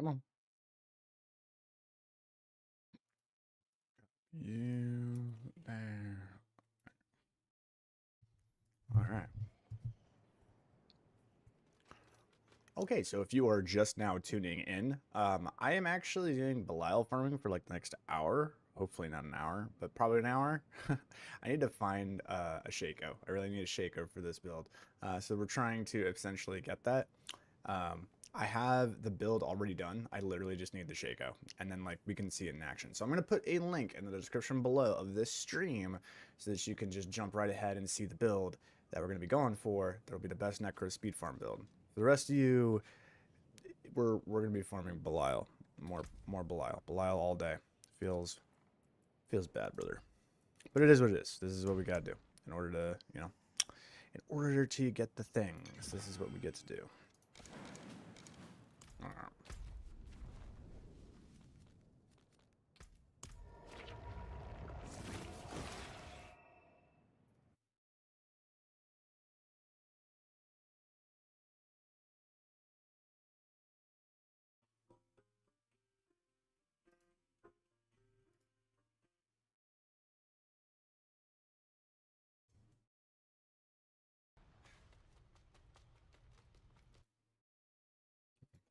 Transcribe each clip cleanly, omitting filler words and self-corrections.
Come on. You there. All right. Okay, so if you are just now tuning in, I am actually doing Belial farming for like the next hour. Hopefully not an hour, but probably an hour. I need to find a Shaco. I really need a Shaco for this build. So we're trying to essentially get that. I have the build already done. I literally just need the Shaco, and then like we can see it in action. So I'm gonna put a link in the description below of this stream so that you can just jump right ahead and see the build that we're gonna be going for. That'll be the best Necro speed farm build. For the rest of you, we're gonna be farming Belial, more Belial all day. Feels bad, brother, but it is what it is. This is what we gotta do in order to, in order to get the things. This is what we get to do.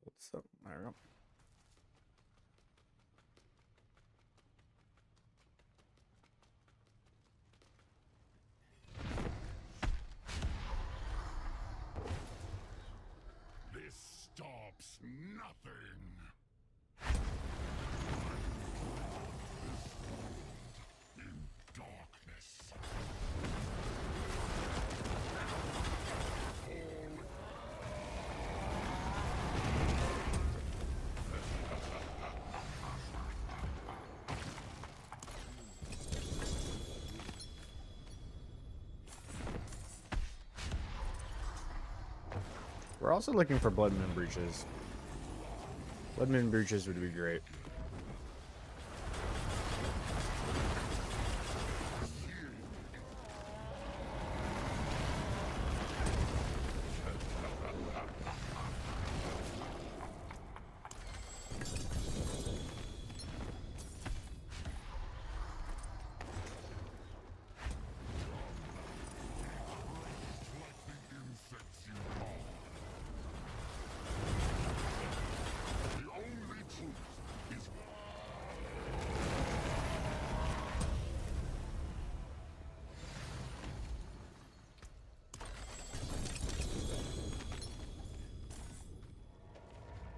What's up? There we go. This stops nothing. In darkness. We're also looking for Blood Moon Breaches. Blood Moon Breaches would be great.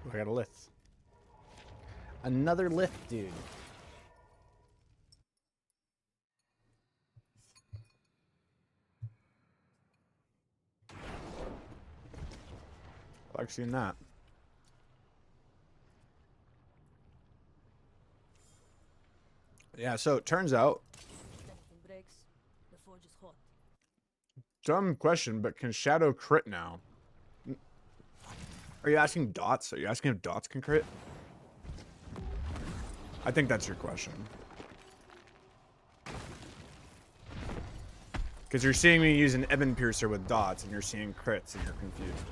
I got a lift. Another lift, dude. I like seeing that. Yeah, so it turns out. Dumb question, but can Shadow crit now? Are you asking dots? Are you asking if dots can crit? I think that's your question. Because you're seeing me use an Ebon Piercer with dots, and you're seeing crits, and you're confused.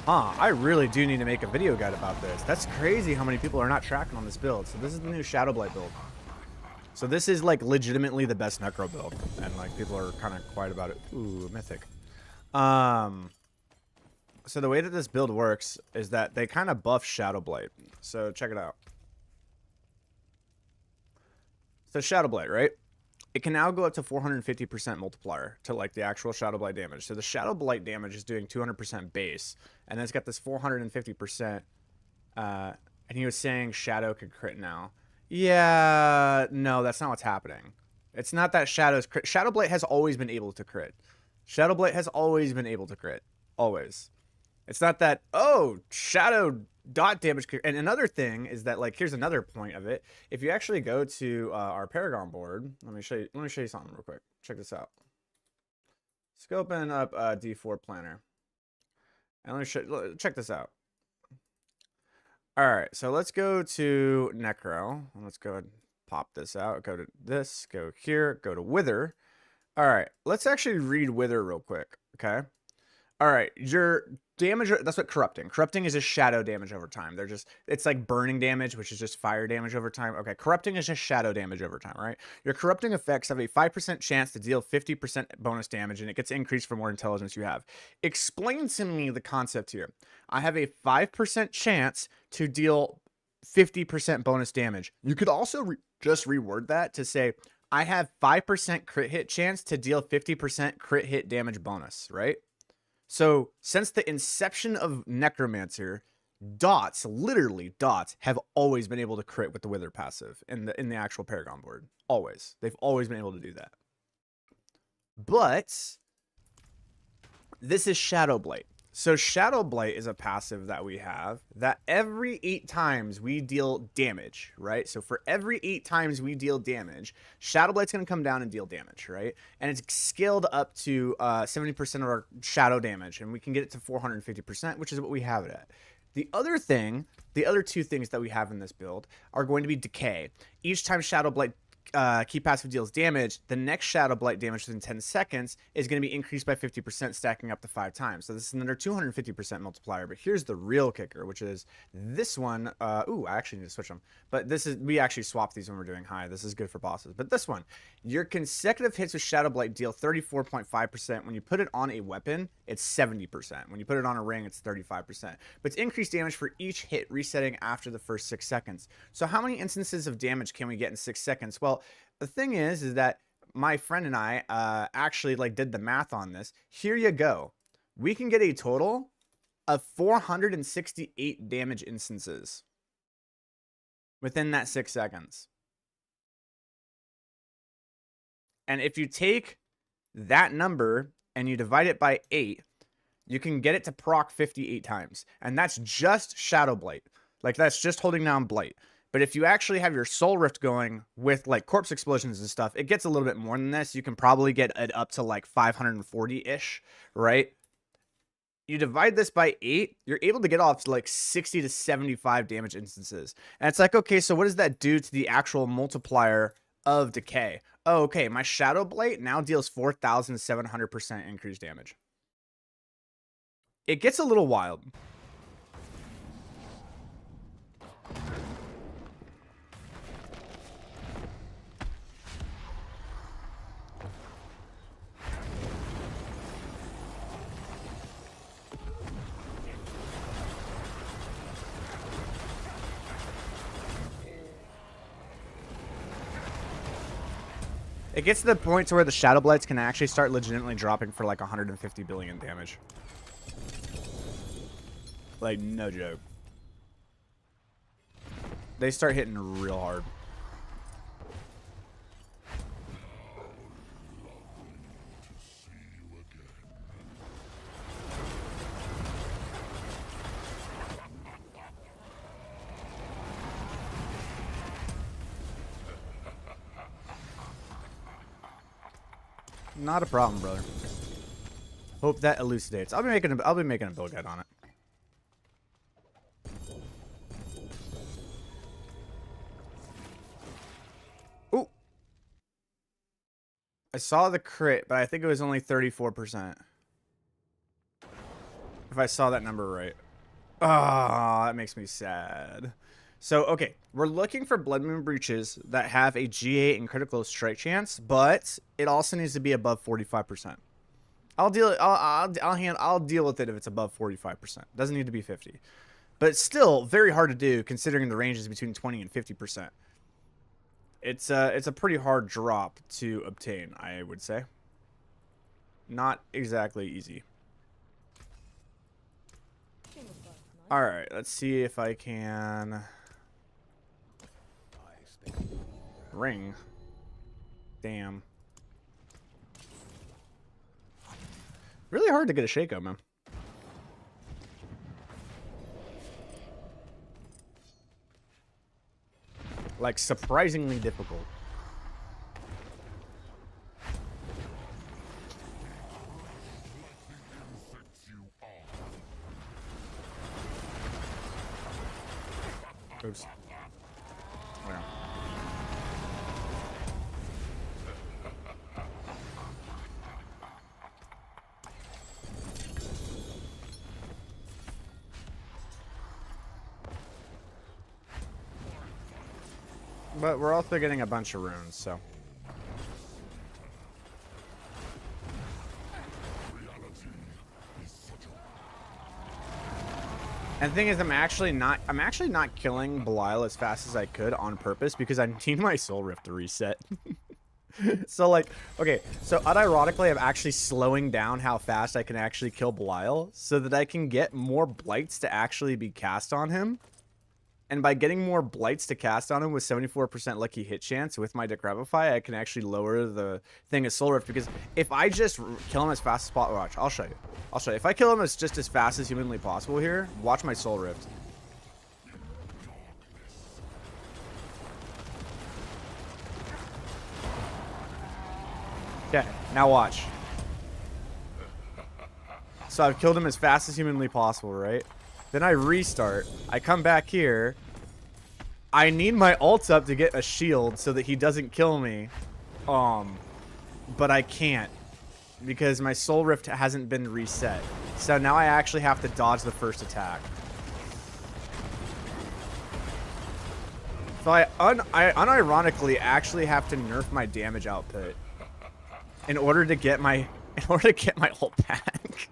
Huh, I really do need to make a video guide about this. That's crazy how many people are not tracking on this build. So this is the new Shadow Blight build. So this is like legitimately the best Necro build. And like people are kind of quiet about it. Ooh, mythic. So the way that this build works is that they kind of buff Shadow Blight. So check it out. So Shadow Blight, right? It can now go up to 450% multiplier to like the actual Shadow Blight damage. So the Shadow Blight damage is doing 200% base, and then it's got this 450%. And he was saying Shadow could crit now. Yeah, no, that's not what's happening. It's not that Shadow's crit. Shadow Blight has always been able to crit. Shadow Blight has always been able to crit. Always. It's not that, oh, Shadow dot damage. And another thing is that, like, here's another point of it. If you actually go to our Paragon board, let me show you something real quick. Check this out. Let's go open up D4 Planner. And let me check this out. All right, so let's go to Necro. Let's go and pop this out. Go to this. Go here. Go to Wither. All right. Let's actually read Wither real quick. Okay. All right, your damage, that's what corrupting. Corrupting is just shadow damage over time. It's like burning damage, which is just fire damage over time. Okay, corrupting is just shadow damage over time, right? Your corrupting effects have a 5% chance to deal 50% bonus damage, and it gets increased for more intelligence you have. Explain to me the concept here. I have a 5% chance to deal 50% bonus damage. You could also just reword that to say, I have 5% crit hit chance to deal 50% crit hit damage bonus, right? So, since the inception of Necromancer, dots, literally dots, have always been able to crit with the Wither passive in the actual Paragon board. Always. They've always been able to do that. But this is Shadow Blight. So Shadow Blight is a passive that we have that every 8 times we deal damage, right? So for every 8 times we deal damage, Shadow Blight's going to come down and deal damage, right? And it's scaled up to 70% of our shadow damage, and we can get it to 450%, which is what we have it at. The other two things that we have in this build are going to be Decay. Each time Shadow Blight key passive deals damage, the next Shadow Blight damage within 10 seconds is going to be increased by 50%, stacking up to 5 times. So this is another 250% multiplier. But here's the real kicker, which is this one. Ooh, I actually need to switch them. But we actually swap these when we're doing high. This is good for bosses. But this one, your consecutive hits with Shadow Blight deal 34.5%. When you put it on a weapon, it's 70%. When you put it on a ring, it's 35%. But it's increased damage for each hit, resetting after the first 6 seconds. So how many instances of damage can we get in 6 seconds? Well, the thing is that my friend and I actually did the math on this. Here you go. We can get a total of 468 damage instances within that 6 seconds. And if you take that number and you divide it by 8, you can get it to proc 58 times. And that's just Shadow Blight. That's just holding down Blight. But if you actually have your Soul Rift going with corpse explosions and stuff, it gets a little bit more than this. You can probably get it up to 540-ish, right? You divide this by 8, you're able to get off to 60 to 75 damage instances. And it's okay, so what does that do to the actual multiplier of Decay? Oh, okay, my Shadow Blight now deals 4,700% increased damage. It gets a little wild. It gets to the point to where the Shadow Blights can actually start legitimately dropping for 150 billion damage. No joke. They start hitting real hard. Not a problem, brother. Hope that elucidates. I'll be making a build guide on it. Ooh. I saw the crit, but I think it was only 34%. If I saw that number right. Ah, that makes me sad. So, okay, we're looking for Blood Moon Breaches that have a GA and critical strike chance, but it also needs to be above 45%. I'll deal with it if it's above 45%. Doesn't need to be 50. But it's still very hard to do considering the range is between 20 and 50%. It's a pretty hard drop to obtain, I would say. Not exactly easy. All right, let's see if I can ring. Damn. Really hard to get a Shaco, man. Surprisingly difficult. Oops. Yeah. But we're also getting a bunch of runes, so. And the thing is, I'm actually not killing Belial as fast as I could on purpose because I need my soul rift to reset. So like, okay, so unironically, I'm actually slowing down how fast I can actually kill Belial so that I can get more blights to actually be cast on him. And by getting more blights to cast on him with 74% lucky hit chance with my Decrepify, I can actually lower the thing of Soul Rift. Because if I just kill him as fast as possible, watch, I'll show you. I'll show you. If I kill him as just as fast as humanly possible here, watch my Soul Rift. Okay, now watch. So I've killed him as fast as humanly possible, right? Then I restart. I come back here. I need my ult up to get a shield so that he doesn't kill me. But I can't because my Soul Rift hasn't been reset. So now I actually have to dodge the first attack. So I unironically actually have to nerf my damage output in order to get my ult back.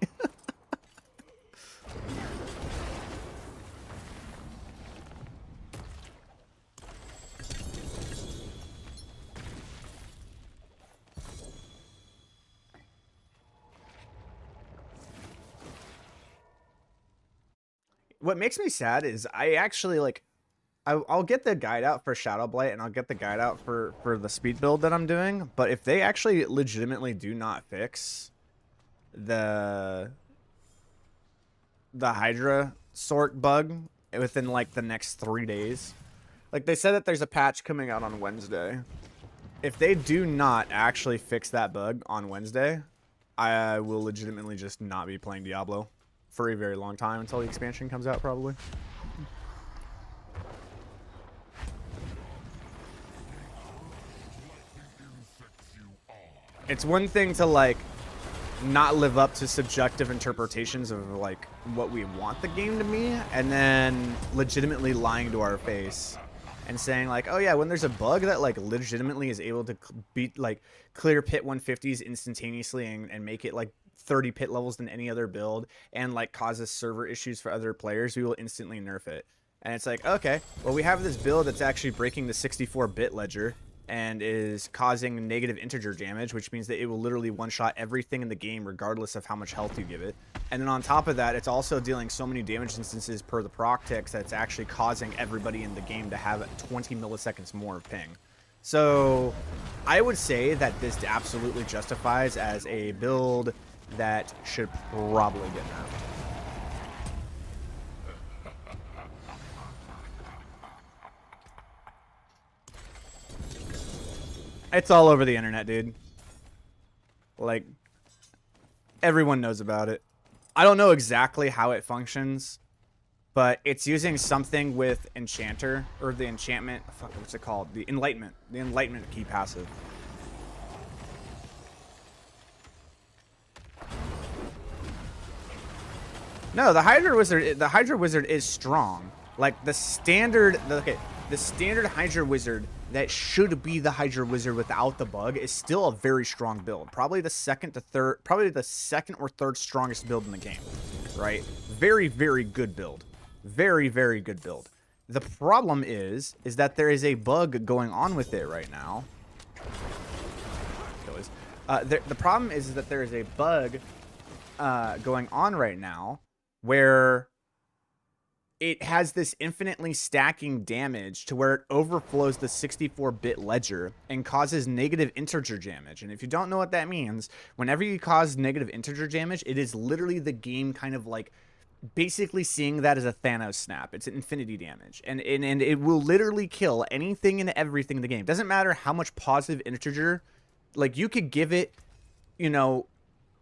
What makes me sad is I actually like I'll get the guide out for Shadow Blight and I'll get the guide out for the speed build that I'm doing, but if they actually legitimately do not fix the Hydra sort bug within like the next 3 days, like they said that there's a patch coming out on Wednesday. If they do not actually fix that bug on Wednesday, I will legitimately just not be playing Diablo for a very long time until the expansion comes out, probably. It's one thing to like not live up to subjective interpretations of like what we want the game to be, and then legitimately lying to our face and saying like, oh yeah, when there's a bug that like legitimately is able to beat like clear pit 150s instantaneously and make it like 30 pit levels than any other build and like causes server issues for other players, we will instantly nerf it. And it's like, okay, well, we have this build that's actually breaking the 64-bit ledger and is causing negative integer damage, which means that it will literally one-shot everything in the game regardless of how much health you give it. And then on top of that, it's also dealing so many damage instances per the proc ticks that it's actually causing everybody in the game to have 20 milliseconds more of ping. So I would say that this absolutely justifies as a build that should probably get nerfed. It's all over the internet, dude. Like, everyone knows about it. I don't know exactly how it functions, but it's using something with Enchanter, or the enchantment, fuck, what's it called? The Enlightenment key passive. No, the Hydra Wizard is strong. Like the standard Hydra Wizard that should be the Hydra Wizard without the bug is still a very strong build. Probably the second or third strongest build in the game, right? Very, very good build. Very, very good build. The problem is that there is a bug going on with it right now. The problem is that there is a bug going on right now where it has this infinitely stacking damage to where it overflows the 64-bit ledger and causes negative integer damage. And if you don't know what that means, whenever you cause negative integer damage, it is literally the game kind of like basically seeing that as a Thanos snap. It's an infinity damage. And it will literally kill anything and everything in the game. Doesn't matter how much positive integer, like you could give it, you know,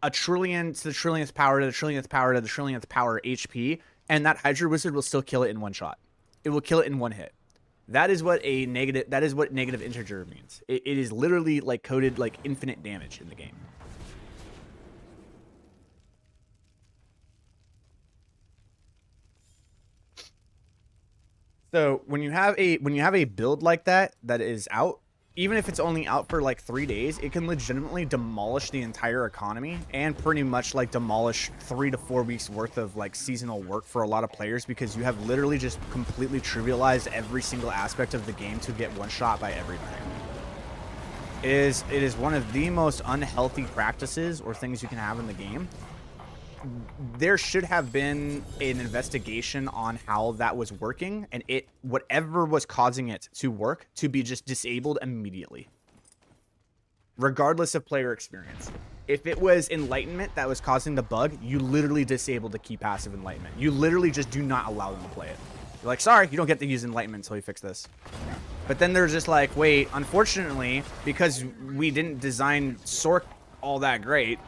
a trillion to the trillionth power to the trillionth power to the trillionth power HP, and that Hydra Wizard will still kill it in one shot. It will kill it in one hit. That is what negative integer means. It is literally like coded like infinite damage in the game. So when you have a build like that is out, even if it's only out for like 3 days, it can legitimately demolish the entire economy and pretty much like demolish 3 to 4 weeks worth of like seasonal work for a lot of players, because you have literally just completely trivialized every single aspect of the game to get one shot by everybody. It is one of the most unhealthy practices or things you can have in the game. There should have been an investigation on how that was working, and whatever was causing it to work to be just disabled immediately, regardless of player experience. If it was enlightenment that was causing the bug, you literally disable the key passive enlightenment. You literally just do not allow them to play it. You're like, sorry, you don't get to use enlightenment until you fix this. But then they're just like, wait, unfortunately, because we didn't design Sork all that great,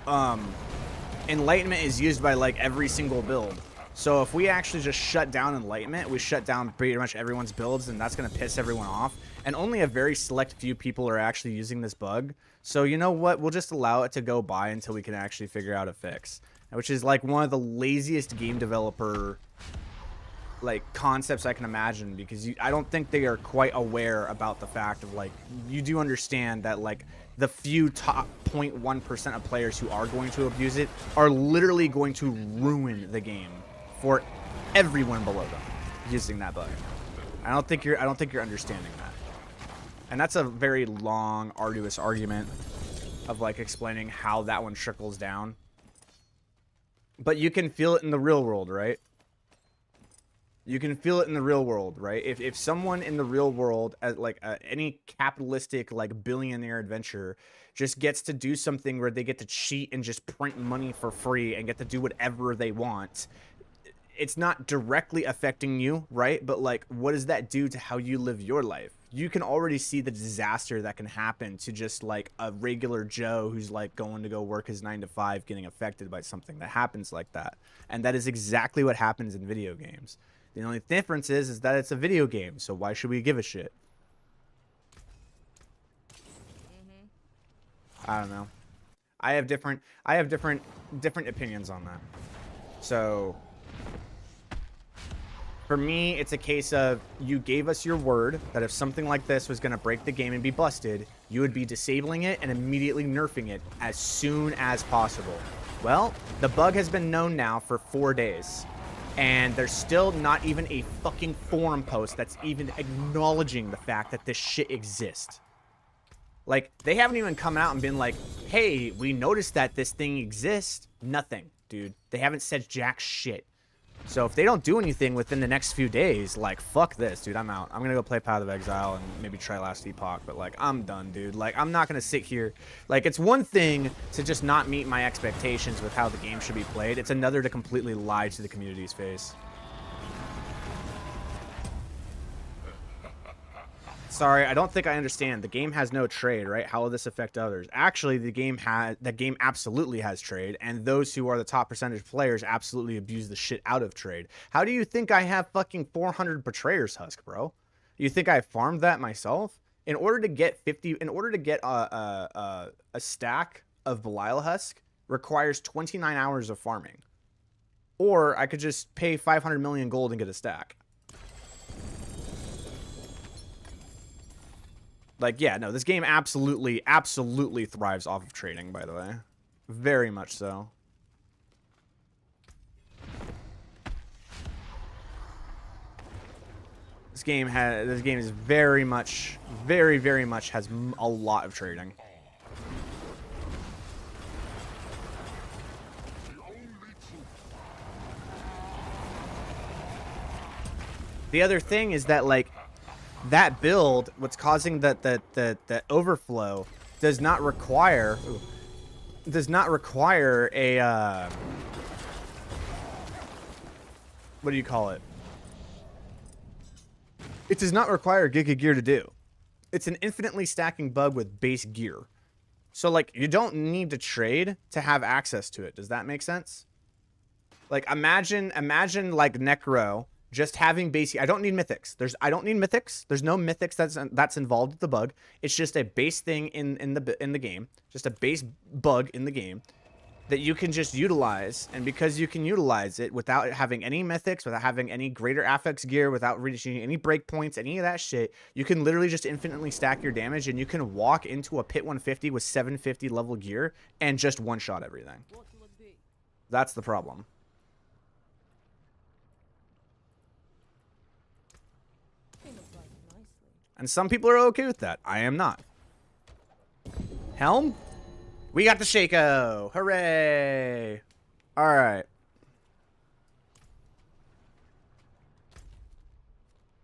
enlightenment is used by like every single build. So if we actually just shut down enlightenment, we shut down pretty much everyone's builds, and that's going to piss everyone off. And only a very select few people are actually using this bug. So you know what? We'll just allow it to go by until we can actually figure out a fix, which is like one of the laziest game developer like concepts I can imagine, because I don't think they are quite aware about the fact of like, you do understand that like the few top 0.1% of players who are going to abuse it are literally going to ruin the game for everyone below them using that bug. I don't think you're understanding that. And that's a very long, arduous argument of like explaining how that one trickles down. But you can feel it in the real world, right? You can feel it in the real world, right? If someone in the real world, at like any capitalistic like billionaire adventure, just gets to do something where they get to cheat and just print money for free and get to do whatever they want, it's not directly affecting you, right? But like, what does that do to how you live your life? You can already see the disaster that can happen to just like a regular Joe who's like going to go work his 9 to 5 getting affected by something that happens like that. And that is exactly what happens in video games. The only difference is that it's a video game, so why should we give a shit? I don't know. I have different opinions on that. So for me, it's a case of, you gave us your word that if something like this was going to break the game and be busted, you would be disabling it and immediately nerfing it as soon as possible. Well, the bug has been known now for 4 days. And there's still not even a fucking forum post that's even acknowledging the fact that this shit exists. Like, they haven't even come out and been like, hey, we noticed that this thing exists. Nothing, dude. They haven't said jack shit. So if they don't do anything within the next few days, like, fuck this, dude. I'm out. I'm gonna go play Path of Exile and maybe try Last Epoch, but like, I'm done, dude. Like, I'm not gonna sit here. Like, it's one thing to just not meet my expectations with how the game should be played. It's another to completely lie to the community's face. Sorry, I don't think I understand. The game has no trade, right? How will this affect others? Actually, the game absolutely has trade, and those who are the top percentage players absolutely abuse the shit out of trade. How do you think I have fucking 400 Betrayer's Husk, bro? You think I farmed that myself? In order to get a stack of Belial Husk requires 29 hours of farming. Or I could just pay 500 million gold and get a stack. Like, yeah, no, this game absolutely thrives off of trading, by the way. Very much so. This game is very much has a lot of trading. The other thing is that, like, that build, what's causing that overflow, does not require a what do you call it? It does not require Giga Gear to do. It's an infinitely stacking bug with base gear. So like, you don't need to trade to have access to it. Does that make sense? Like, imagine like Necro just having base. I don't need mythics. I don't need mythics. There's no mythics that's involved with the bug. It's just a base thing in the game. Just a base bug in the game. that you can just utilize, and because you can utilize it without having any mythics, without having any greater affix gear, without reaching any breakpoints, any of that shit, you can literally just infinitely stack your damage, and you can walk into a pit 150 with 750 level gear and just one-shot everything. That's the problem. And some people are okay with that. I am not. Helm? We got the Shaco! Hooray! Alright.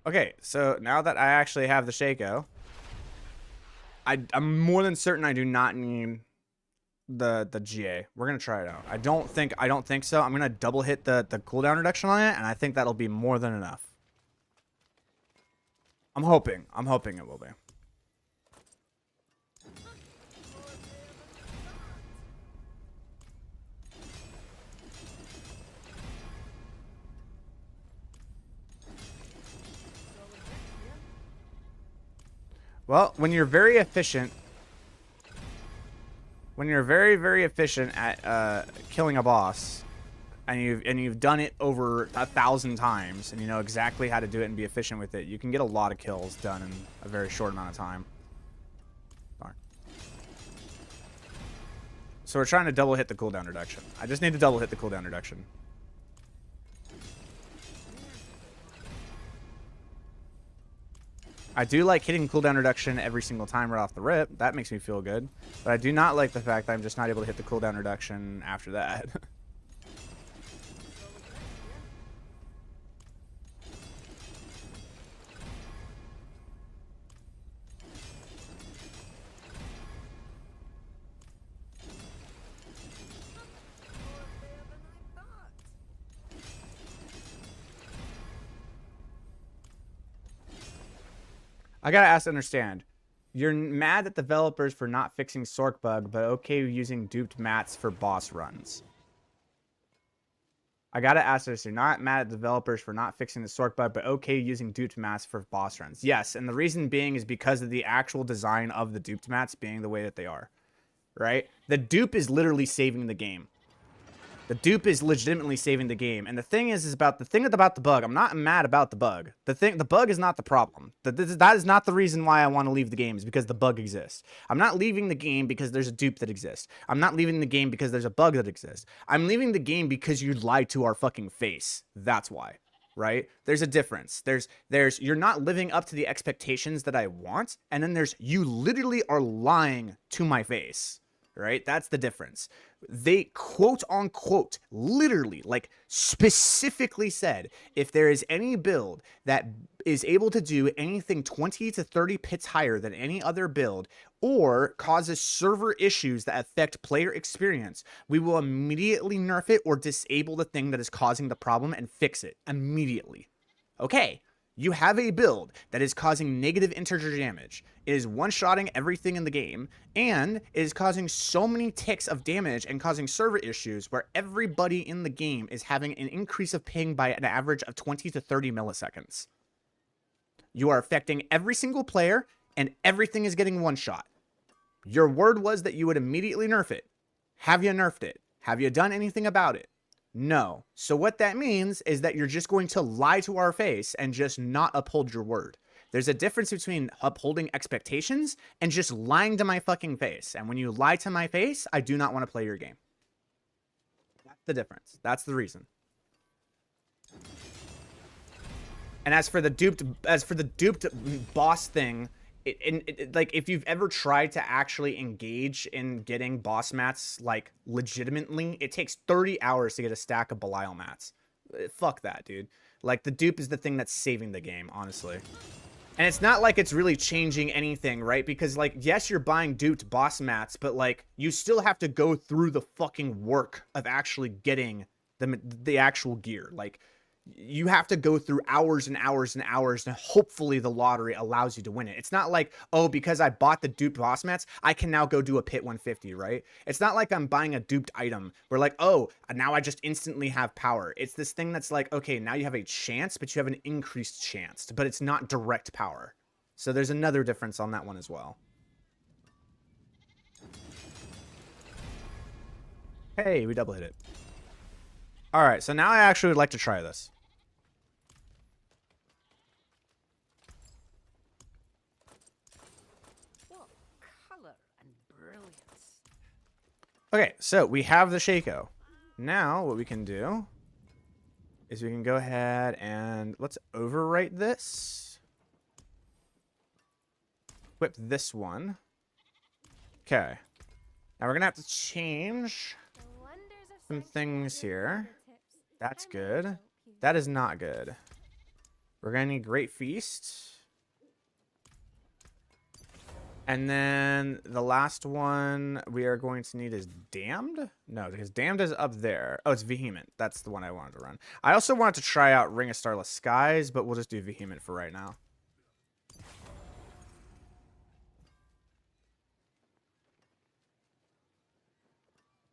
Okay, so now that I actually have the Shaco, I'm more than certain I do not need the GA. We're gonna try it out. I don't think so. I'm gonna double hit the cooldown reduction on it, and I think that'll be more than enough. I'm hoping it will be. Well, when you're very efficient, when you're very efficient at killing a boss, and you've done it over 1,000 times, and you know exactly how to do it and be efficient with it, you can get a lot of kills done in a very short amount of time. Darn. So we're trying to double hit the cooldown reduction. I just need to double hit the cooldown reduction. I do like hitting cooldown reduction every single time right off the rip. That makes me feel good. But I do not like the fact that I'm just not able to hit the cooldown reduction after that. I gotta ask to understand. You're mad at developers for not fixing Sork bug, but okay using duped mats for boss runs. I gotta ask this. You're not mad at developers for not fixing the Sork bug, but okay using duped mats for boss runs. Yes, and the reason being is because of the actual design of the duped mats being the way that they are. Right? The dupe is literally saving the game. The dupe is legitimately saving the game. And the thing is about the bug. I'm not mad about the bug. The bug is not the problem. That is not the reason why I want to leave the game, is because the bug exists. I'm not leaving the game because there's a dupe that exists. I'm not leaving the game because there's a bug that exists. I'm leaving the game because you lied to our fucking face. That's why. Right? There's a difference. There's you're not living up to the expectations that I want, and then there's you literally are lying to my face. Right? That's the difference. They quote unquote, literally, like specifically said, if there is any build that is able to do anything 20 to 30 pits higher than any other build, or causes server issues that affect player experience, we will immediately nerf it or disable the thing that is causing the problem and fix it immediately. Okay. You have a build that is causing negative integer damage. It is one-shotting everything in the game, and it is causing so many ticks of damage and causing server issues where everybody in the game is having an increase of ping by an average of 20 to 30 milliseconds. You are affecting every single player, and everything is getting one-shot. Your word was that you would immediately nerf it. Have you nerfed it? Have you done anything about it? No. So what that means is that you're just going to lie to our face and just not uphold your word. There's a difference between upholding expectations and just lying to my fucking face. And when you lie to my face, I do not want to play your game. That's the difference. That's the reason. And as for the duped boss thing, like if you've ever tried to actually engage in getting boss mats like legitimately, it takes 30 hours to get a stack of Belial mats. Fuck that, dude. Like the dupe is the thing that's saving the game, honestly. And it's not like it's really changing anything, right? Because like, yes, you're buying duped boss mats, but like you still have to go through the fucking work of actually getting the actual gear. Like you have to go through hours and hours and hours, and hopefully the lottery allows you to win it. It's not like, oh, because I bought the duped boss mats, I can now go do a pit 150, right? It's not like I'm buying a duped item where like, oh, now I just instantly have power. It's this thing that's like, okay, now you have a chance, but you have an increased chance, but it's not direct power. So there's another difference on that one as well. Hey, we double hit it. All right, so now I actually would like to try this. What color and brilliance. Okay, so we have the Shaco. Now what we can do is we can go ahead and let's overwrite this. Equip this one. Okay. Now we're going to have to change some things here. That's good. That is not good. We're going to need Great Feast. And then the last one we are going to need is Damned? No, because Damned is up there. Oh, it's Vehement. That's the one I wanted to run. I also wanted to try out Ring of Starless Skies, but we'll just do Vehement for right now.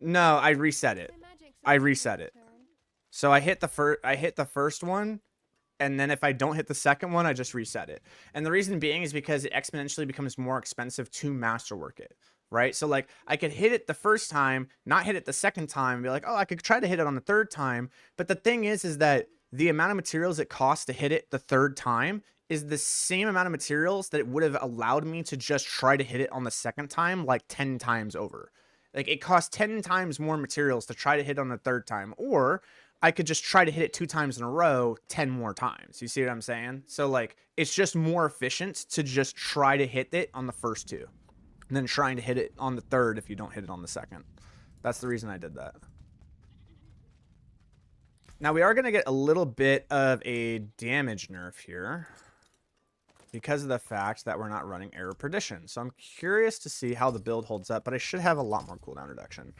No, I reset it. I reset it. So I hit the first one, and then if I don't hit the second one, I just reset it. And the reason being is because it exponentially becomes more expensive to masterwork it, right? So like I could hit it the first time, not hit it the second time, and be like, oh, I could try to hit it on the third time. But the thing is that the amount of materials it costs to hit it the third time is the same amount of materials that it would have allowed me to just try to hit it on the second time, like 10 times over. Like it costs 10 times more materials to try to hit on the third time, or I could just try to hit it 2 times in a row 10 more times. You see what I'm saying? So like it's just more efficient to just try to hit it on the first 2 and then trying to hit it on the third if you don't hit it on the second. That's the reason I did that. Now we are going to get a little bit of a damage nerf here because of the fact that we're not running Arrow Perdition. So I'm curious to see how the build holds up, but I should have a lot more cooldown reduction.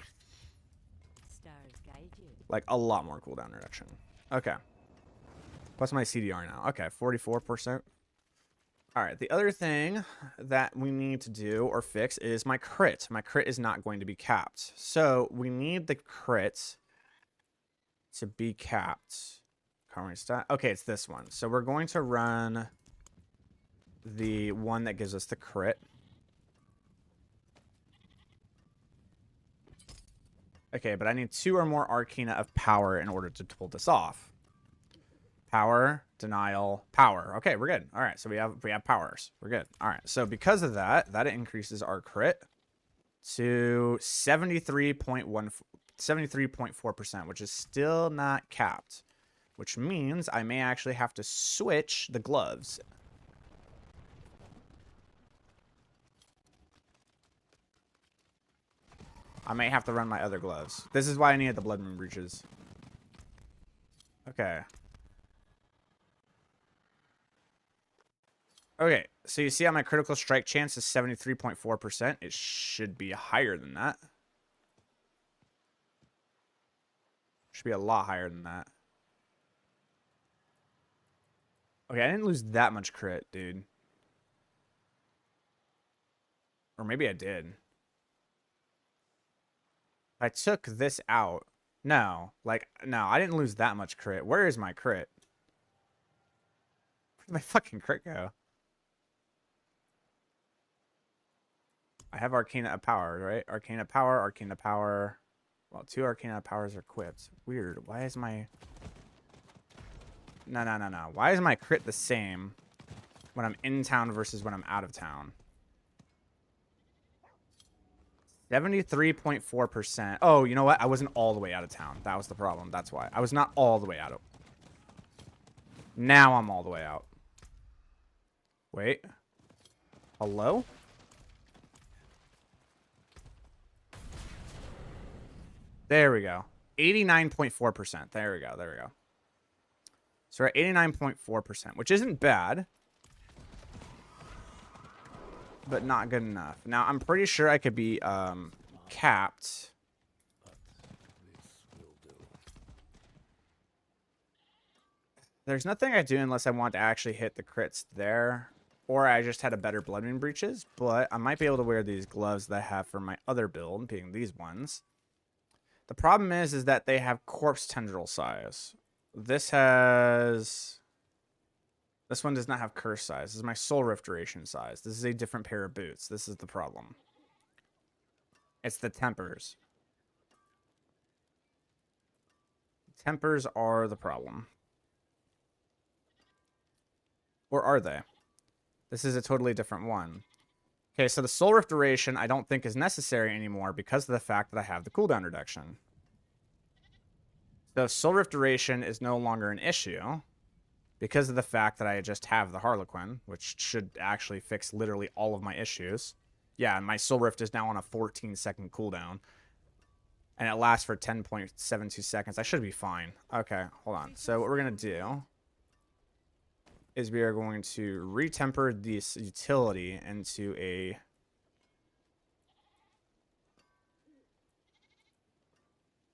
Like a lot more cooldown reduction. Okay. What's my CDR now? Okay, 44%. All right, the other thing that we need to do or fix is my crit. My crit is not going to be capped. So we need the crit to be capped. Okay, it's this one. So we're going to run the one that gives us the crit. Okay, but I need 2 or more Arcana of Power in order to pull this off. Power, denial, power. Okay, we're good. All right, so we have powers. We're good. All right, so because of that, that increases our crit to 73.4%, which is still not capped, which means I may actually have to switch the gloves. I may have to run my other gloves. This is why I needed the Blood Moon breeches. Okay. Okay, so you see how my critical strike chance is 73.4%? It should be higher than that. Should be a lot higher than that. Okay, I didn't lose that much crit, dude. Or maybe I did. I took this out. No, like, no, I didn't lose that much crit. Where is my crit? Where did my fucking crit go? I have Arcana of Power, right? Arcana Power, Arcana Power. Well, 2 Arcana Powers are equipped. Weird. Why is my... No. Why is my crit the same when I'm in town versus when I'm out of town? 73.4%. Oh, you know what? I wasn't all the way out of town. That was the problem. That's why. I was not all the way out. Now I'm all the way out. Wait. Hello? There we go. 89.4%. There we go. There we go. So we're at 89.4%, which isn't bad, but not good enough. Now, I'm pretty sure I could be capped. There's nothing I do unless I want to actually hit the crits there, or I just had a better Blood Moon breeches, but I might be able to wear these gloves that I have for my other build, being these ones. The problem is that they have corpse tendril size. This one does not have curse size. This is my soul rift duration size. This is a different pair of boots. This is the problem. It's the tempers. Tempers are the problem. Or are they? This is a totally different one. Okay, so the Soul Rift duration I don't think is necessary anymore because of the fact that I have the cooldown reduction. So Soul Rift duration is no longer an issue because of the fact that I just have the Harlequin, which should actually fix literally all of my issues. Yeah, my Soul Rift is now on a 14-second cooldown. And it lasts for 10.72 seconds. I should be fine. Okay, hold on. So what we're going to do is we are going to retemper this utility into a...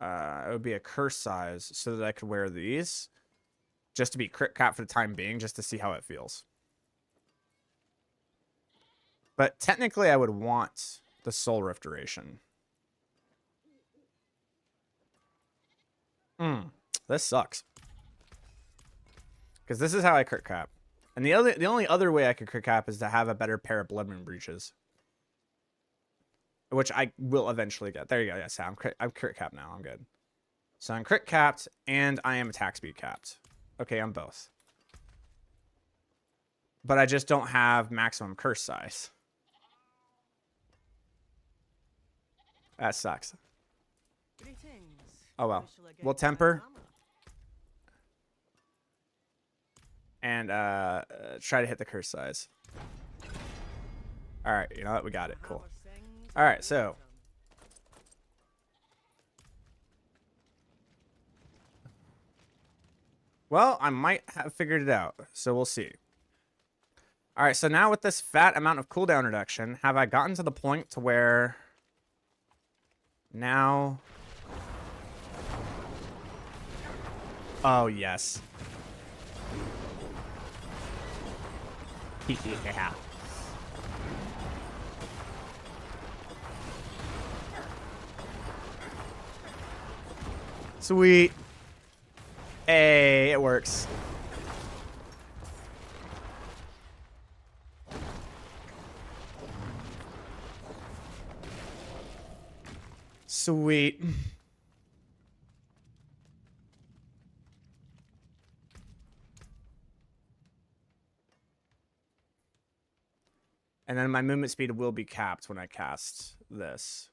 it would be a curse size so that I could wear these. Just to be crit cap for the time being, just to see how it feels. But technically I would want the Soul Rift duration. This sucks. Because this is how I crit cap. And the only other way I could crit cap is to have a better pair of Blood Moon breaches. Which I will eventually get. There you go. Yes, I'm crit capped now. I'm good. So I'm crit capped and I am attack speed capped. Okay, I'm both. But I just don't have maximum curse size. That sucks. Oh well. We'll temper. And try to hit the curse size. Alright, you know what? We got it. Cool. Alright, so. Well, I might have figured it out. So we'll see. Alright, so now with this fat amount of cooldown reduction, have I gotten to the point to where... Now... Oh, yes. Yeah. Sweet. Hey, it works. Sweet. And then my movement speed will be capped when I cast this.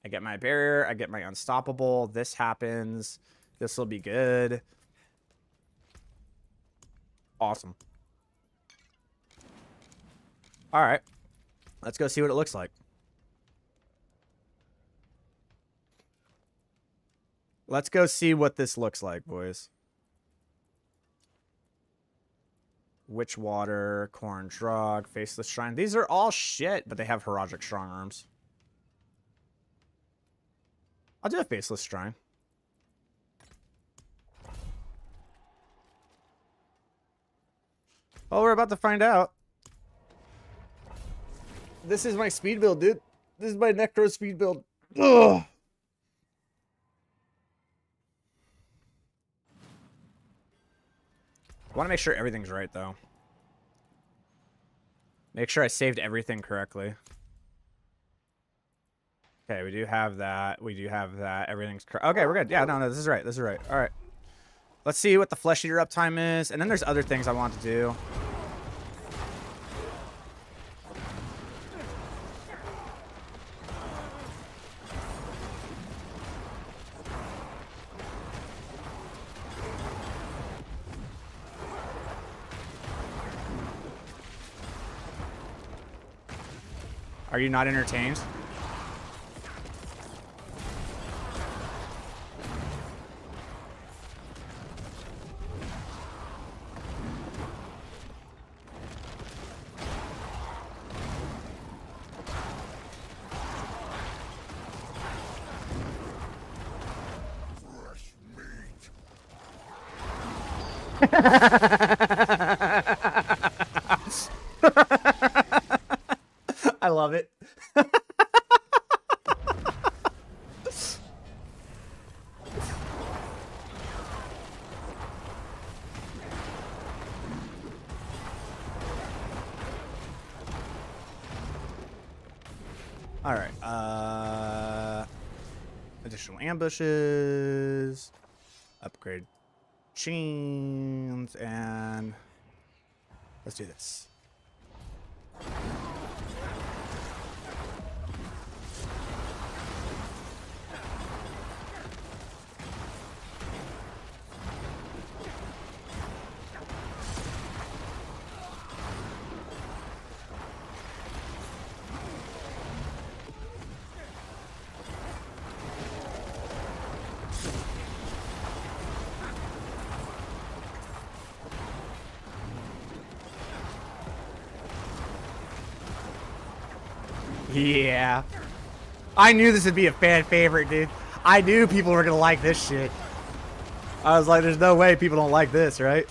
I get my barrier, I get my unstoppable, this happens. This will be good. Awesome. Alright. Let's go see what it looks like. Let's go see what this looks like, boys. Witch Water, Corn Drug, Faceless Shrine. These are all shit, but they have Heraldic Strong Arms. I'll do a Faceless Shrine. Oh, we're about to find out. This is my speed build, dude. This is my Necro speed build. Ugh. I want to make sure everything's right, though. Make sure I saved everything correctly. Okay, we do have that. We do have that. Everything's correct. Okay, we're good. Yeah, no, this is right. This is right. All right. Let's see what the Flesh Eater uptime is. And then there's other things I want to do. Are you not entertained? Fresh meat. I love it. All right. Additional ambushes. Upgrade chains, and let's do this. Yeah. I knew this would be a fan favorite, dude. I knew people were gonna like this shit. I was like, there's no way people don't like this, right?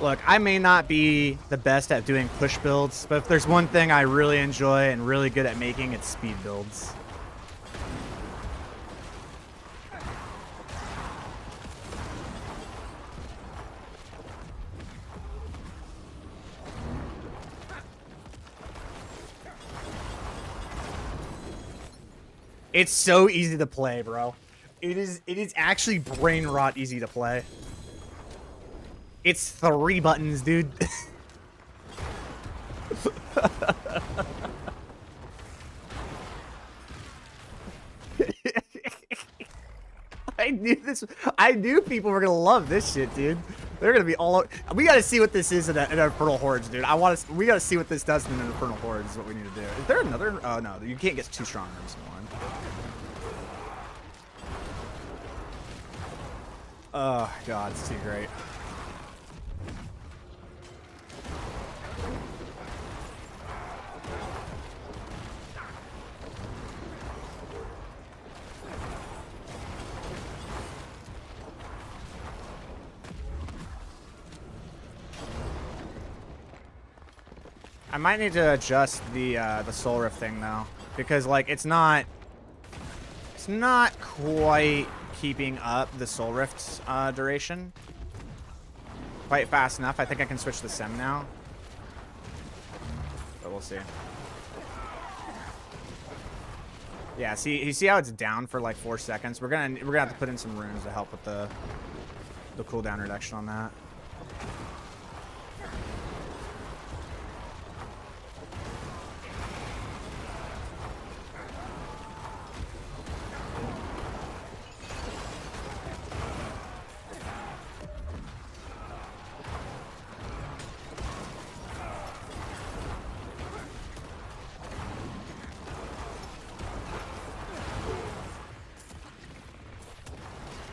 Look, I may not be the best at doing push builds, but if there's one thing I really enjoy and really good at making, it's speed builds. It's so easy to play, bro. It is actually brain rot easy to play. It's 3 buttons, dude. I knew this. I knew people were gonna love this shit, dude. They're gonna be all over. We gotta see what this is in Infernal Hordes, dude. We gotta see what this does in an Infernal Hordes. Is what we need to do. Is there another? Oh no, you can't get too strong in this one. Oh god, it's too great. I might need to adjust the soul rift thing though, because like it's not quite keeping up the soul rift duration quite fast enough. I think I can switch the sem now, but we'll see. Yeah, see, you see how it's down for like 4 seconds? We're gonna have to put in some runes to help with the cooldown reduction on that.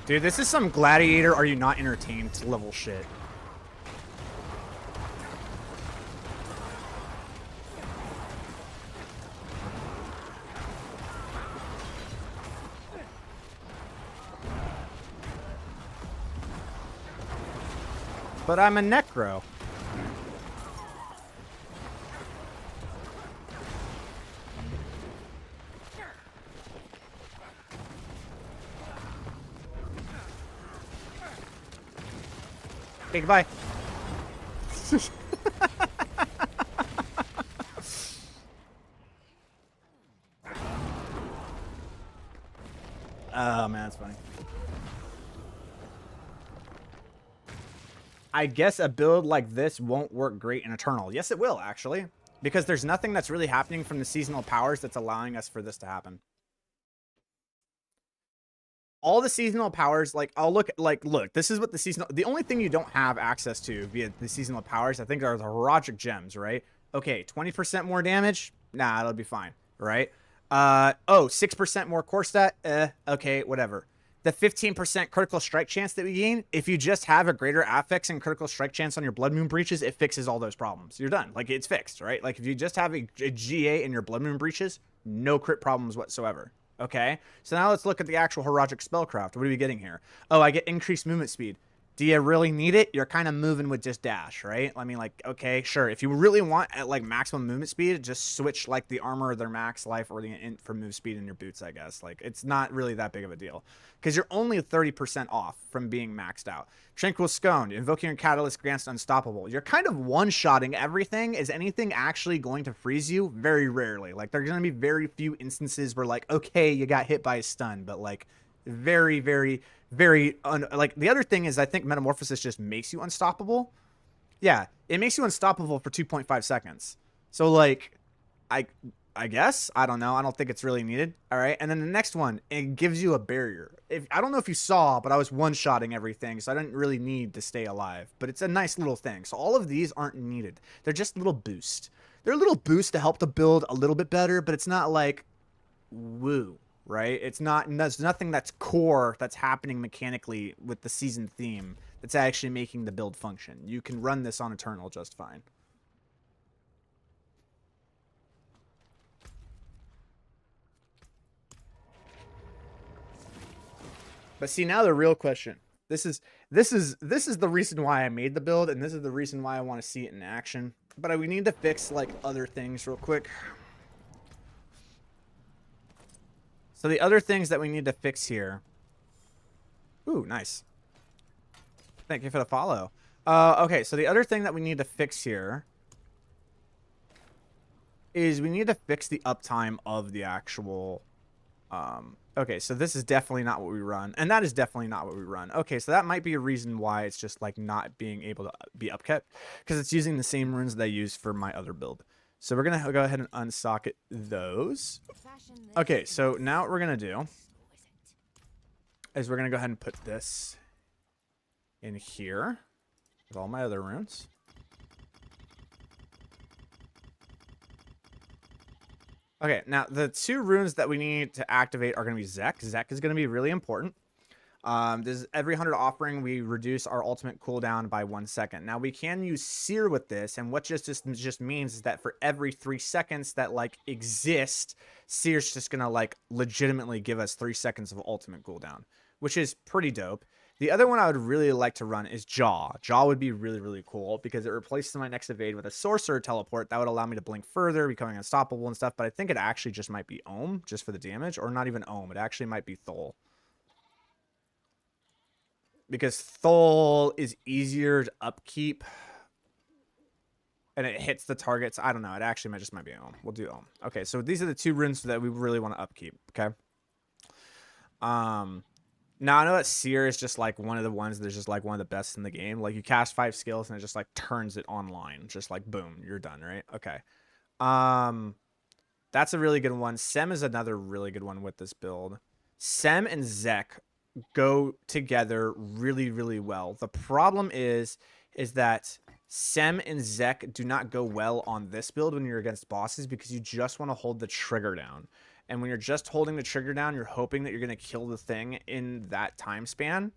Dude, this is some gladiator are you not entertained level shit. But I'm a Necro. Okay, goodbye. Oh, man, that's funny. I guess a build like this won't work great in Eternal. Yes, it will, actually. Because there's nothing that's really happening from the seasonal powers that's allowing us for this to happen. All the seasonal powers, like, look, this is what the only thing you don't have access to via the seasonal powers, I think, are the Heroic Gems, right? Okay, 20% more damage? Nah, it'll be fine, right? 6% more core stat? Okay, whatever. The 15% critical strike chance that we gain, if you just have a greater affix and critical strike chance on your Blood Moon Breaches, it fixes all those problems. You're done. Like, it's fixed, right? Like, if you just have a GA in your Blood Moon Breaches, no crit problems whatsoever. Okay, so now let's look at the actual Heroic Spellcraft. What are we getting here? Oh, I get increased movement speed. Do you really need it? You're kind of moving with just dash, right? I mean, like, okay, sure. If you really want at like maximum movement speed, just switch like the armor or their max life or the int for move speed in your boots, I guess. Like, it's not really that big of a deal because you're only 30% off from being maxed out. Tranquil Scone, invoking your catalyst grants unstoppable. You're kind of one-shotting everything. Is anything actually going to freeze you? Very rarely. Like, there's going to be very few instances where like, okay, you got hit by a stun, but like very, very like the other thing is I think Metamorphosis just makes you unstoppable. Yeah, it makes you unstoppable for 2.5 seconds. So like I guess I don't know. I don't think it's really needed. All right, and then the next one, it gives you a barrier. If I don't know if you saw, but I was one-shotting everything, so I didn't really need to stay alive. But it's a nice little thing. So all of these aren't needed. They're just little boosts. They're a little boost to help the build a little bit better, but it's not like woo. Right? It's not, there's nothing that's core that's happening mechanically with the season theme that's actually making the build function. You can run this on Eternal just fine. But see, now the real question. This is the reason why I made the build, and this is the reason why I want to see it in action. But we need to fix like other things real quick. So the other things that we need to fix here. Ooh, nice. Thank you for the follow. Okay, so the other thing that we need to fix here is we need to fix the uptime of the actual... okay, so this is definitely not what we run. And that is definitely not what we run. Okay, so that might be a reason why it's just like not being able to be upkept. Because it's using the same runes that I use for my other build. So we're going to go ahead and unsocket those. Okay, so now what we're going to do is we're going to go ahead and put this in here with all my other runes. Okay, now the two runes that we need to activate are going to be Zek. Zek is going to be really important. This every 100 offering, we reduce our ultimate cooldown by 1 second. Now we can use Seer with this, and what just means is that for every 3 seconds that like exist, Seer's just gonna like legitimately give us 3 seconds of ultimate cooldown, which is pretty dope. The other one I would really like to run is Jaw. Jaw would be really, really cool because it replaces my next evade with a sorcerer teleport that would allow me to blink further, becoming unstoppable and stuff. But I think it actually just might be Ohm just for the damage, or not even Ohm. It actually might be Thol. Because Thol is easier to upkeep. And it hits the targets. I don't know. It actually might be Ohm. We'll do Ohm. Okay, so these are the two runes that we really want to upkeep. Okay. Now I know that Seer is just like one of the ones that's just like one of the best in the game. Like you cast 5 skills and it just like turns it online. Just like boom, you're done, right? Okay. That's a really good one. Sem is another really good one with this build. Sem and Zek go together really, really well. The problem is that Sem and Zek do not go well on this build when you're against bosses because you just want to hold the trigger down. And when you're just holding the trigger down, you're hoping that you're going to kill the thing in that time span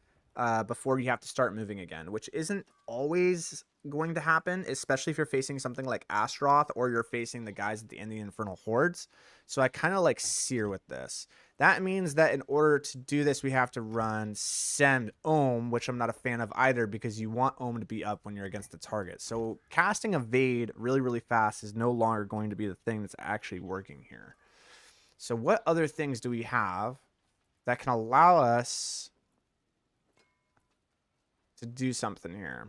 before you have to start moving again, which isn't always going to happen, especially if you're facing something like Astroth or you're facing the guys at the end of the Infernal Hordes. So I kind of like Seer with this. That means that in order to do this, we have to run Send Ohm, which I'm not a fan of either because you want Ohm to be up when you're against the target. So casting Evade really, really fast is no longer going to be the thing that's actually working here. So what other things do we have that can allow us to do something here?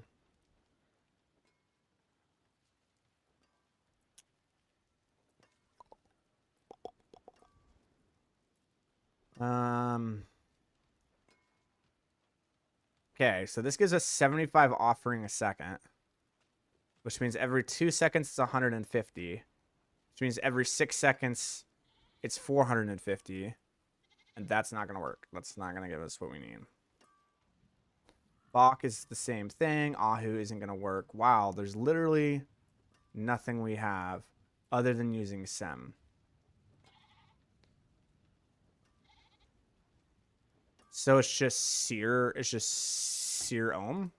Okay, so this gives us 75 offering a second, which means every 2 seconds it's 150, which means every 6 seconds it's 450, and that's not going to work. That's not going to give us what we need. Bach is the same thing. Ahu isn't going to work. Wow, there's literally nothing we have other than using Sem. So it's just Seer. It's just Seer Ohm.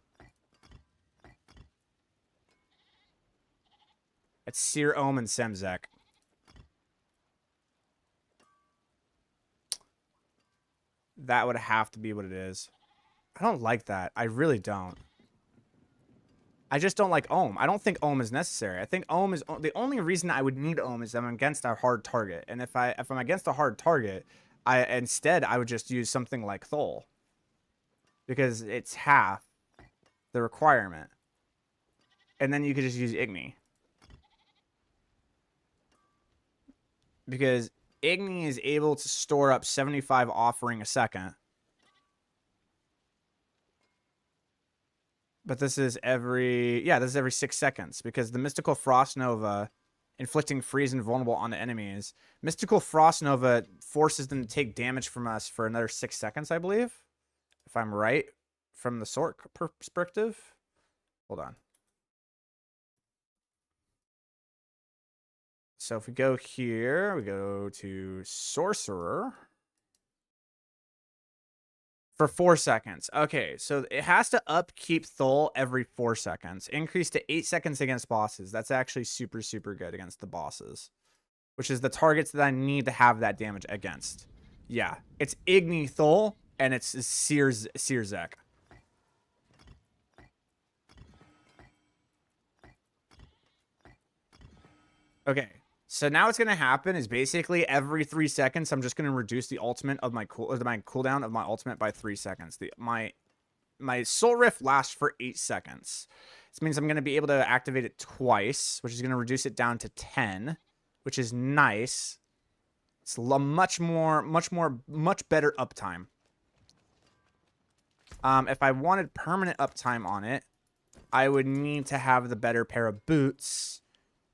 It's Seer Ohm and Semzek. That would have to be what it is. I don't like that. I really don't. I just don't like Ohm. I don't think Ohm is necessary. I think Ohm is the only reason I would need Ohm is I'm against a hard target. And if I'm against a hard target, I would just use something like Thol. Because it's half the requirement. And then you could just use Igni. Because Igni is able to store up 75 offering a second. But this is every 6 seconds. Because the Mystical Frost Nova, inflicting freeze and vulnerable on the enemies. Mystical Frost Nova forces them to take damage from us for another 6 seconds, I believe. If I'm right from the Sork perspective. Hold on. So if we go here, we go to Sorcerer. For 4 seconds. Okay, so it has to upkeep Thol every 4 seconds. Increase to 8 seconds against bosses. That's actually super, super good against the bosses. Which is the targets that I need to have that damage against. Yeah, it's Igni Thol, and it's Searzek. Okay, so now what's going to happen is basically every 3 seconds, I'm just going to reduce the ultimate of my cooldown of my ultimate by 3 seconds. My Soul Rift lasts for 8 seconds. This means I'm going to be able to activate it twice, which is going to reduce it down to 10, which is nice. It's much better uptime. If I wanted permanent uptime on it, I would need to have the better pair of boots.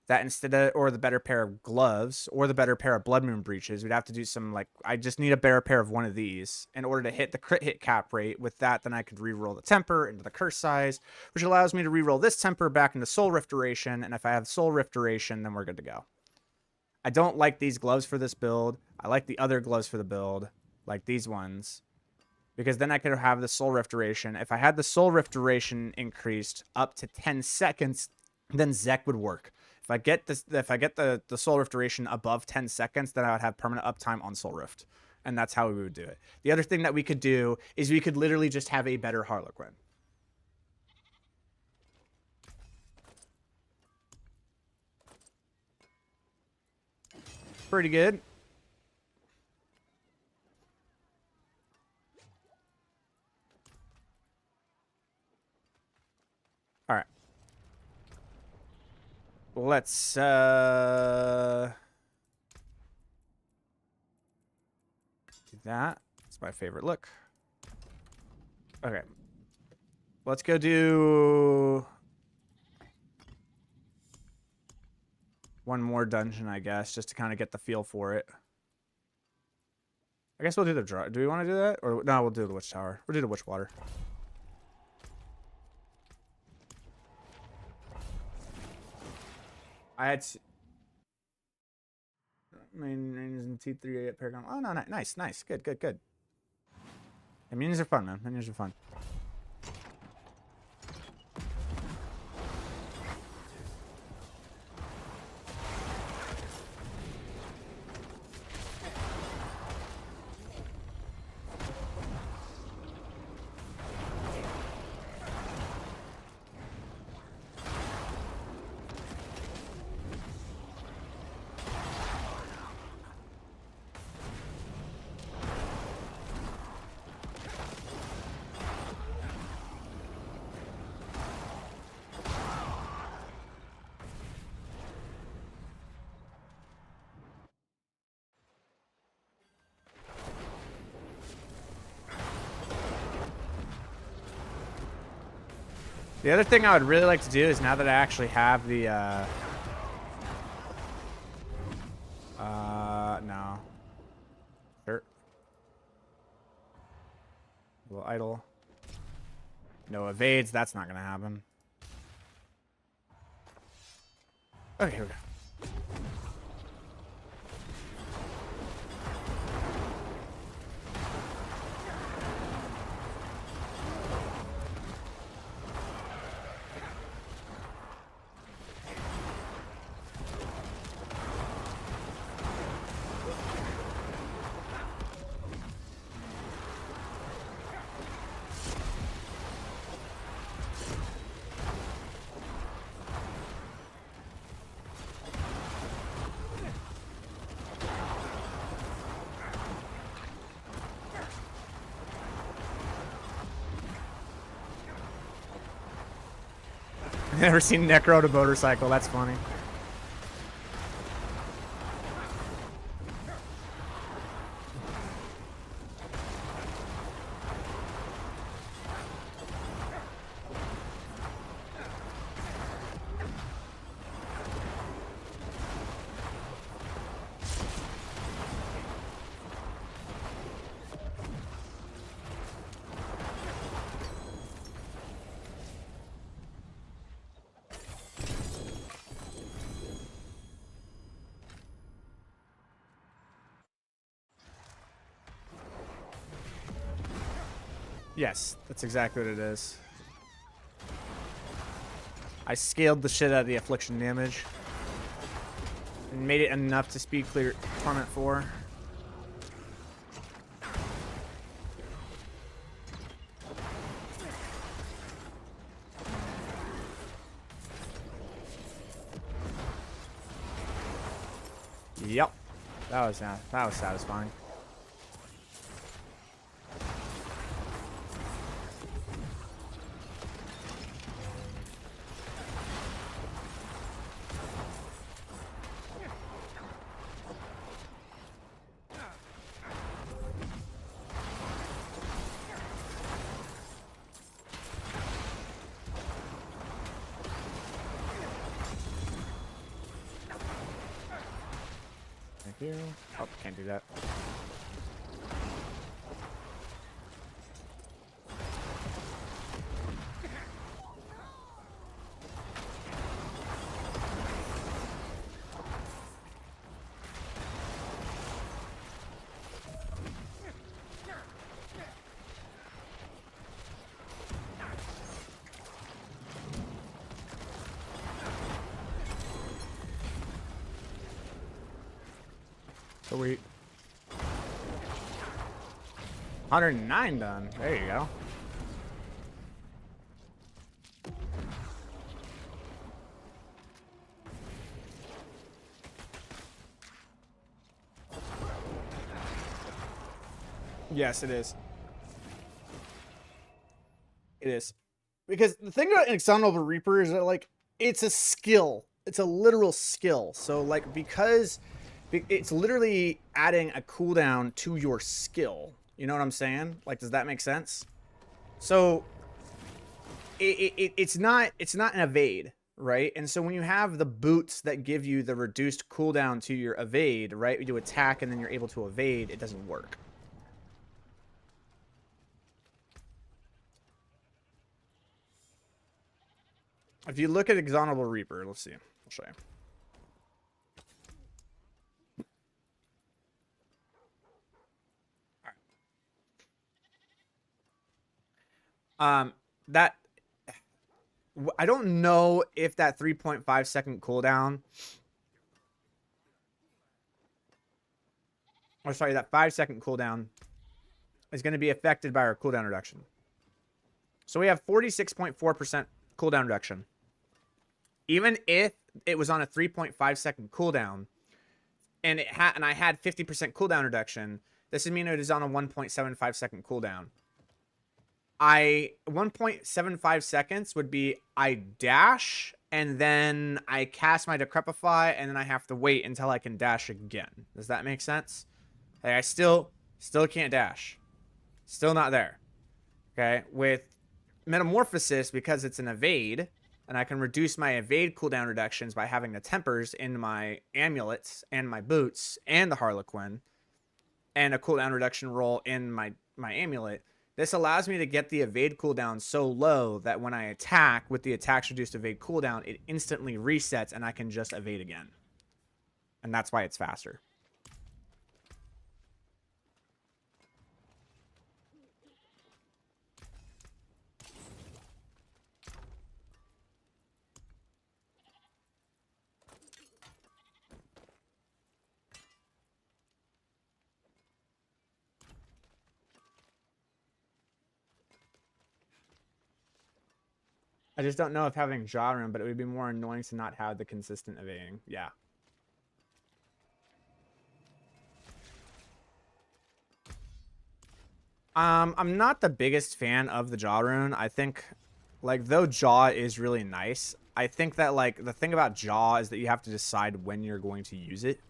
That instead of, or the better pair of gloves, or the better pair of Blood Moon breeches. We'd have to do some, like, I just need a better pair of one of these in order to hit the crit hit cap rate. With that, then I could reroll the temper into the curse size, which allows me to reroll this temper back into Soul Rift duration. And if I have Soul Rift duration, then we're good to go. I don't like these gloves for this build. I like the other gloves for the build, like these ones, because then I could have the Soul Rift duration. If I had the Soul Rift duration increased up to 10 seconds, then Zek would work. If I get the Soul Rift duration above 10 seconds, then I would have permanent uptime on Soul Rift. And that's how we would do it. The other thing that we could do is we could literally just have a better Harlequin. Pretty good. All right. Let's do that. It's my favorite look. Okay. Let's go do one more dungeon, I guess, just to kind of get the feel for it. I guess we'll do the draw. Do we want to do that? Or no, we'll do the Witch Tower. We'll do the Witch Water. I had main T3 at Paragon. Oh no, nice. Good. And minions are fun, man. Minions are fun. The other thing I would really like to do is, now that I actually have the, no. Sure. A little idle. No evades, that's not gonna happen. Okay, here we go. Never seen Necro to motorcycle. That's funny. Yes, that's exactly what it is. I scaled the shit out of the affliction damage and made it enough to speed clear Torment 4. Yep. That was satisfying. Thank you. Oh, can't do that. Sweet. 109 done. There you go. Yes, it is. It is. Because the thing about Exonerable Reaper is that, like, it's a skill. It's a literal skill. So, like, because it's literally adding a cooldown to your skill. You know what I'm saying? Like, does that make sense? So, it's not an evade, right? And so when you have the boots that give you the reduced cooldown to your evade, right? You attack and then you're able to evade, it doesn't work. If you look at Exonerable Reaper, let's see. I'll show you. That I don't know if that 3.5 second cooldown, or sorry, that 5 second cooldown is going to be affected by our cooldown reduction. So we have 46.4% cooldown reduction. Even if it was on a 3.5 second cooldown, and I had 50% cooldown reduction, this would mean it is on a 1.75 second cooldown. 1.75 seconds would be I dash and then I cast my Decrepify and then I have to wait until I can dash again. Does that make sense? Like, I still can't dash. Still not there. Okay, with Metamorphosis, because it's an evade, and I can reduce my evade cooldown reductions by having the tempers in my amulets and my boots and the Harlequin, and a cooldown reduction roll in my amulet. This allows me to get the evade cooldown so low that when I attack with the attack's reduced evade cooldown, it instantly resets and I can just evade again. And that's why it's faster. I just don't know if having jaw rune, but it would be more annoying to not have the consistent evading. Yeah. I'm not the biggest fan of the jaw rune. I think Like, though Jaw is really nice, I think that, like, the thing about Jaw is that you have to decide when you're going to use it.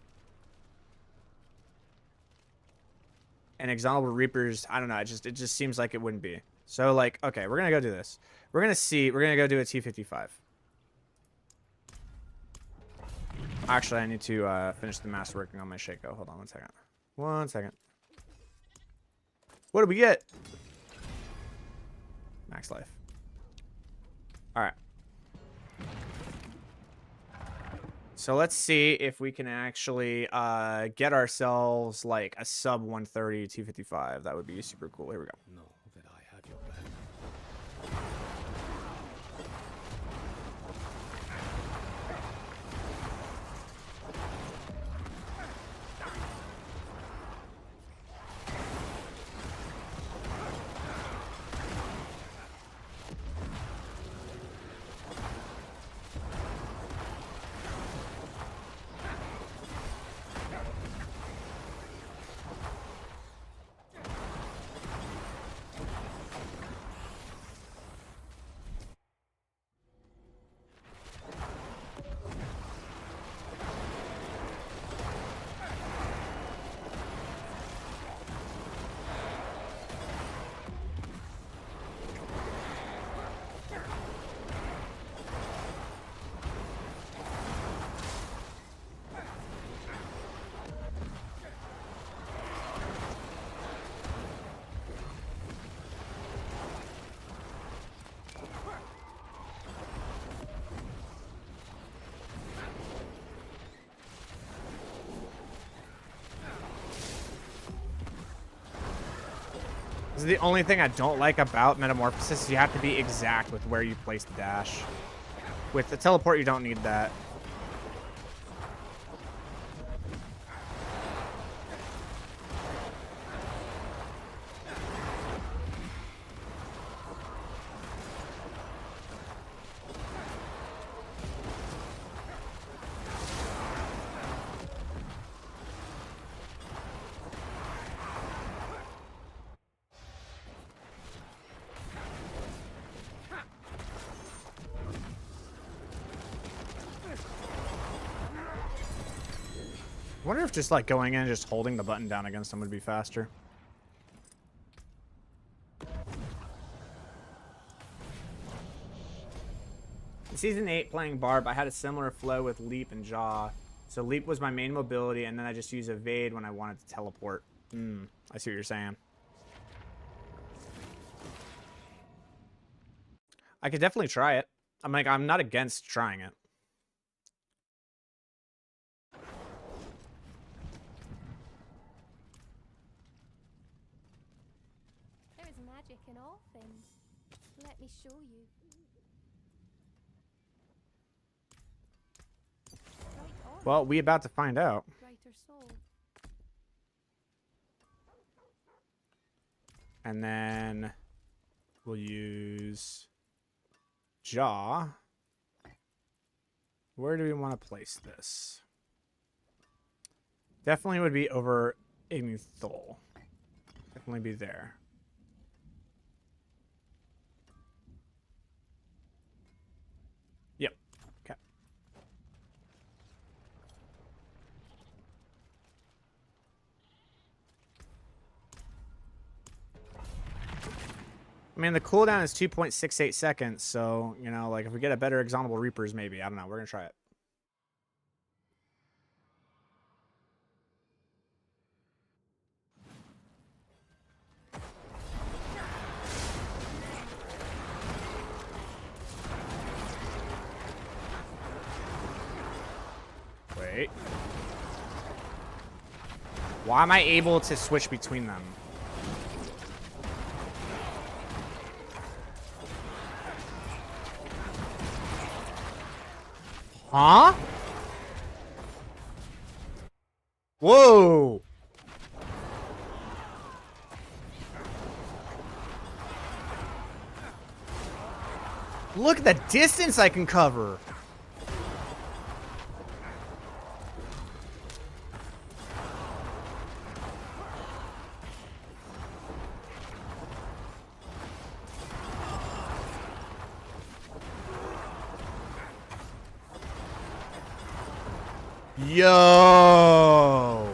And Exaltable Reapers, I don't know, it just seems like it wouldn't be. So, like, okay, we're gonna go do this. We're gonna go do a T55. Actually, I need to finish the master working on my Shaco. Hold on 1 second. 1 second. What do we get? Max life. Alright. So let's see if we can actually get ourselves like a sub 130 255. That would be super cool. Here we go. Know that I have your back. This is the only thing I don't like about Metamorphosis is you have to be exact with where you place the dash. With the teleport, you don't need that. I wonder if just like going in and just holding the button down against them would be faster. In Season 8 playing Barb, I had a similar flow with Leap and Jaw. So Leap was my main mobility, and then I just use Evade when I wanted to teleport. I see what you're saying. I could definitely try it. I'm not against trying it. There is magic in all things. Let me show you. Right on, Well, we about to find out. brighter soul. And then we'll use Jaw. Where do we want to place this? Definitely would be over Ignuthol. Definitely be there. Yep. Okay. I mean, the cooldown is 2.68 seconds, so, you know, like, if we get a better Exaltable Reapers, maybe. I don't know. We're going to try it. Wait. Why am I able to switch between them? Huh? Whoa! Look at the distance I can cover. Yo!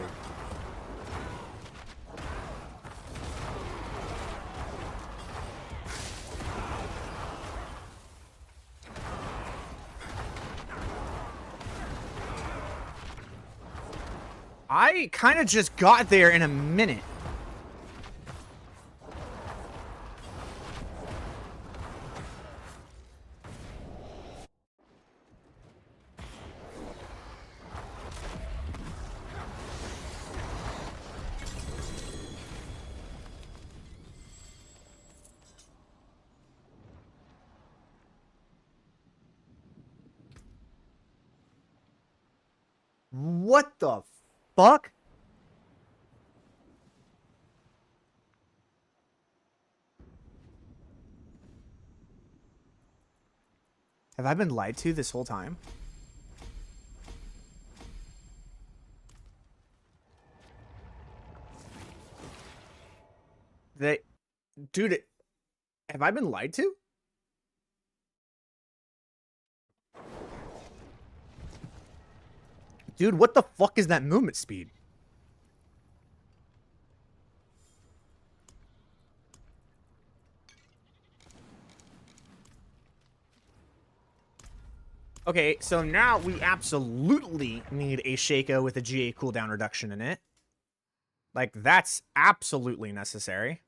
I kind of just got there in a minute. What the fuck? Have I been lied to this whole time? Dude, have I been lied to? Dude, what the fuck is that movement speed? Okay, so now we absolutely need a Shaco with a GA cooldown reduction in it. Like, that's absolutely necessary.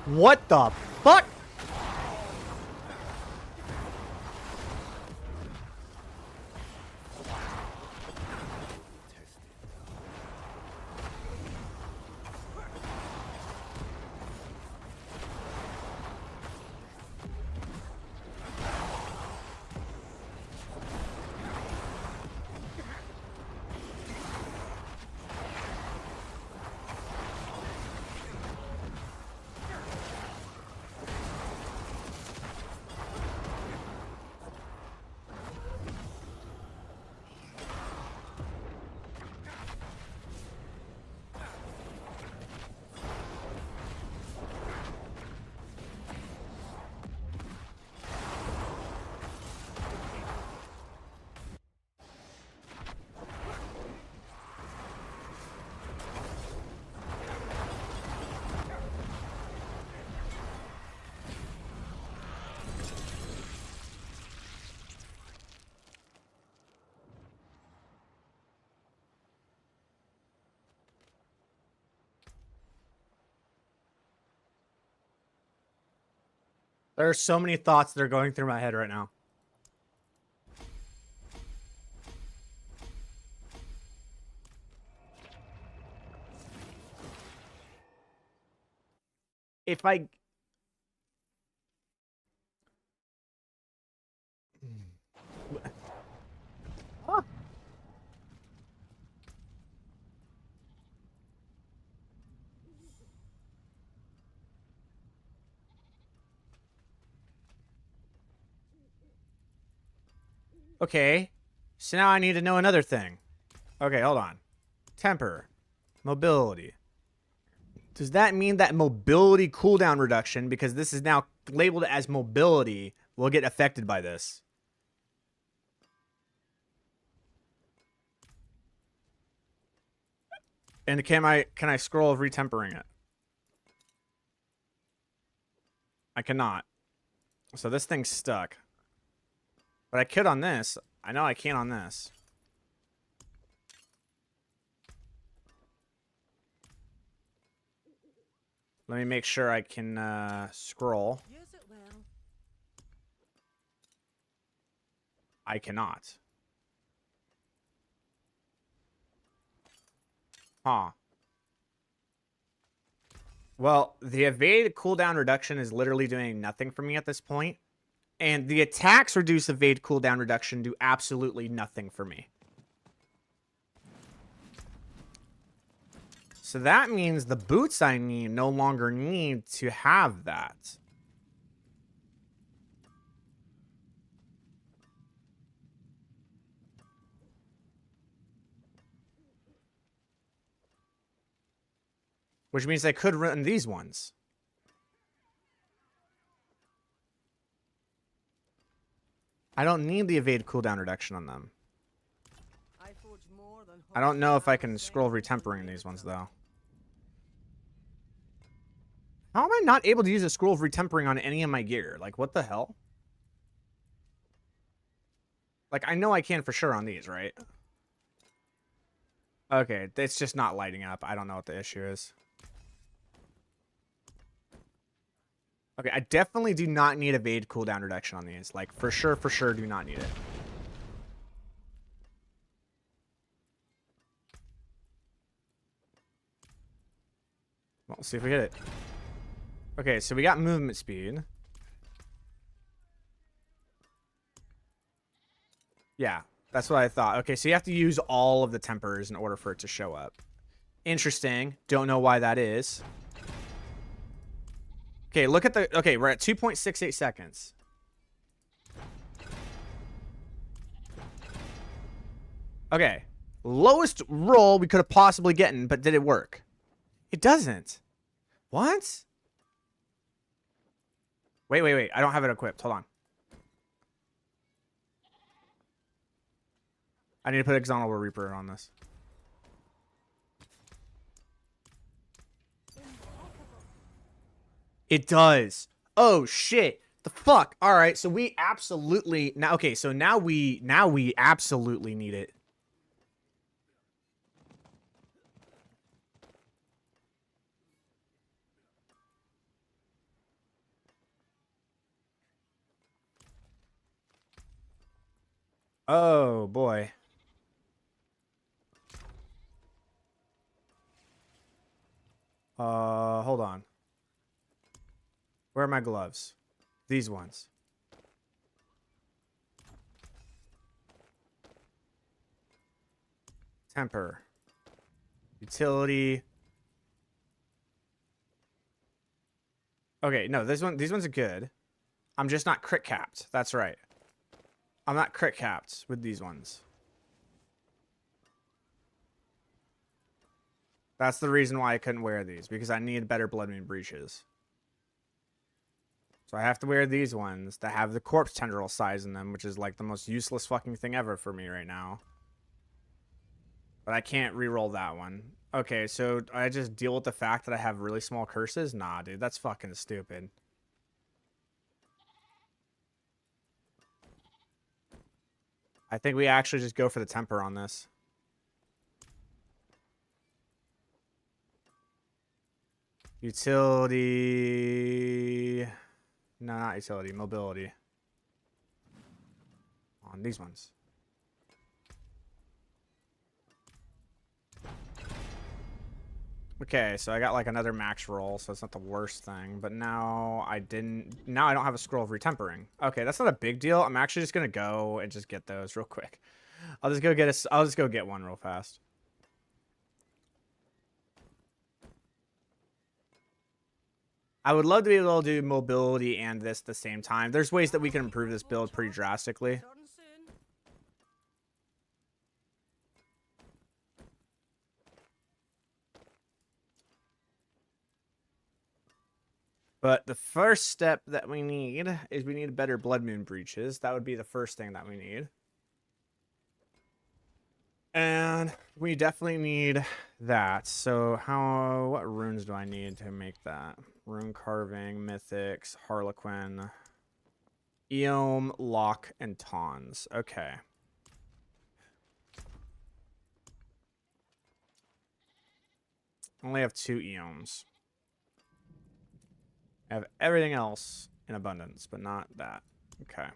What the fuck? There are so many thoughts that are going through my head right now. If I... Huh? Okay, so now I need to know another thing. Okay, hold on. Temper. Mobility. Does that mean that mobility cooldown reduction, because this is now labeled as mobility, will get affected by this? And can I scroll of retempering it? I cannot. So this thing's stuck. But I could on this. I know I can't on this. Let me make sure I can scroll. Use it well. I cannot. Huh. Well, the evade cooldown reduction is literally doing nothing for me at this point. And the attacks reduce evade cooldown reduction do absolutely nothing for me. So that means the boots I need no longer need to have that. Which means I could run these ones. I don't need the evade cooldown reduction on them. I forge more than I don't know if I can horses scroll and retempering these labor ones, time. though. How am I not able to use a scroll of retempering on any of my gear? Like, what the hell? Like, I know I can for sure on these, right? Okay, it's just not lighting up. I don't know what the issue is. Okay, I definitely do not need evade cooldown reduction on these. Like, for sure, do not need it. Well, let's see if we hit it. Okay, so we got movement speed. Yeah, that's what I thought. Okay, so you have to use all of the tempers in order for it to show up. Interesting. Don't know why that is. Okay, look at the... Okay, we're at 2.68 seconds. Okay. Lowest roll we could have possibly gotten, but did it work? It doesn't. What? Wait. I don't have it equipped. Hold on. I need to put Exonable Reaper on this. It does. Oh shit. The fuck. All right. So we absolutely now. Okay. So now we absolutely need it. Oh boy. Hold on. Where are my gloves? These ones. Temper. Utility. Okay, no, these ones are good. I'm just not crit capped. That's right. I'm not crit capped with these ones. That's the reason why I couldn't wear these, because I need better Blood Moon breaches. So I have to wear these ones that have the corpse tendril size in them, which is like the most useless fucking thing ever for me right now. But I can't re-roll that one. Okay, so I just deal with the fact that I have really small curses? Nah, dude, that's fucking stupid. I think we actually just go for the temper on this. Utility... No, not utility. Mobility. On these ones. Okay, so I got like another max roll, so it's not the worst thing. But now I didn't... Now I don't have a scroll of retempering. Okay, that's not a big deal. I'm actually just gonna go and just get those real quick. I'll just go get one real fast. I would love to be able to do mobility and this at the same time. There's ways that we can improve this build pretty drastically. Starting soon. But the first step that we need is we need better Blood Moon breaches. That would be the first thing that we need. And we definitely need that. So what runes do I need to make that? Rune carving, mythics, harlequin, eom, lock, and tawns. Okay. Only have 2 eoms. I have everything else in abundance, but not that. Okay.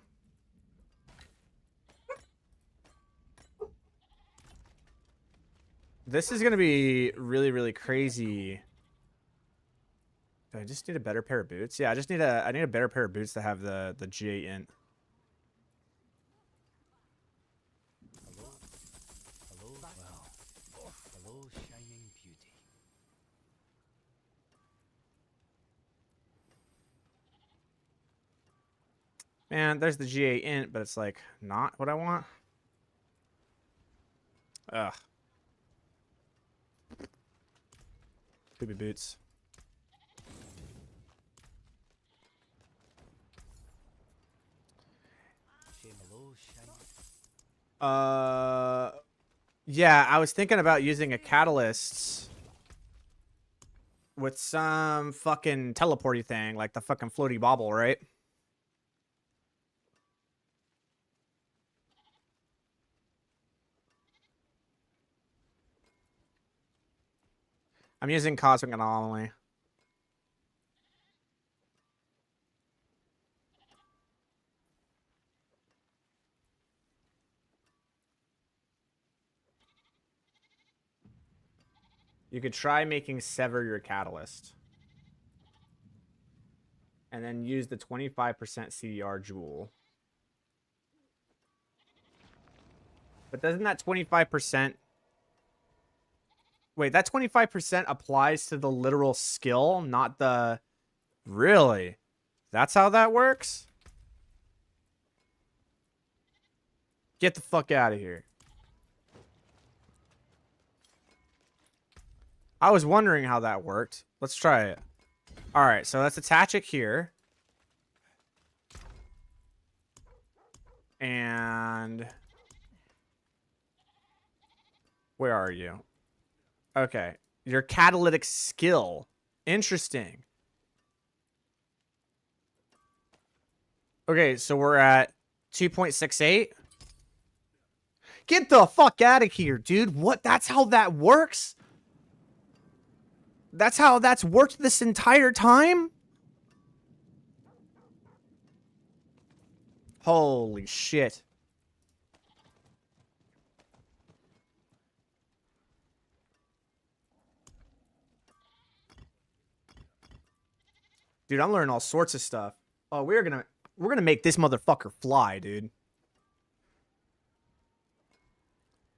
This is gonna be really, really crazy. Do I just need a better pair of boots? Yeah, I need a better pair of boots to have the G8 int. Hello, hello, well, hello, shining beauty. Man, there's the G8 int, but it's like not what I want. Ugh. Poopy boots. Hello, shining. Yeah, I was thinking about using a catalyst with some fucking teleporty thing, like the fucking floaty bobble, right? I'm using Cosmic Anomaly. You could try making Sever your catalyst. And then use the 25% CDR jewel. But doesn't that 25%... Wait, that 25% applies to the literal skill, not the... Really? That's how that works? Get the fuck out of here. I was wondering how that worked. Let's try it. All right, so let's attach it here. And where are you? Okay, your catalytic skill. Interesting. Okay, so we're at 2.68. Get the fuck out of here, dude. What? That's how that works? That's how that's worked this entire time? Holy shit. Dude, I'm learning all sorts of stuff. Oh, we're gonna make this motherfucker fly, dude.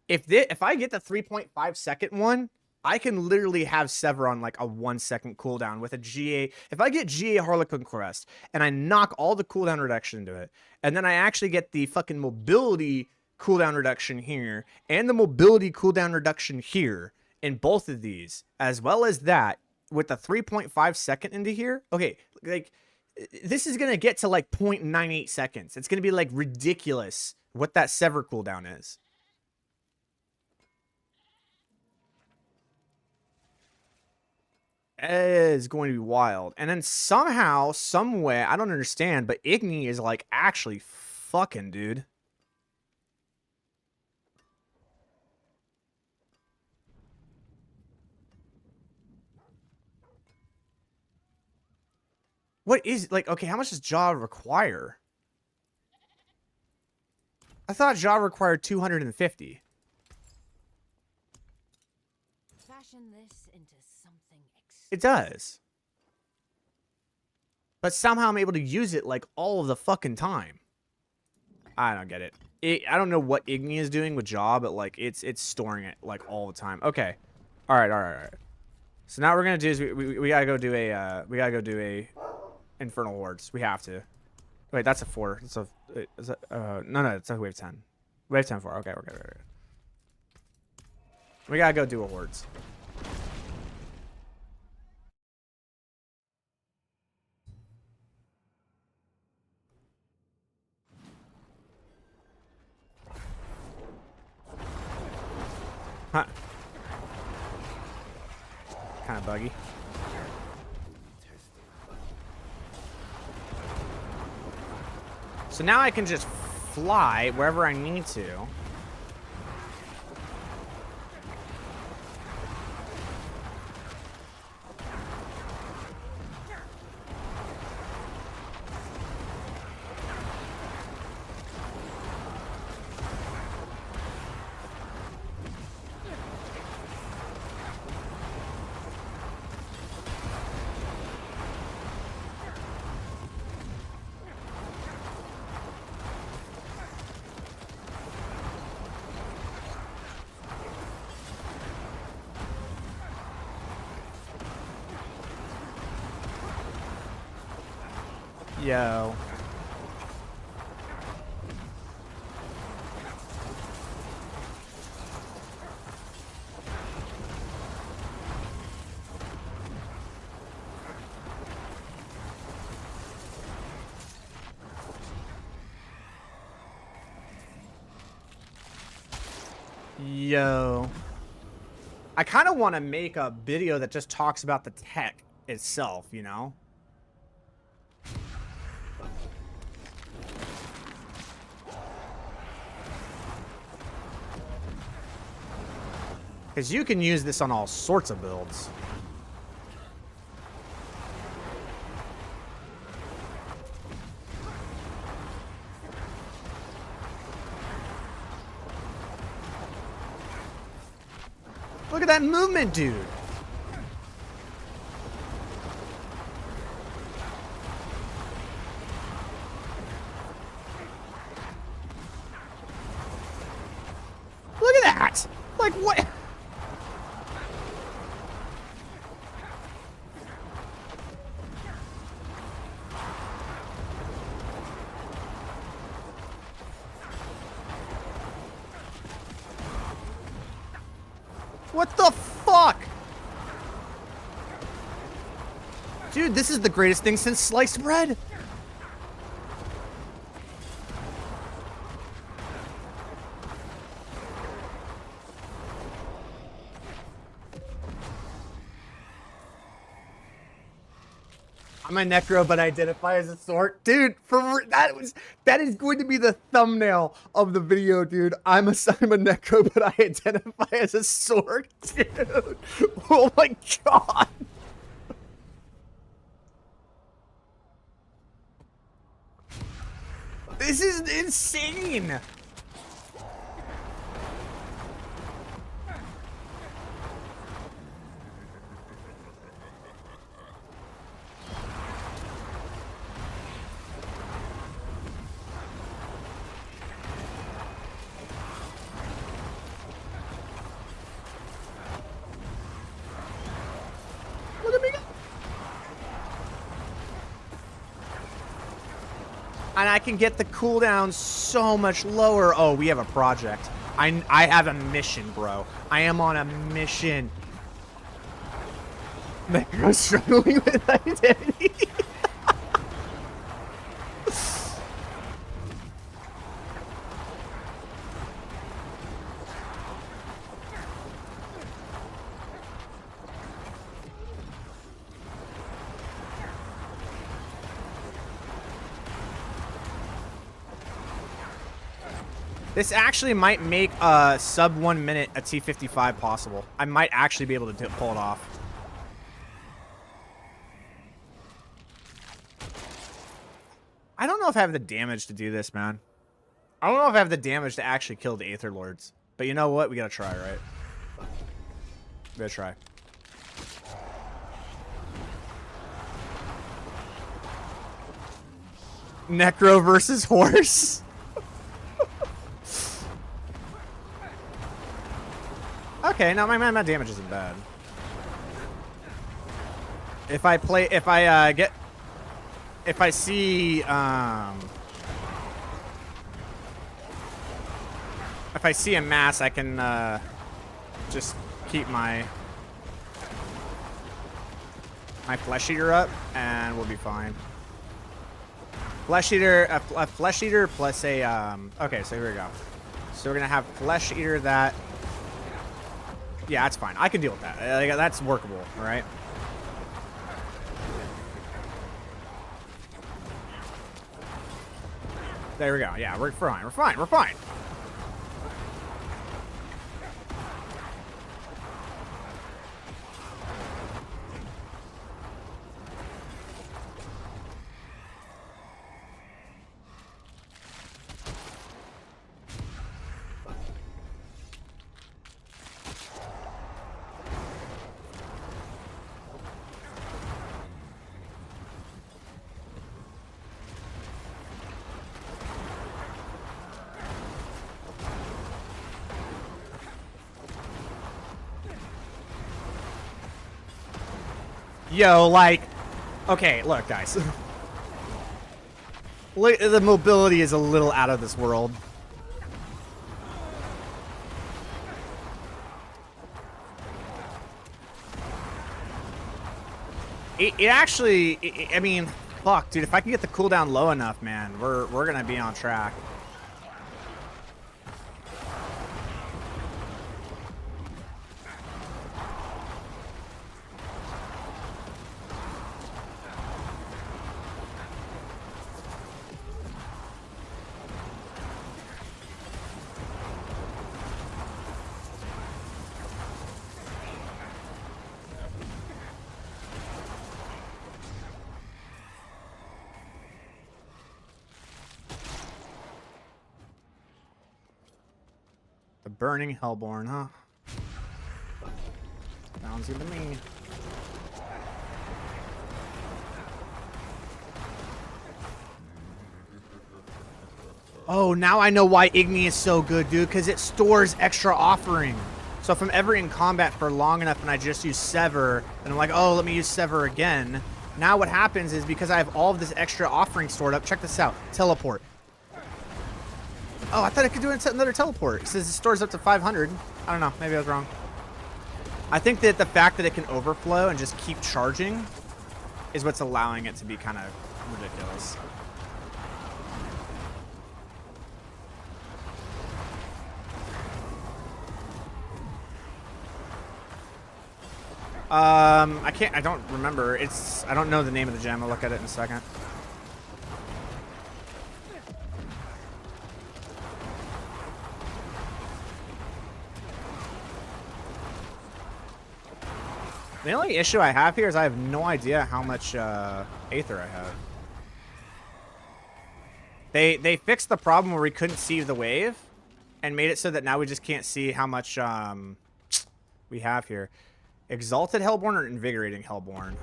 If I get the 3.5 second one, I can literally have Sever on like a 1 second cooldown with a GA. If I get GA Harlequin Crest and I knock all the cooldown reduction into it, and then I actually get the fucking mobility cooldown reduction here and the mobility cooldown reduction here in both of these, as well as that with the 3.5 second into here. Okay, like this is gonna get to like 0.98 seconds. It's gonna be like ridiculous what that Sever cooldown is. Is going to be wild. And then somehow, some way, I don't understand, but Igni is like actually fucking, dude. What is, like, okay, how much does Jaw require? I thought Jaw required 250. Fashion this into something It does. But somehow I'm able to use it like all of the fucking time. I don't get it. I don't know what Igni is doing with Jaw, but like it's storing it like all the time. Okay. All right. So now what we're gonna do is we gotta go do a Infernal Hordes. We have to. Wait, that's a 4. It's a no, it's a wave 10. Wave 10 4. Okay. We gotta go do a Hordes. Huh. Kind of buggy. So now I can just fly wherever I need to. Yo. Yo. I kind of want to make a video that just talks about the tech itself, you know? Because you can use this on all sorts of builds. Look at that movement, dude. Look at that. Like, what? What the fuck? Dude, this is the greatest thing since sliced bread. I'm a necro, but I identify as a sword. Dude, that is going to be the thumbnail of the video, dude. I'm a necro, but I identify as a sword, dude. Oh my god. This is insane. Look at me go. And I can get the cooldown so much lower. Oh, we have a project. I have a mission, bro. I am on a mission. Necro struggling with identity. This actually might make sub 1 minute a T55 possible. I might actually be able to pull it off. I don't know if I have the damage to do this, man. I don't know if I have the damage to actually kill the Aether Lords. But you know what? We gotta try, right? We gotta try. Necro versus horse? Okay, now my damage isn't bad. If I see a mass, I can just keep my flesh eater up, and we'll be fine. Flesh eater, a flesh eater plus a okay, so here we go. So we're gonna have flesh eater that. Yeah, that's fine. I can deal with that. That's workable, all right? There we go. Yeah, we're fine. We're fine. We're fine. Yo, like, okay, look, guys. The mobility is a little out of this world. It actually, I mean, fuck, dude. If I can get the cooldown low enough, man, we're gonna be on track. The Burning Hellborn, huh? Sounds good to me. Oh, now I know why Igni is so good, dude, because it stores extra offering. So if I'm ever in combat for long enough and I just use Sever, and I'm like, oh, let me use Sever again. Now what happens is because I have all of this extra offering stored up, check this out, teleport. Oh, I thought I could do another teleport. It says it stores up to 500. I don't know. Maybe I was wrong. I think that the fact that it can overflow and just keep charging is what's allowing it to be kind of ridiculous. I don't remember. I don't know the name of the gem. I'll look at it in a second. The only issue I have here is I have no idea how much Aether I have. They fixed the problem where we couldn't see the wave and made it so that now we just can't see how much we have here. Exalted Hellborn or Invigorating Hellborn?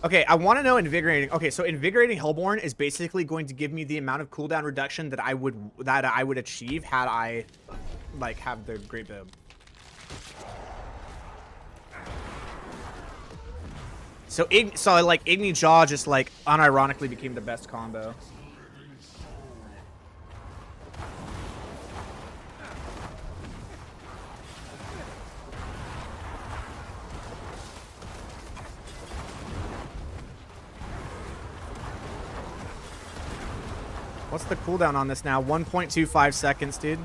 Okay, I want to know Invigorating. Okay, so Invigorating Hellborn is basically going to give me the amount of cooldown reduction that I would achieve had I like have the Great Bib. So like Igni Jaw just like unironically became the best combo. What's the cooldown on this now? 1.25 seconds, dude.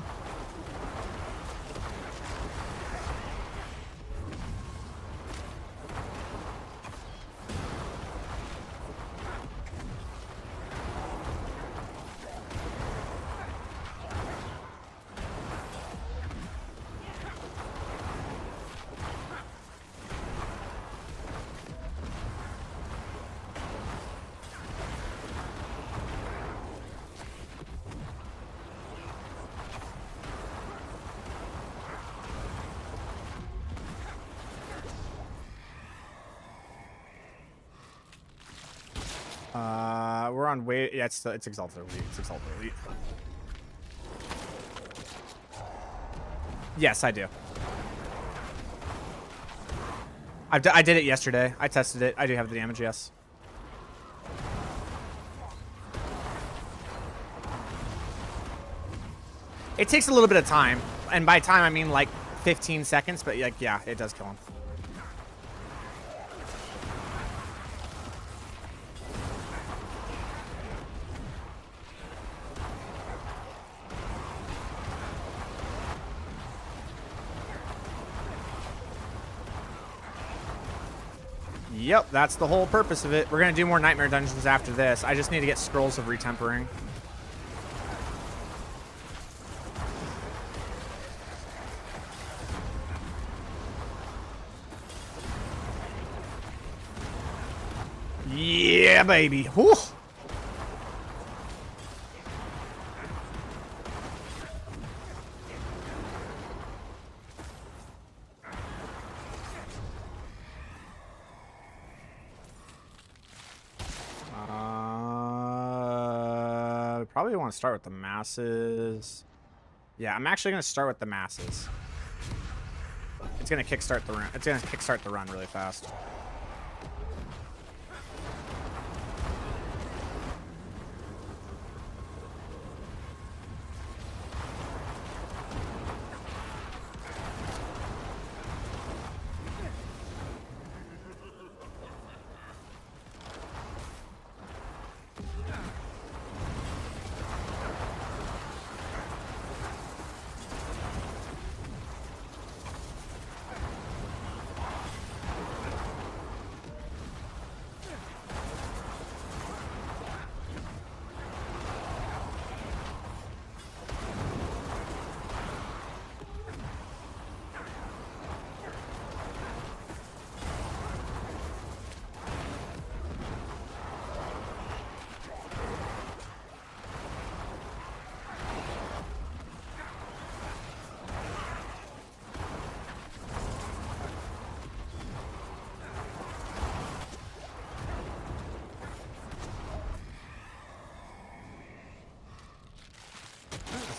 We're on way. Yeah, it's Exalted Elite. It's Exalted Elite. Yes, I do. I did it yesterday. I tested it. I do have the damage, yes. It takes a little bit of time. And by time, I mean like 15 seconds. But like, yeah, it does kill him. Yep, that's the whole purpose of it. We're going to do more Nightmare Dungeons after this. I just need to get Scrolls of Retempering. Yeah, baby. Whew. Probably want to start with the masses. Yeah, I'm actually going to start with the masses. It's going to kickstart the run. It's going to kickstart the run really fast.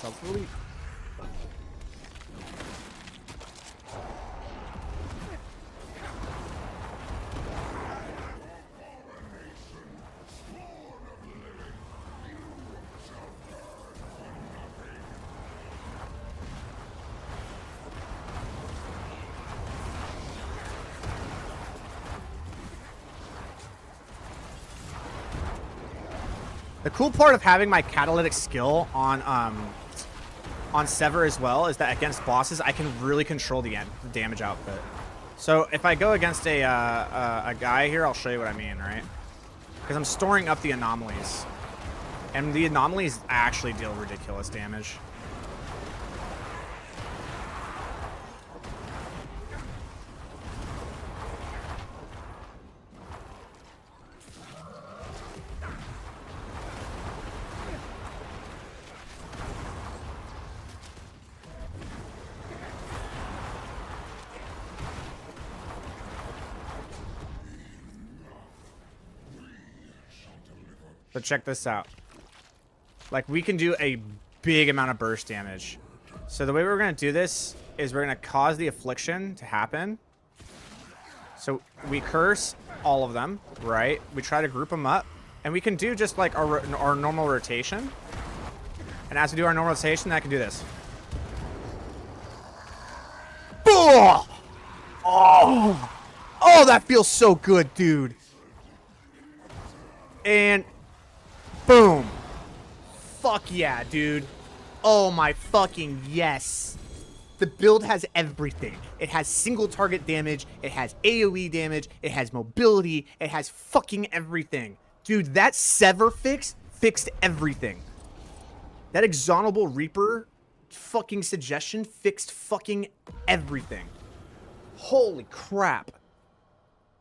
Self-relief. The cool part of having my catalytic skill on Sever as well is that against bosses, I can really control the damage output. So if I go against a guy here, I'll show you what I mean, right? Because I'm storing up the anomalies. And the anomalies actually deal ridiculous damage. But check this out. Like, we can do a big amount of burst damage. So the way we're going to do this is we're going to cause the affliction to happen. So we curse all of them, right? We try to group them up. And we can do just like our normal rotation. And as we do our normal rotation, I can do this. Oh! Oh, that feels so good, dude. And boom. Fuck yeah, dude. Oh my fucking yes. The build has everything. It has single target damage. It has AoE damage. It has mobility. It has fucking everything. Dude, that Sever fix fixed everything. That Exonable Reaper fucking suggestion fixed fucking everything. Holy crap.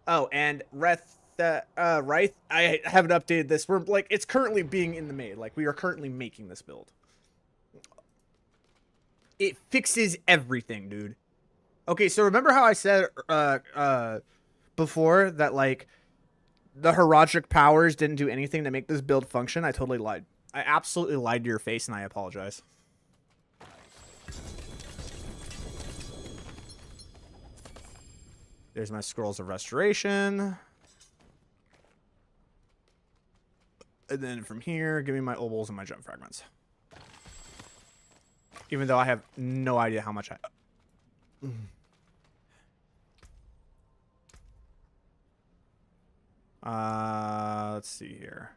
Oh, and Wraith, I haven't updated this. We're like, it's currently being in the made. Like, we are currently making this build. It fixes everything, dude. Okay, so remember how I said before that, like, the Herodic powers didn't do anything to make this build function? I totally lied. I absolutely lied to your face, and I apologize. There's my Scrolls of Restoration. And then from here, give me my Obols and my Jump Fragments. Even though I have no idea how much let's see here.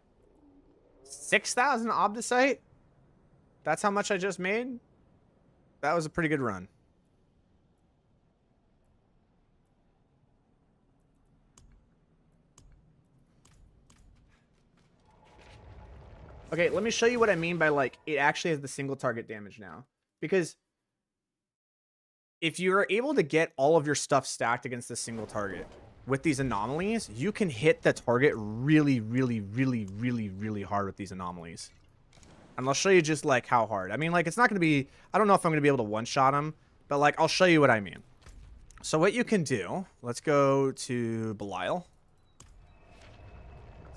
6,000 Obdicite? That's how much I just made? That was a pretty good run. Okay, let me show you what I mean by, like, it actually has the single target damage now. Because if you're able to get all of your stuff stacked against a single target with these anomalies, you can hit the target really, really, really, really, really hard with these anomalies. And I'll show you just, like, how hard. I mean, like, it's not going to be... I don't know if I'm going to be able to one-shot him, but, like, I'll show you what I mean. So what you can do... Let's go to Belial.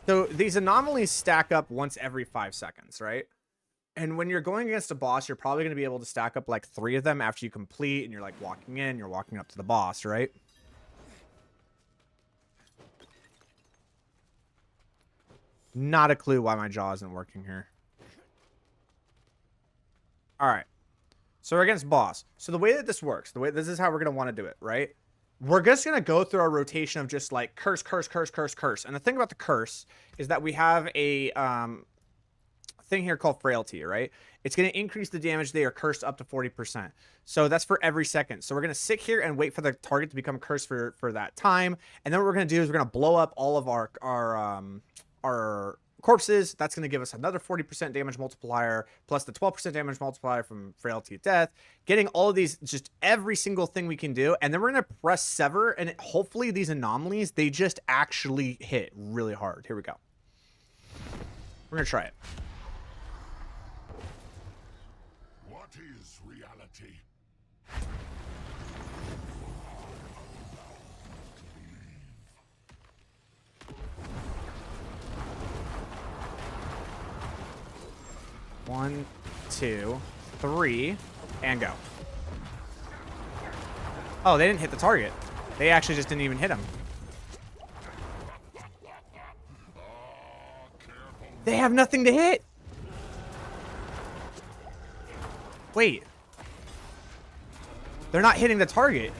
So these anomalies stack up once every 5 seconds, right? And when you're going against a boss, you're probably going to be able to stack up like 3 of them after you complete, and you're like walking in, you're walking up to the boss, right? Not a clue why my jaw isn't working here. All right. So we're against boss. So the way that this works, this is how we're going to want to do it, right? We're just going to go through our rotation of just like curse, curse, curse, curse, curse. And the thing about the curse is that we have a thing here called frailty, right? It's going to increase the damage they are cursed up to 40%. So that's for every second. So we're going to sit here and wait for the target to become cursed for that time. And then what we're going to do is we're going to blow up all of our corpses. That's going to give us another 40% damage multiplier plus the 12% damage multiplier from frailty of death, getting all of these, just every single thing we can do. And then we're going to press sever, and hopefully these anomalies, they just actually hit really hard. Here we go. We're going to try it. What is reality? One, two, 3, and go. Oh, they didn't hit the target. They actually just didn't even hit him. They have nothing to hit. Wait. They're not hitting the target.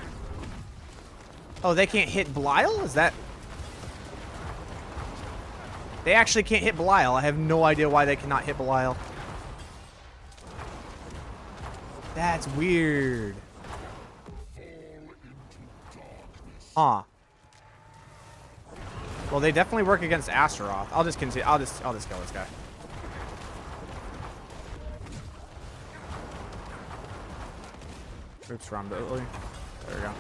Oh, they can't hit Belial? Is that... They actually can't hit Belial. I have no idea why they cannot hit Belial. That's weird. Huh. Well, they definitely work against Astaroth. I'll just continue. I'll just kill this guy. Oops, wrong ability. There we go.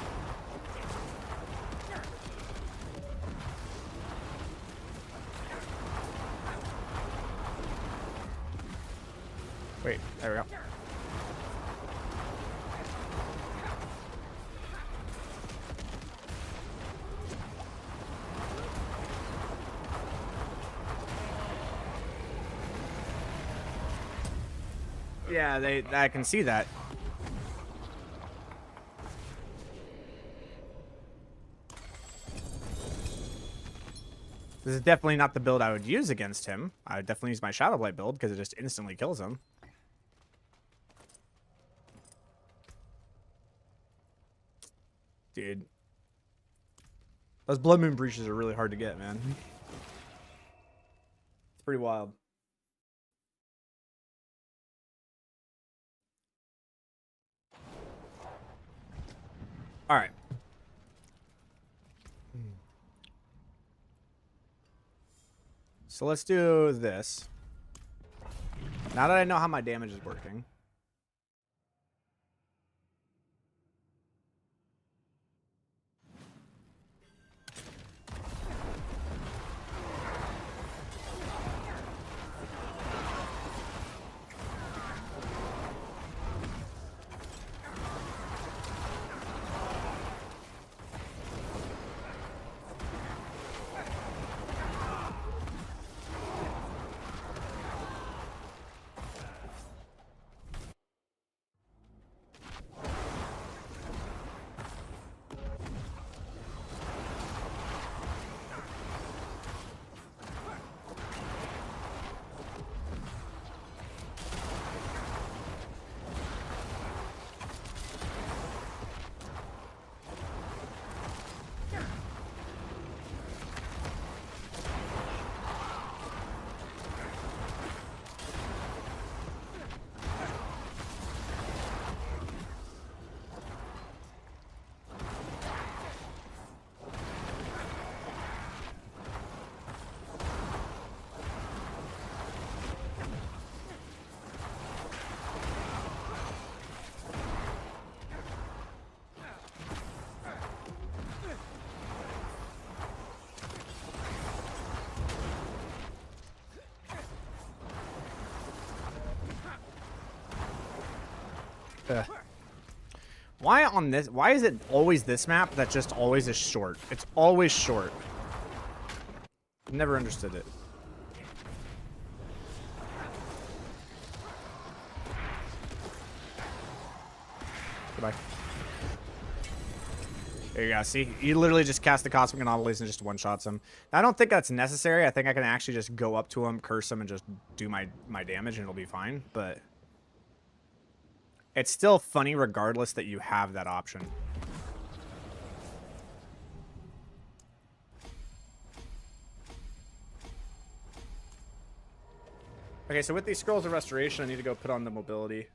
Wait, there we go. Yeah, I can see that. This is definitely not the build I would use against him. I would definitely use my Shadow Blight build because it just instantly kills him. Dude. Those Blood Moon Breaches are really hard to get, man. It's pretty wild. All right. So let's do this. Now that I know how my damage is working. Why on this? Why is it always this map that just always is short? It's always short. Never understood it. Goodbye. There you go. See, you literally just cast the Cosmic Anomalies and just one-shots him. I don't think that's necessary. I think I can actually just go up to him, curse him, and just do my damage, and it'll be fine. But it's still funny regardless that you have that option. Okay, so with these Scrolls of Restoration, I need to go put on the mobility.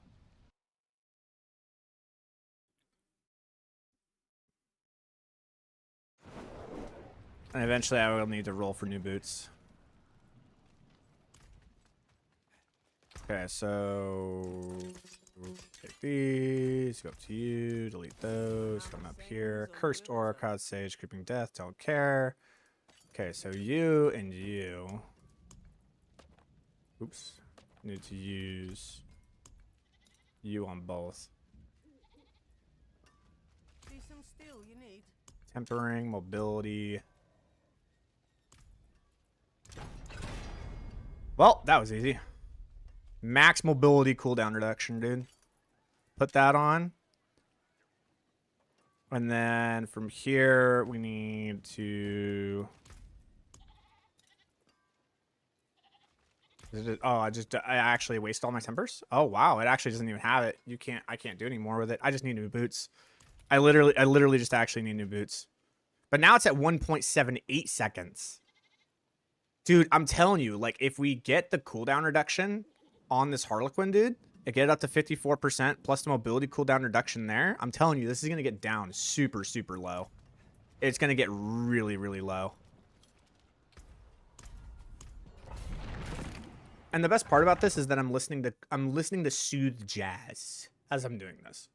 And eventually I will need to roll for new boots. Okay, so take these, go up to you, delete those, come up here. Cursed Aura, Cloud Sage, Creeping Death, don't care. Okay, so you and you. Oops. Need to use you on both. Tempering, mobility. Well, that was easy. Max mobility cooldown reduction, dude. put that on. And then from here, we need to... Oh, I actually waste all my timbers? Oh, wow. It actually doesn't even have it. I can't do any more with it. I just need new boots. I literally just actually need new boots. But now it's at 1.78 seconds. Dude, I'm telling you, like, if we get the cooldown reduction on this Harlequin, dude, and get it up to 54% plus the mobility cooldown reduction there, I'm telling you, this is going to get down super, super low. It's going to get really, really low. And the best part about this is that I'm listening to soothed jazz as I'm doing this.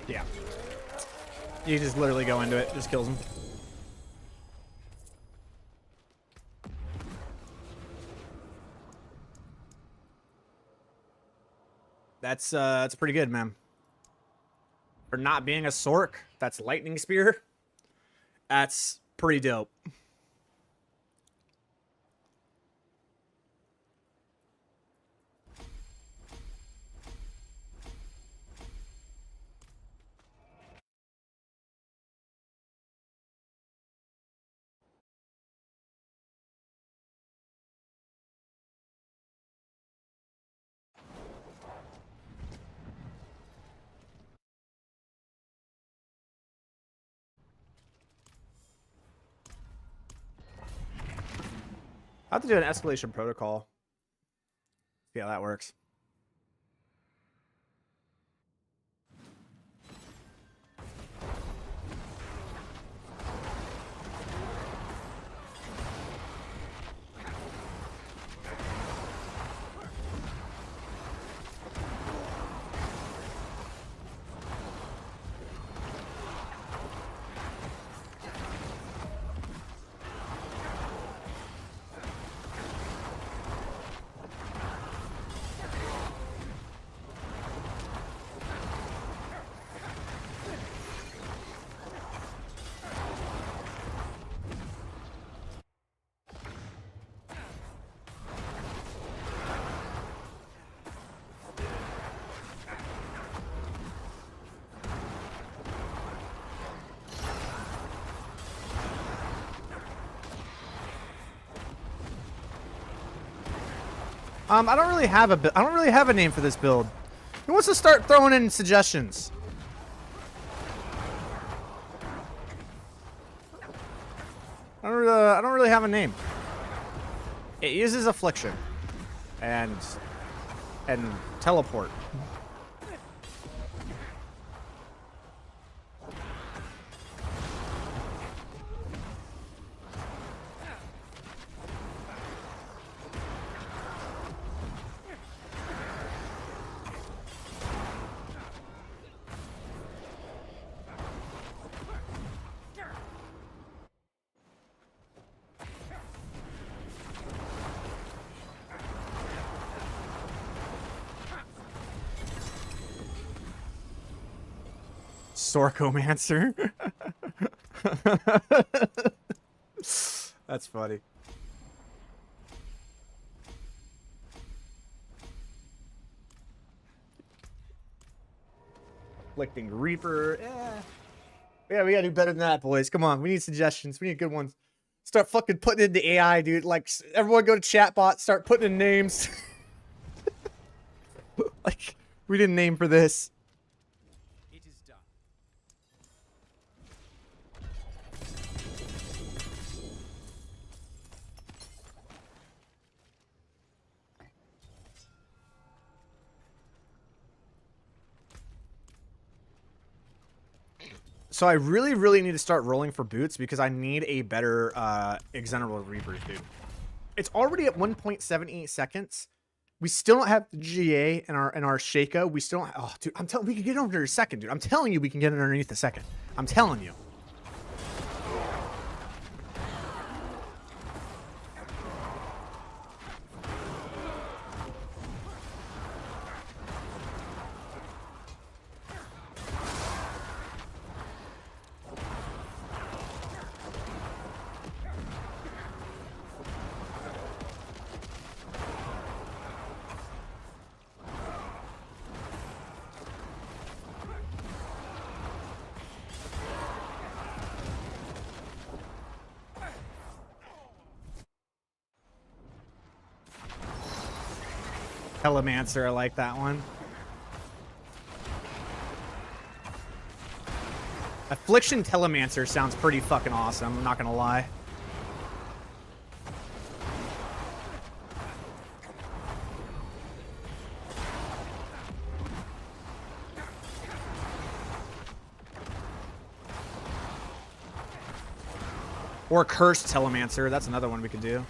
Yeah. You just literally go into it. Just kills him. That's pretty good, man. For not being a Sork, that's lightning spear. That's pretty dope. I have to do an escalation protocol. See how that works. I don't really have a name for this build. Who wants to start throwing in suggestions? I don't really have a name. It uses affliction and teleport. Sorkomancer. That's funny. Afflicting Reaper. Yeah, we gotta do better than that, boys. Come on, we need suggestions. We need good ones. Start fucking putting in the AI, dude. Like, everyone go to chatbot, start putting in names. Like, we didn't name for this. It is done. So I really, really need to start rolling for boots because I need a better Exeneral Reapers, dude. It's already at 1.78 seconds. We still don't have the GA in our Sheikah. We still don't. Oh, dude, I'm telling. We can get under a second, dude. I'm telling you, we can get it underneath a second. I'm telling you. Telemancer, I like that one. Affliction Telemancer sounds pretty fucking awesome, I'm not gonna lie. Or Cursed Telemancer, that's another one we could do.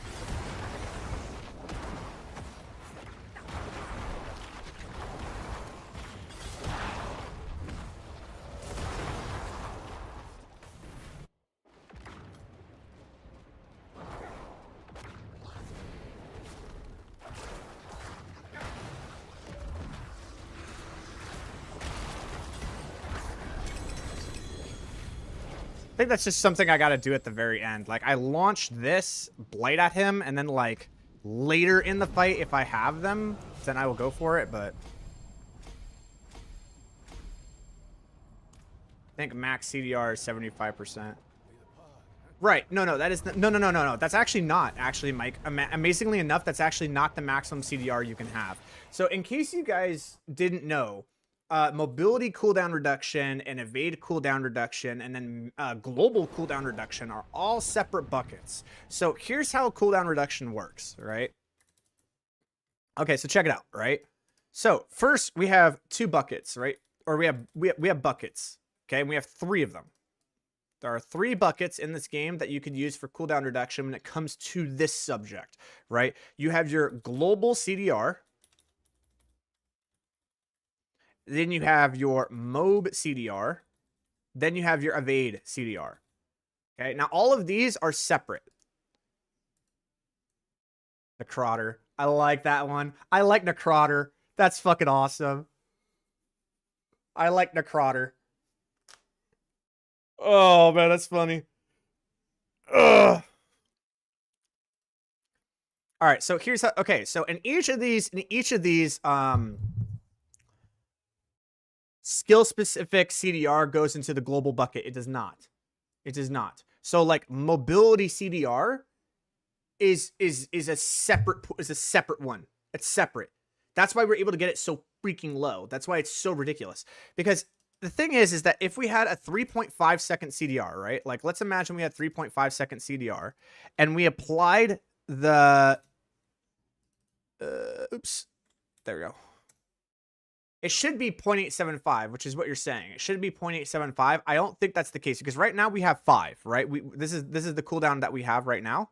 I think that's just something I gotta do at the very end. Like, I launched this blight at him, and then, like, later in the fight, if I have them, then I will go for it, but... I think max CDR is 75%. Right, no, that is... No. That's actually not, Mike. Amazingly enough, that's actually not the maximum CDR you can have. So, in case you guys didn't know... mobility cooldown reduction and evade cooldown reduction and then global cooldown reduction are all separate buckets. So here's how cooldown reduction works, right? Okay, so check it out, right? So first we have two buckets, right? Or we have buckets, okay? And we have three of them. There are three buckets in this game that you could use for cooldown reduction when it comes to this subject, right? You have your global CDR. Then you have your MOB CDR. Then you have your evade CDR. Okay, now all of these are separate. Necrotter. I like that one. I like Necrotter. That's fucking awesome. I like Necrotter. Oh, man, that's funny. Ugh. All right, so here's how... Okay, so in each of these... skill-specific CDR goes into the global bucket. It does not. It does not. So, like, mobility CDR is a separate one. It's separate. That's why we're able to get it so freaking low. That's why it's so ridiculous. Because the thing is that if we had a 3.5 second CDR, right? Like, let's imagine we had 3.5 second CDR, and we applied the... oops. There we go. It should be 0.875, which is what you're saying. It should be 0.875. I don't think that's the case because right now we have 5, right? This is the cooldown that we have right now.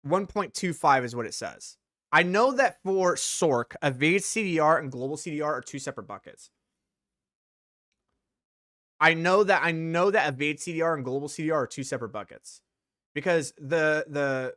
1.25 is what it says. I know that for Sork, evade CDR and global CDR are two separate buckets. I know that evade CDR and global CDR are two separate buckets because the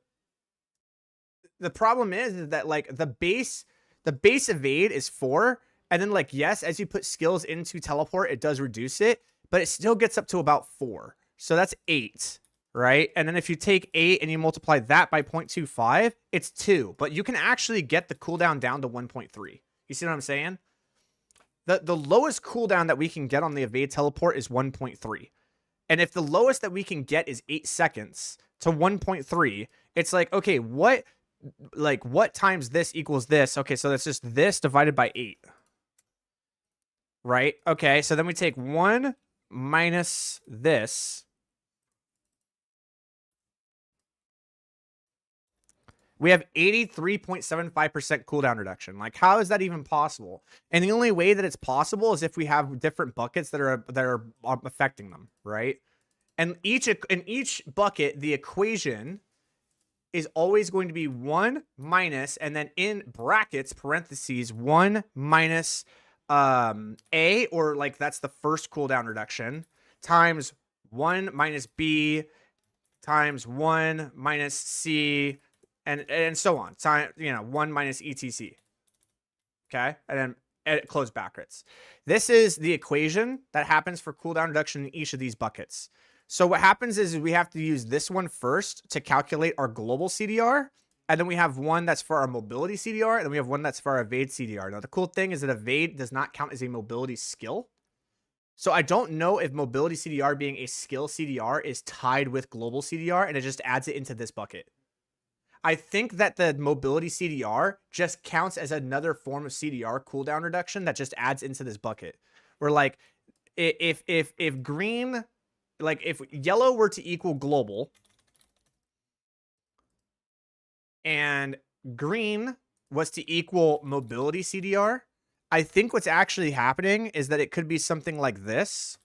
problem is that like the base evade is 4 And then like, yes, as you put skills into teleport, it does reduce it, but it still gets up to about 4. So that's 8, right? And then if you take 8 and you multiply that by 0.25, it's 2. But you can actually get the cooldown down to 1.3. You see what I'm saying? The lowest cooldown that we can get on the evade teleport is 1.3. And if the lowest that we can get is 8 seconds to 1.3, it's like, okay, what times this equals this? Okay, so that's just this divided by 8. Right? Okay, so then we take 1 minus this. We have 83.75% cooldown reduction. Like, how is that even possible? And the only way that it's possible is if we have different buckets that are affecting them, right? And in each bucket, the equation is always going to be 1 minus, and then in brackets, parentheses, 1 minus A, or like that's the first cooldown reduction, times 1 minus B, times 1 minus C, and so on. Time, 1 minus etc. Okay, and then close brackets. This is the equation that happens for cooldown reduction in each of these buckets. So what happens is we have to use this one first to calculate our global CDR, and then we have one that's for our mobility CDR, and then we have one that's for our evade CDR. Now, the cool thing is that evade does not count as a mobility skill. So I don't know if mobility CDR being a skill CDR is tied with global CDR, and it just adds it into this bucket. I think that the mobility CDR just counts as another form of CDR cooldown reduction that just adds into this bucket. Where like, if green, like if yellow were to equal global, and green was to equal mobility CDR, I think what's actually happening is that it could be something like this.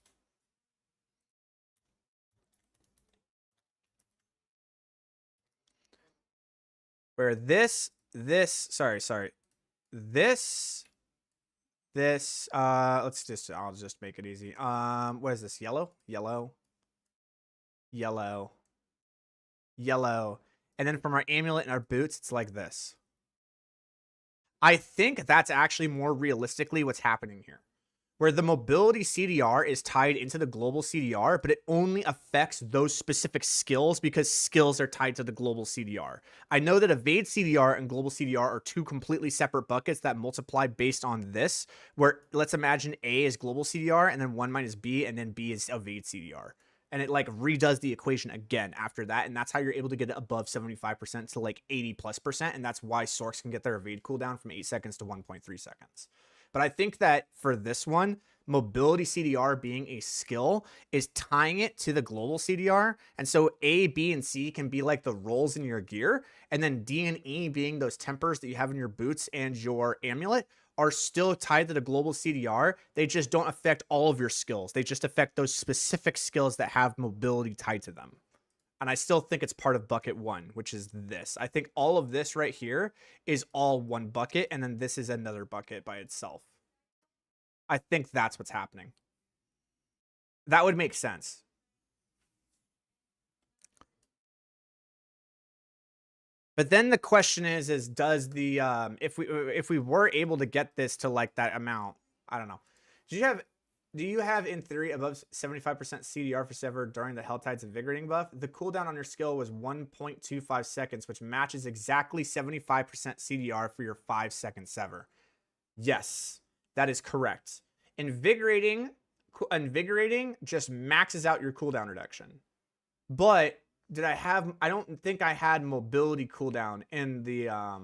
Where this, let's I'll just make it easy. What is this? Yellow. And then from our amulet and our boots, it's like this. I think that's actually more realistically what's happening here, where the mobility CDR is tied into the global CDR, but it only affects those specific skills because skills are tied to the global CDR. I know that evade CDR and global CDR are two completely separate buckets that multiply based on this, where let's imagine A is global CDR and then 1 minus B, and then B is evade CDR. And it like redoes the equation again after that. And that's how you're able to get it above 75% to like 80+%. And that's why Sorks can get their evade cooldown from 8 seconds to 1.3 seconds. But I think that for this one, mobility CDR being a skill is tying it to the global CDR. And so A, B, and C can be like the rolls in your gear. And then D and E being those tempers that you have in your boots and your amulet are still tied to the global CDR. They just don't affect all of your skills. They just affect those specific skills that have mobility tied to them. And I still think it's part of bucket 1, which is this. I think all of this right here is all one bucket, and then this is another bucket by itself. I think that's what's happening. That would make sense. But then the question is does the if we were able to get this to like that amount, I don't know. Do you have in theory above 75% CDR for Sever during the Helltide's Invigorating buff? The cooldown on your skill was 1.25 seconds, which matches exactly 75% CDR for your 5-second Sever. Yes, that is correct. Invigorating just maxes out your cooldown reduction. But I don't think I had mobility cooldown in the I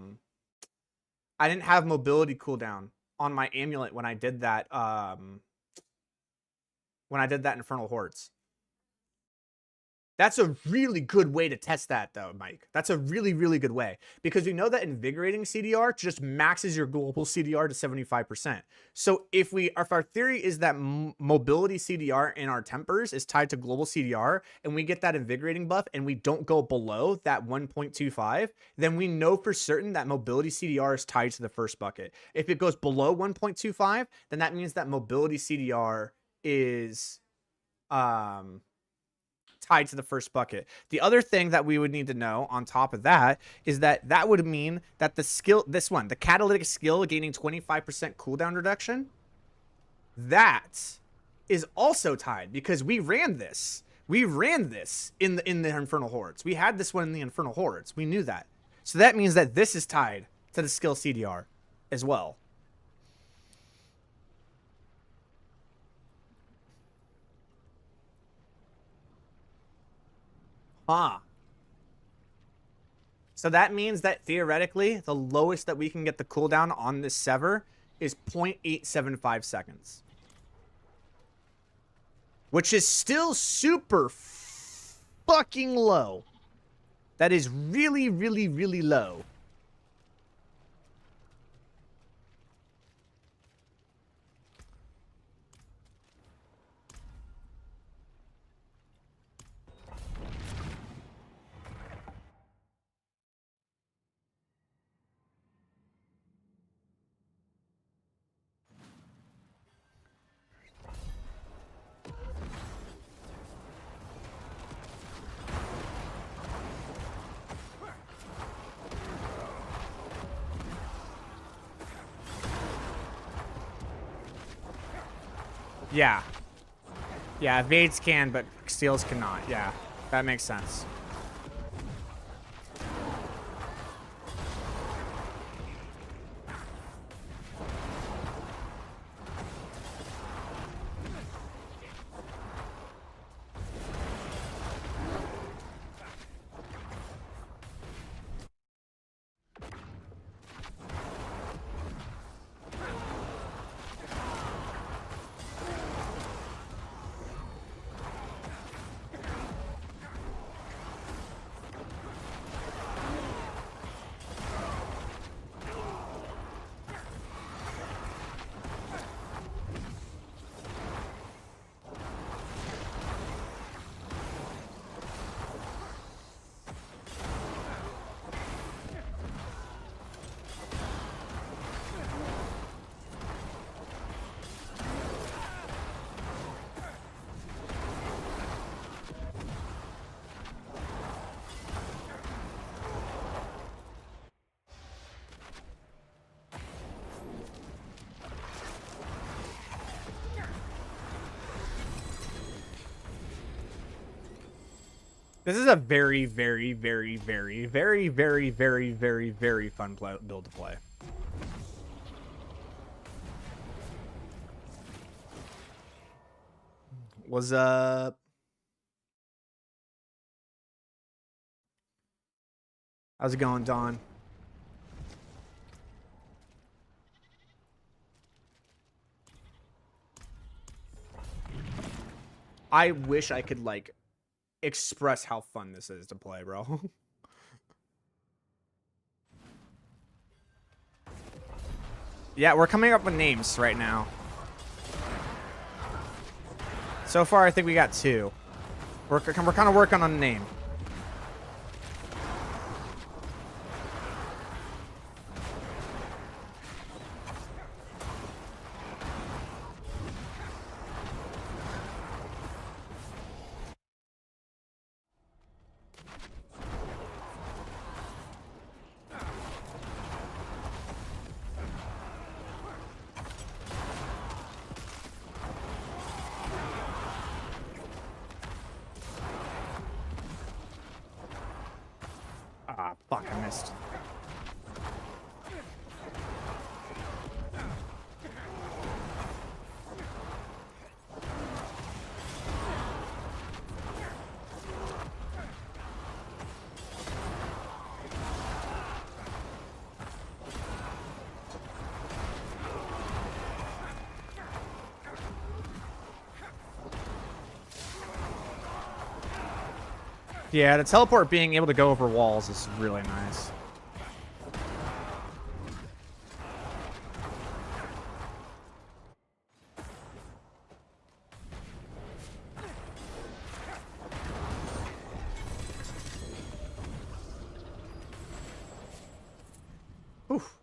didn't have mobility cooldown on my amulet when I did that Infernal Hordes. That's a really good way to test that though, Mike. That's a really, really good way, because we know that invigorating CDR just maxes your global CDR to 75%. So if our theory is that mobility CDR in our tempers is tied to global CDR, and we get that invigorating buff and we don't go below that 1.25, then we know for certain that mobility CDR is tied to the first bucket. If it goes below 1.25, then that means that mobility CDR is tied to the first bucket. The other thing that we would need to know on top of that is that that would mean that the skill, this one, the catalytic skill gaining 25% cooldown reduction, that is also tied because we ran this. We ran this in the Infernal Hordes. We had this one in the Infernal Hordes. We knew that. So that means that this is tied to the skill CDR as well. Huh. So that means that theoretically, the lowest that we can get the cooldown on this Sever is 0.875 seconds. Which is still super fucking low. That is really, really, really low. Yeah. Yeah, evades can, but steals cannot. Yeah, that makes sense. This is a very, very, very, very, very, very, very, very, very fun build to play. What's up? How's it going, Don? I wish I could, like, express how fun this is to play, bro. Yeah, we're coming up with names right now. So far, I think we got 2. We're kind of working on a name. Ah, fuck, I missed. Yeah, the teleport being able to go over walls is really nice. Oof.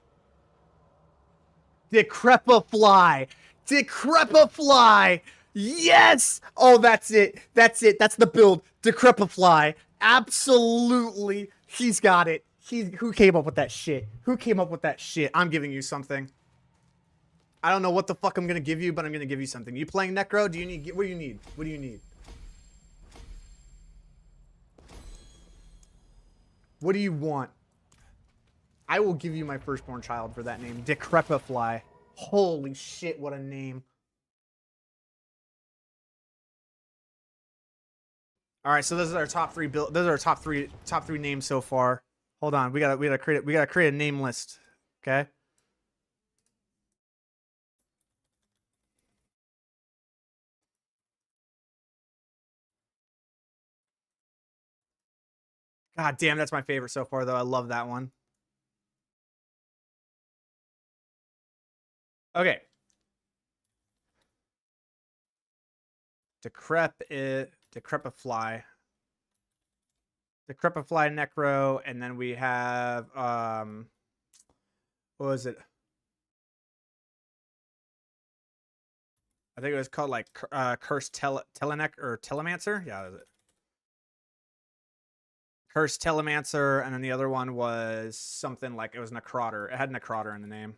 Decrepify! Decrepify! Yes! Oh, that's it. That's it. That's the build. Decrepify. Absolutely. He's got it. Who came up with that shit? Who came up with that shit? I'm giving you something. I don't know what the fuck I'm gonna give you, but I'm gonna give you something. You playing Necro? Do you need... What do you need? What do you need? What do you want? I will give you my firstborn child for that name. Decrepify. Holy shit, what a name. All right, so those are our top three build. Those are our top three names so far. Hold on, we gotta create a name list. Okay. God damn, that's my favorite so far, though. I love that one. Okay. Decrepify. Decrepify Necro, and then we have what was it? I think it was called like Cursed Telemancer or Telemancer. Yeah, that was it. Cursed Telemancer, and then the other one was something like it was Necrotter. It had Necrotter in the name.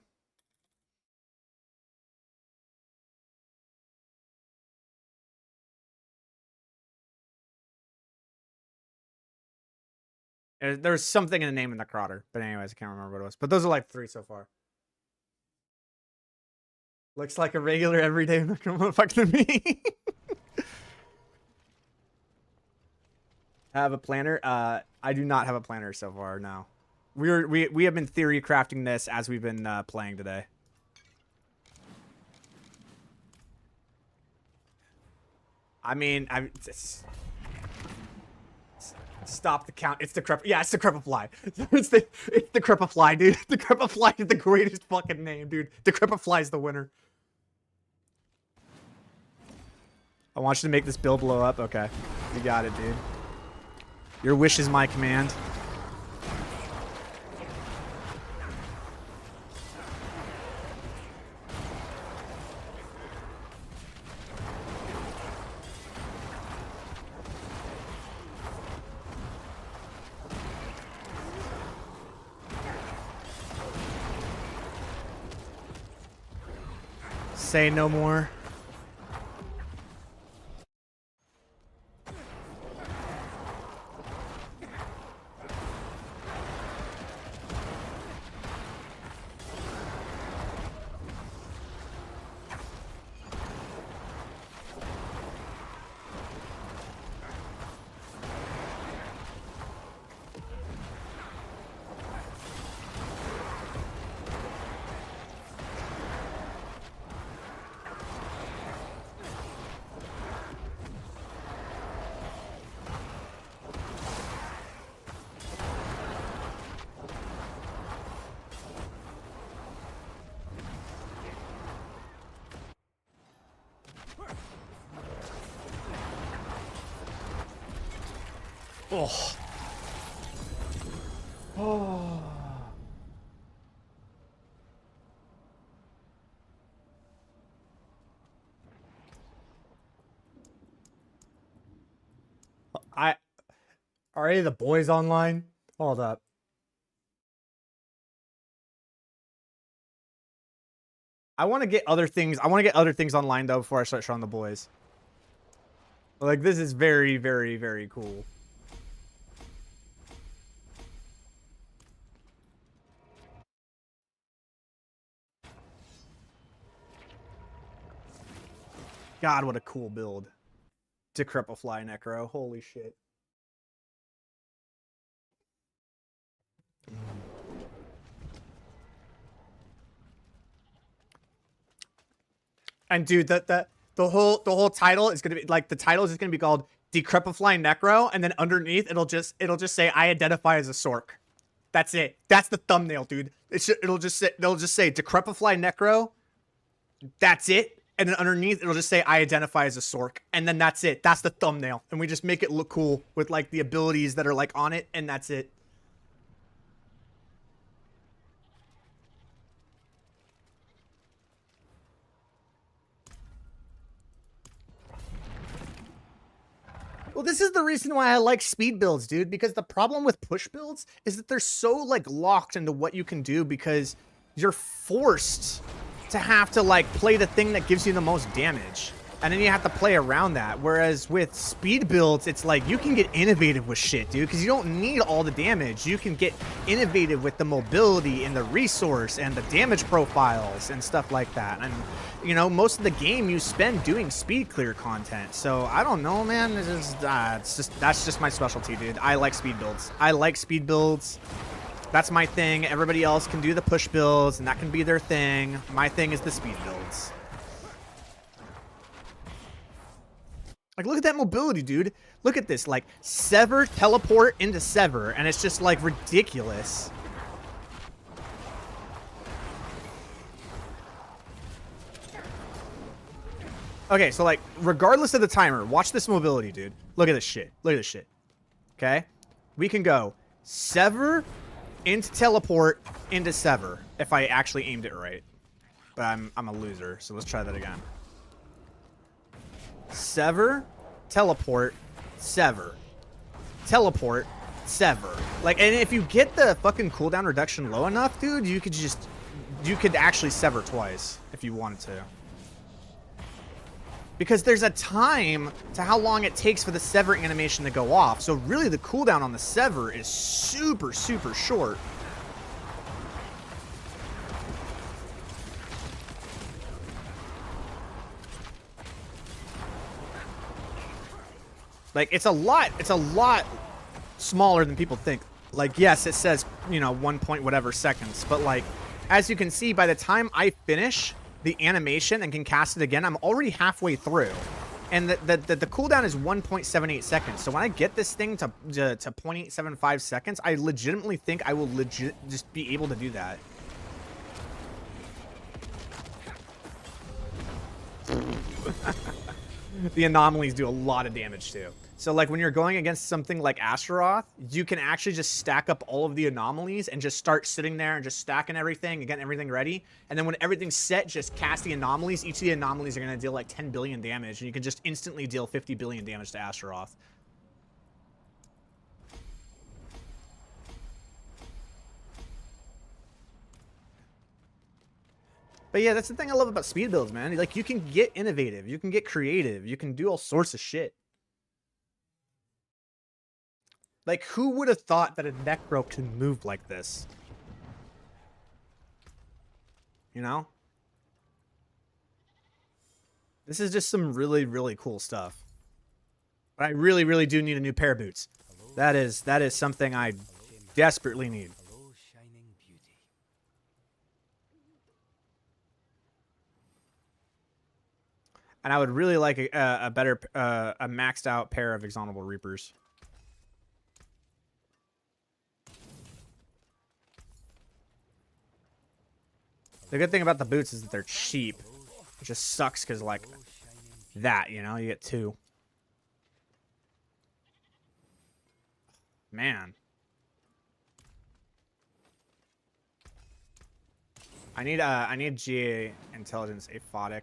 There's something in the name of Necrotter, but anyways, I can't remember what it was. But those are like three so far. Looks like a regular everyday motherfucker to me. Have a planner? I do not have a planner so far. No, we have been theory crafting this as we've been playing today. I mean, stop the count. It's the yeah, it's the Decrepify. it's the Decrepify, dude. Decrepify is the greatest fucking name, dude. Decrepify is the winner. I want you to make this bill blow up. Okay, you got it, dude. Your wish is my command. Say no more. Oh. Oh. Are any of the boys online? Hold up. I want to get other things. I want to get other things online though before I start showing the boys. Like this is very, very, very cool. God, what a cool build. Decrepify Necro. Holy shit. And dude, the whole title is gonna be like the title is just gonna be called Decrepify Necro, and then underneath it'll just say I identify as a Sork. That's it. That's the thumbnail, dude. It'll just say Decrepify Necro. That's it. And then underneath it'll just say I identify as a Sork. And then that's it. That's the thumbnail. And we just make it look cool with like the abilities that are like on it, and that's it. Well, this is the reason why I like speed builds, dude, because the problem with push builds is that they're so, like, locked into what you can do because you're forced to have to, like, play the thing that gives you the most damage. And then you have to play around that. Whereas with speed builds, it's like you can get innovative with shit, dude, because you don't need all the damage. You can get innovative with the mobility and the resource and the damage profiles and stuff like that. And, you know, most of the game you spend doing speed clear content. So I don't know, man. That's just my specialty, dude. I like speed builds. I like speed builds. That's my thing. Everybody else can do the push builds, and that can be their thing. My thing is the speed builds. Like, look at that mobility, dude. Look at this. Like, sever, teleport into sever. And it's just, like, ridiculous. Okay, so, like, regardless of the timer, watch this mobility, dude. Look at this shit. Look at this shit. Okay? We can go sever into teleport into sever if I actually aimed it right. But I'm a loser, so let's try that again. Sever, teleport, sever. Teleport, sever. Like, and if you get the fucking cooldown reduction low enough, dude, you could actually sever twice if you wanted to. Because there's a time to how long it takes for the sever animation to go off. So really the cooldown on the sever is super, super short. Like, it's a lot smaller than people think. Like, yes, it says, you know, 1 point whatever seconds. But, like, as you can see, by the time I finish the animation and can cast it again, I'm already halfway through. And the cooldown is 1.78 seconds. So when I get this thing to 0.875 seconds, I legitimately think I will just be able to do that. The anomalies do a lot of damage too. So, like, when you're going against something like Astaroth, you can actually just stack up all of the anomalies and just start sitting there and just stacking everything and getting everything ready. And then when everything's set, just cast the anomalies. Each of the anomalies are going to deal, like, 10 billion damage. And you can just instantly deal 50 billion damage to Astaroth. But yeah, that's the thing I love about speed builds, man. Like, you can get innovative. You can get creative. You can do all sorts of shit. Like, who would have thought that a Necro can move like this? You know? This is just some really, really cool stuff. But I really, really do need a new pair of boots. That is something I desperately need. And I would really like a better, a maxed out pair of Exaltable Reapers. The good thing about the boots is that they're cheap. It just sucks because, like, that, you know? You get two. Man. I need GA Intelligence Aphotic.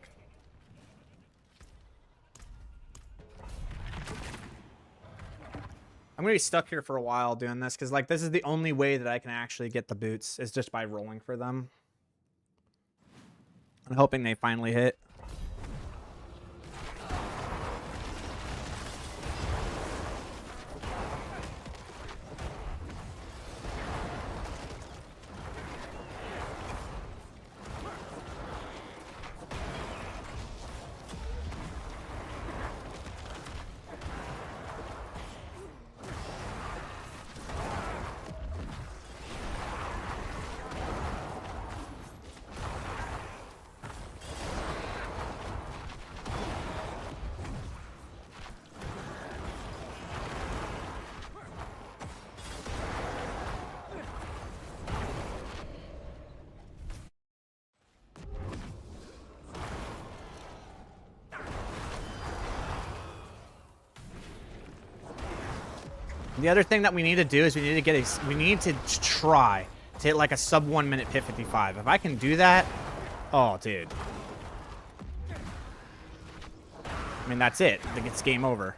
I'm gonna be stuck here for a while doing this because, like, this is the only way that I can actually get the boots is just by rolling for them. I'm hoping they finally hit. The other thing that we need to do is we need to try to hit like a sub 1 minute pit 55. If I can do that, oh, dude. I mean, that's it. I think it's game over.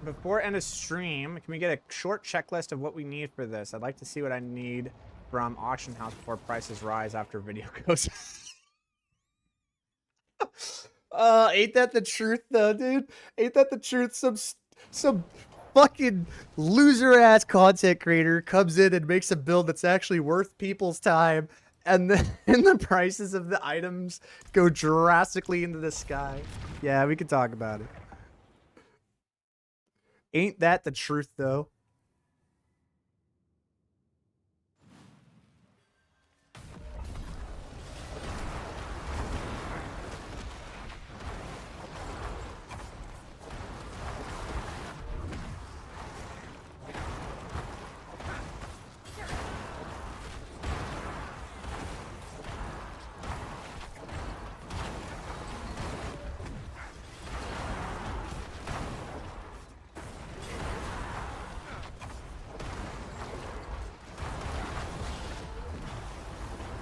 Before end of stream, can we get a short checklist of what we need for this? I'd like to see what I need from auction house before prices rise after video goes. Ain't that the truth though, dude? Ain't that the truth? Some fucking loser ass content creator comes in and makes a build that's actually worth people's time, and the prices of the items go drastically into the sky. Yeah, we could talk about it. Ain't that the truth though?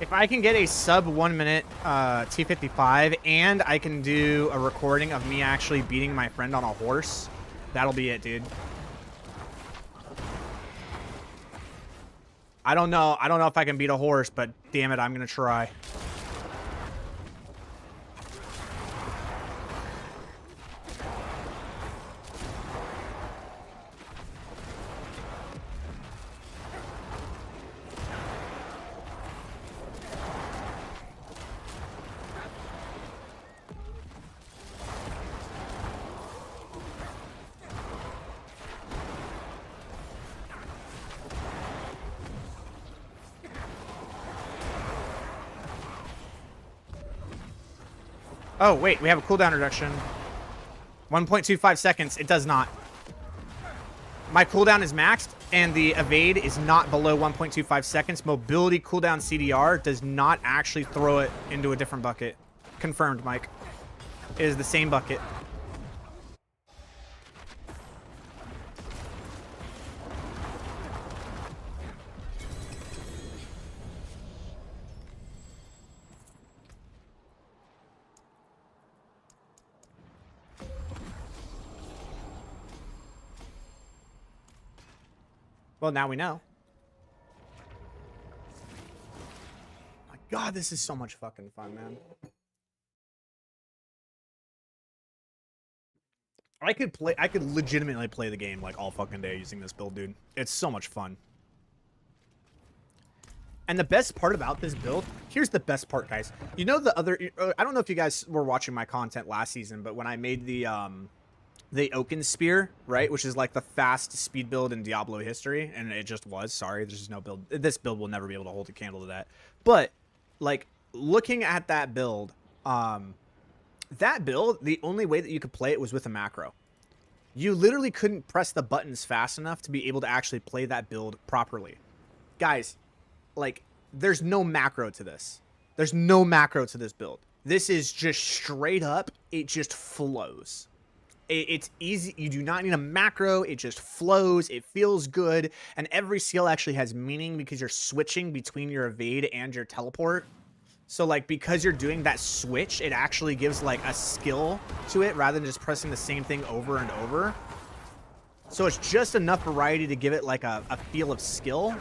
If I can get a sub 1 minute T55 and I can do a recording of me actually beating my friend on a horse, that'll be it, dude. I don't know if I can beat a horse, but damn it, I'm gonna try. Oh, wait, we have a cooldown reduction. 1.25 seconds. It does not. My cooldown is maxed, and the evade is not below 1.25 seconds. Mobility cooldown CDR does not actually throw it into a different bucket. Confirmed, Mike. It is the same bucket. Well, now we know. My God, this is so much fucking fun, man. I could legitimately play the game like all fucking day using this build, dude. It's so much fun. And the best part about this build, here's the best part, guys. You know the other, I don't know if you guys were watching my content last season, but when I made the Oaken Spear, right, which is like the fast speed build in Diablo history, and it just was. Sorry, there's just no build. This build will never be able to hold a candle to that. But like looking at that build, the only way that you could play it was with a macro. You literally couldn't press the buttons fast enough to be able to actually play that build properly. Guys, like there's no macro to this. There's no macro to this build. This is just straight up. It just flows. It's easy. You do not need a macro. It just flows. It feels good. And every skill actually has meaning because you're switching between your evade and your teleport. So like because you're doing that switch, it actually gives like a skill to it rather than just pressing the same thing over and over. So it's just enough variety to give it like a feel of skill,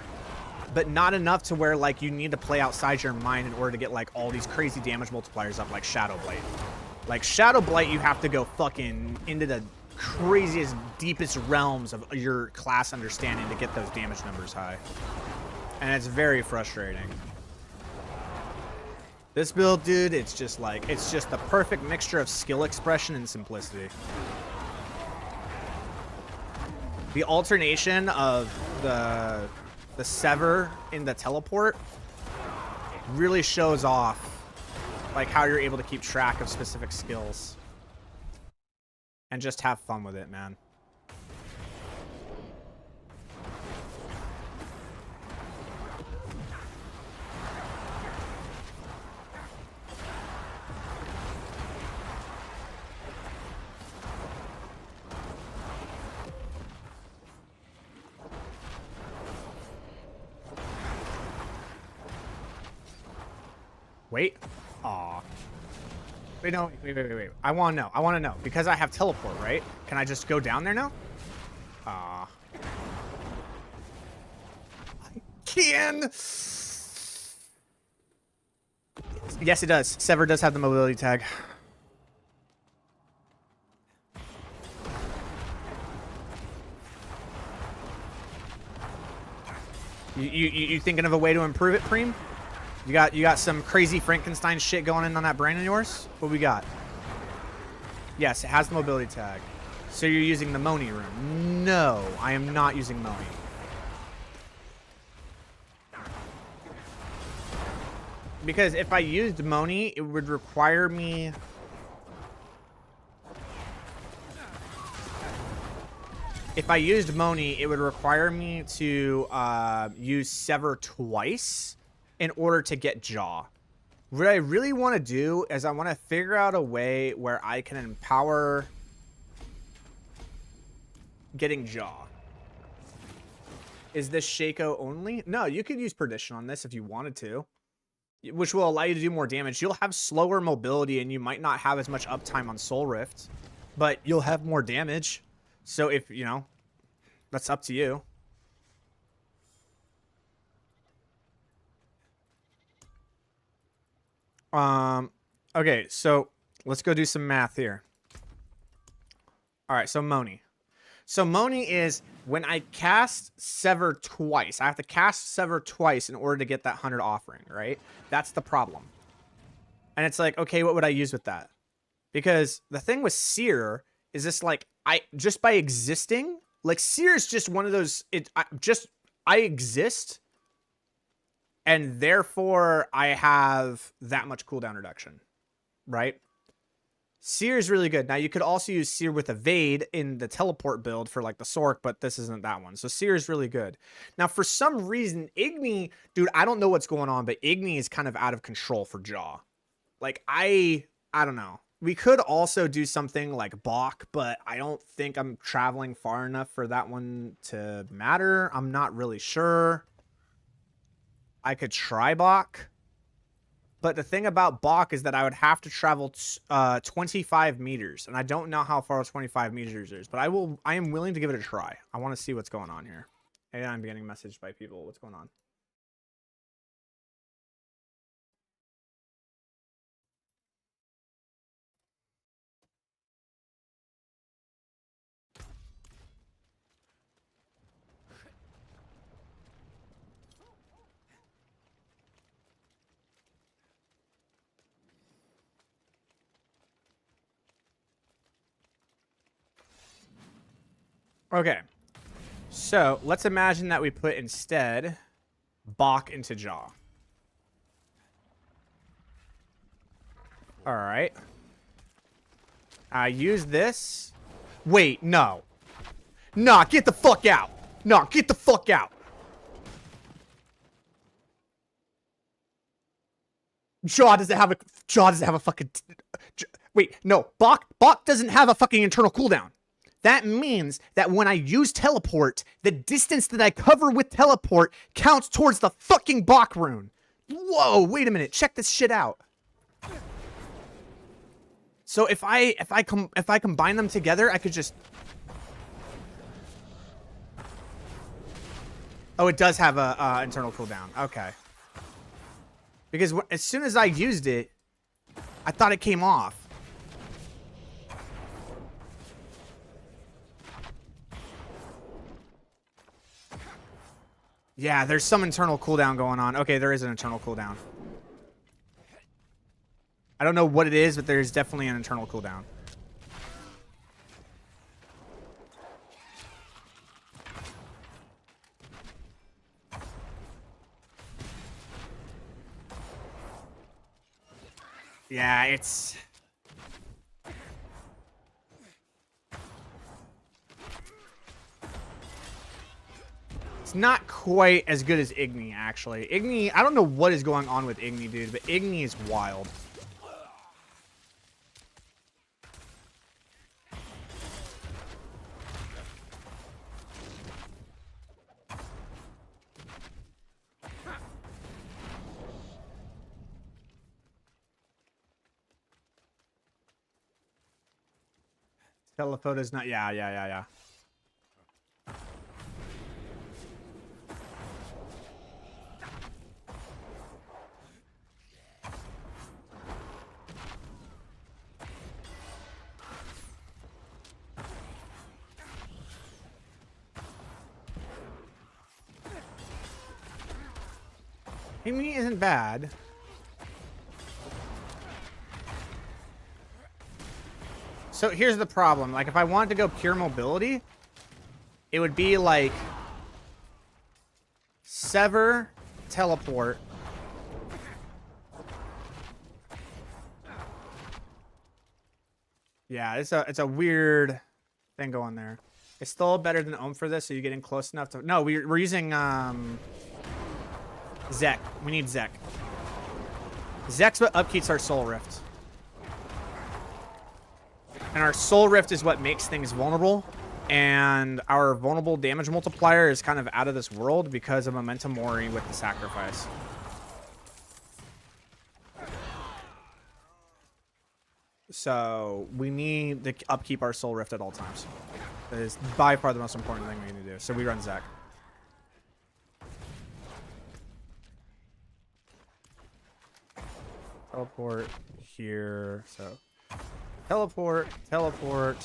but not enough to where like you need to play outside your mind in order to get like all these crazy damage multipliers up like Shadow Blight. Like Shadow Blight, you have to go fucking into the craziest, deepest realms of your class understanding to get those damage numbers high. And it's very frustrating. This build, dude, it's just the perfect mixture of skill expression and simplicity. The alternation of the sever in the teleport really shows off like how you're able to keep track of specific skills and just have fun with it, man. Wait. Aw. Wait, no. Wait. I want to know. Because I have teleport, right? Can I just go down there now? Ah. I can. Yes, it does. Sever does have the mobility tag. You thinking of a way to improve it, Preem? You got some crazy Frankenstein shit going in on that brain of yours? What we got? Yes, it has the mobility tag. So you're using the Moni room. No, I am not using Moni. Because if I used Moni, it would require me... If I used Moni, it would require me to use Sever twice in order to get Jaw. What I really want to do is I want to figure out a way where I can empower getting Jaw. Is this Shaco only? No, you could use Perdition on this if you wanted to, which will allow you to do more damage. You'll have slower mobility and you might not have as much uptime on Soul Rift, but you'll have more damage. So if, you know, that's up to you. Okay, so let's go do some math here. All right, so Moni. So Moni is when I cast Sever twice. I have to cast Sever twice in order to get that 100 offering, right? That's the problem. And it's like, okay, what would I use with that? Because the thing with Seer is this, like, just by existing, like, Seer is just one of those, I exist, and therefore I have that much cooldown reduction, right? Seer is really good. Now, you could also use Seer with Evade in the teleport build for, like, the Sork, but this isn't that one. So Seer is really good. Now, for some reason, Igni, dude, I don't know what's going on, but Igni is kind of out of control for Jaw. Like, I don't know. We could also do something like Bach, but I don't think I'm traveling far enough for that one to matter. I'm not really sure. I could try Bach. But the thing about Bach is that I would have to travel 25 meters. And I don't know how far 25 meters is. But I am willing to give it a try. I want to see what's going on here. Hey, I'm getting messaged by people. What's going on? Okay. So let's imagine that we put instead Bach into Jaw. All right. I use this. Wait, no. Nah, get the fuck out. Nah, get the fuck out. Jaw doesn't have a fucking... Wait, no. Bach doesn't have a fucking internal cooldown. That means that when I use teleport, the distance that I cover with teleport counts towards the fucking Bach rune. Whoa, wait a minute. Check this shit out. So if I combine them together, I could just... Oh, it does have a internal cooldown. Okay. Because as soon as I used it, I thought it came off. Yeah, there's some internal cooldown going on. Okay, there is an internal cooldown. I don't know what it is, but there's definitely an internal cooldown. Yeah, it's... It's not quite as good as Igni, actually. Igni, I don't know what is going on with Igni, dude, but Igni is wild. Telephoto's not... Yeah. Igni isn't bad. So here's the problem. Like, if I wanted to go pure mobility, it would be like sever, teleport. Yeah, it's a weird thing going there. It's still better than Ohm for this, so you're getting close enough to... No, we're using Zek. We need Zek. Zek's what upkeeps our Soul Rift. And our Soul Rift is what makes things vulnerable. And our vulnerable damage multiplier is kind of out of this world because of Momentum Mori with the sacrifice. So we need to upkeep our Soul Rift at all times. That is by far the most important thing we need to do. So we run Zek. Teleport here. So teleport, teleport.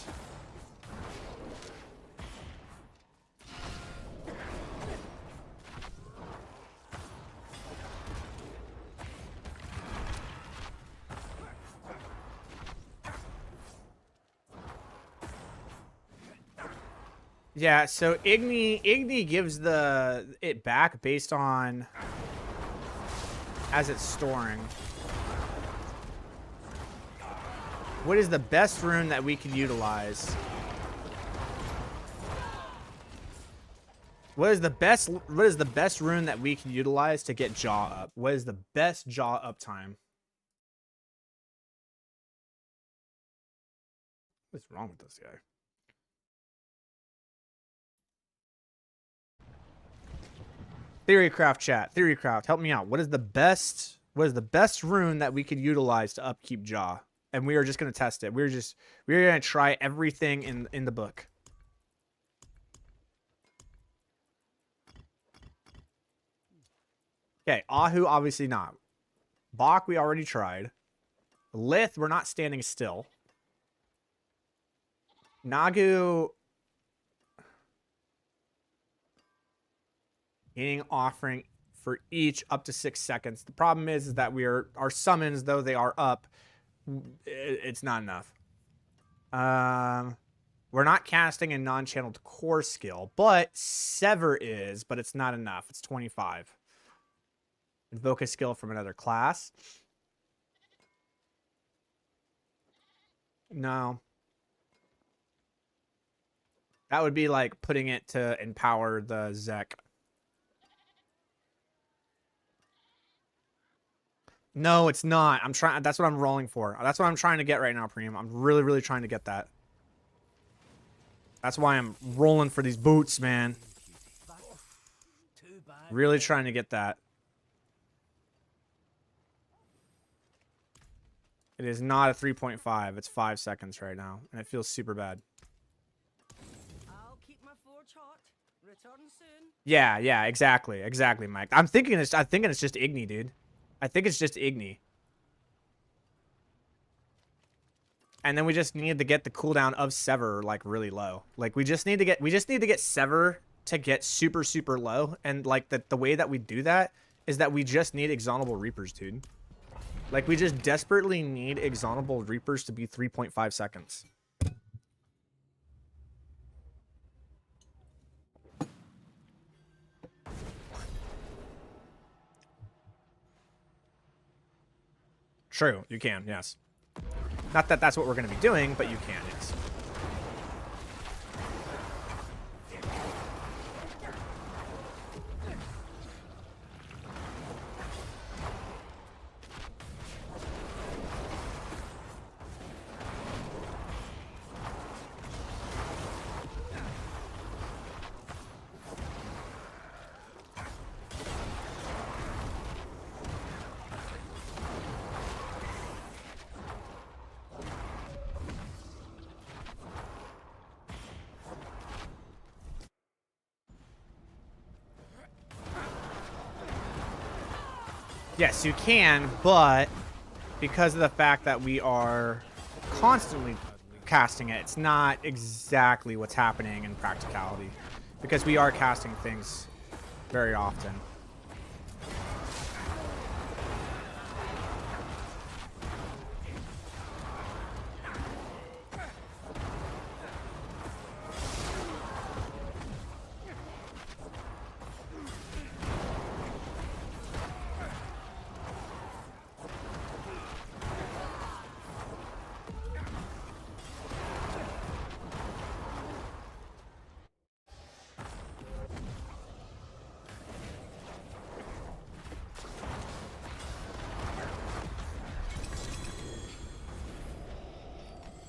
Yeah, so Igni gives it back based on as it's storing. What is the best rune that we could utilize? What is the best rune that we can utilize to get jaw up? What is the best jaw up time? What's wrong with this guy? Theorycraft chat. Theorycraft, help me out. What is the best rune that we could utilize to upkeep jaw? And we are just gonna test it. We're gonna try everything in the book. Okay, Ahu obviously not. Bach we already tried. Lith, we're not standing still. Nagu. Getting offering for each up to 6 seconds. The problem is that our summons, though they are up, it's not enough. We're not casting a non-channeled core skill, but Sever is, but it's not enough. It's 25. Invoke a skill from another class. No. That would be like putting it to empower the Zek. No, it's not. I'm trying. That's what I'm rolling for. That's what I'm trying to get right now, Preem. I'm really, really trying to get that. That's why I'm rolling for these boots, man. Really trying to get that. It is not a 3.5. It's 5 seconds right now, and it feels super bad. I'll keep my forge hot. Return soon. Yeah, exactly, Mike. I'm thinking it's just Igni, dude. I think it's just Igni. And then we just need to get the cooldown of Sever like really low. Like we just need to get Sever to get super, super low. And like the way that we do that is that we just need Exonable Reapers, dude. Like we just desperately need Exonable Reapers to be 3.5 seconds. True, you can, yes. Not that that's what we're going to be doing, but you can, yes. Yes, you can, but because of the fact that we are constantly casting it, it's not exactly what's happening in practicality. Because we are casting things very often.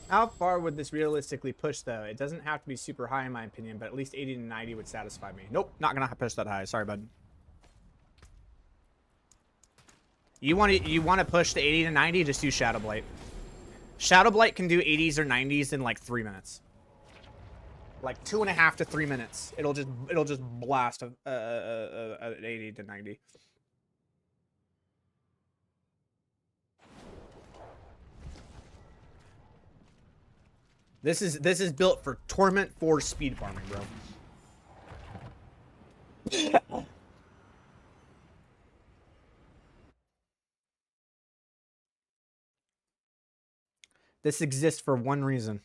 How far would this realistically push, though? It doesn't have to be super high, in my opinion, but at least 80 to 90 would satisfy me. Nope, not gonna push that high. Sorry, bud. You want to push to 80 to 90? Just use Shadow Blight. Shadow Blight can do 80s or 90s in like 3 minutes. Like 2.5 to 3 minutes. It'll just blast at 80 to 90. This is built for Torment 4 speed farming, bro. This exists for one reason.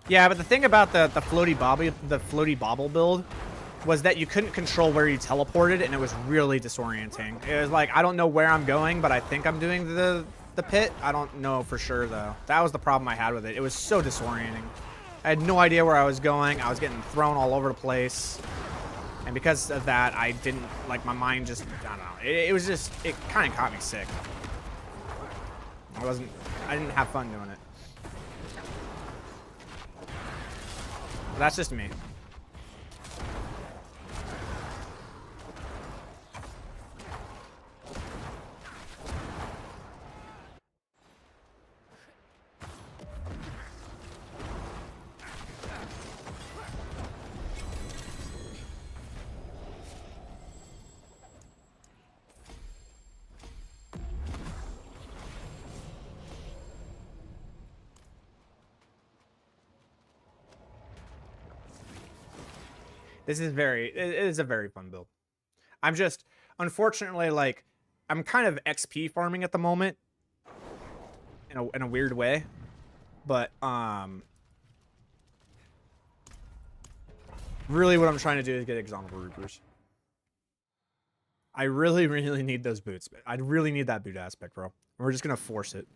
Yeah, but the thing about the floaty bobble build was that you couldn't control where you teleported, and it was really disorienting. It was like, I don't know where I'm going, but I think I'm doing the pit. I don't know for sure, though. That was the problem I had with it. It was so disorienting. I had no idea where I was going. I was getting thrown all over the place. And because of that, I didn't, like, my mind just, I don't know. It was just, it kind of caught me sick. I didn't have fun doing it. But that's just me. It is a very fun build. I'm just, unfortunately, like, I'm kind of XP farming at the moment in a weird way, but really what I'm trying to do is get Exotic Reapers. I really, really need those boots. I really need that boot aspect, bro. We're just gonna force it.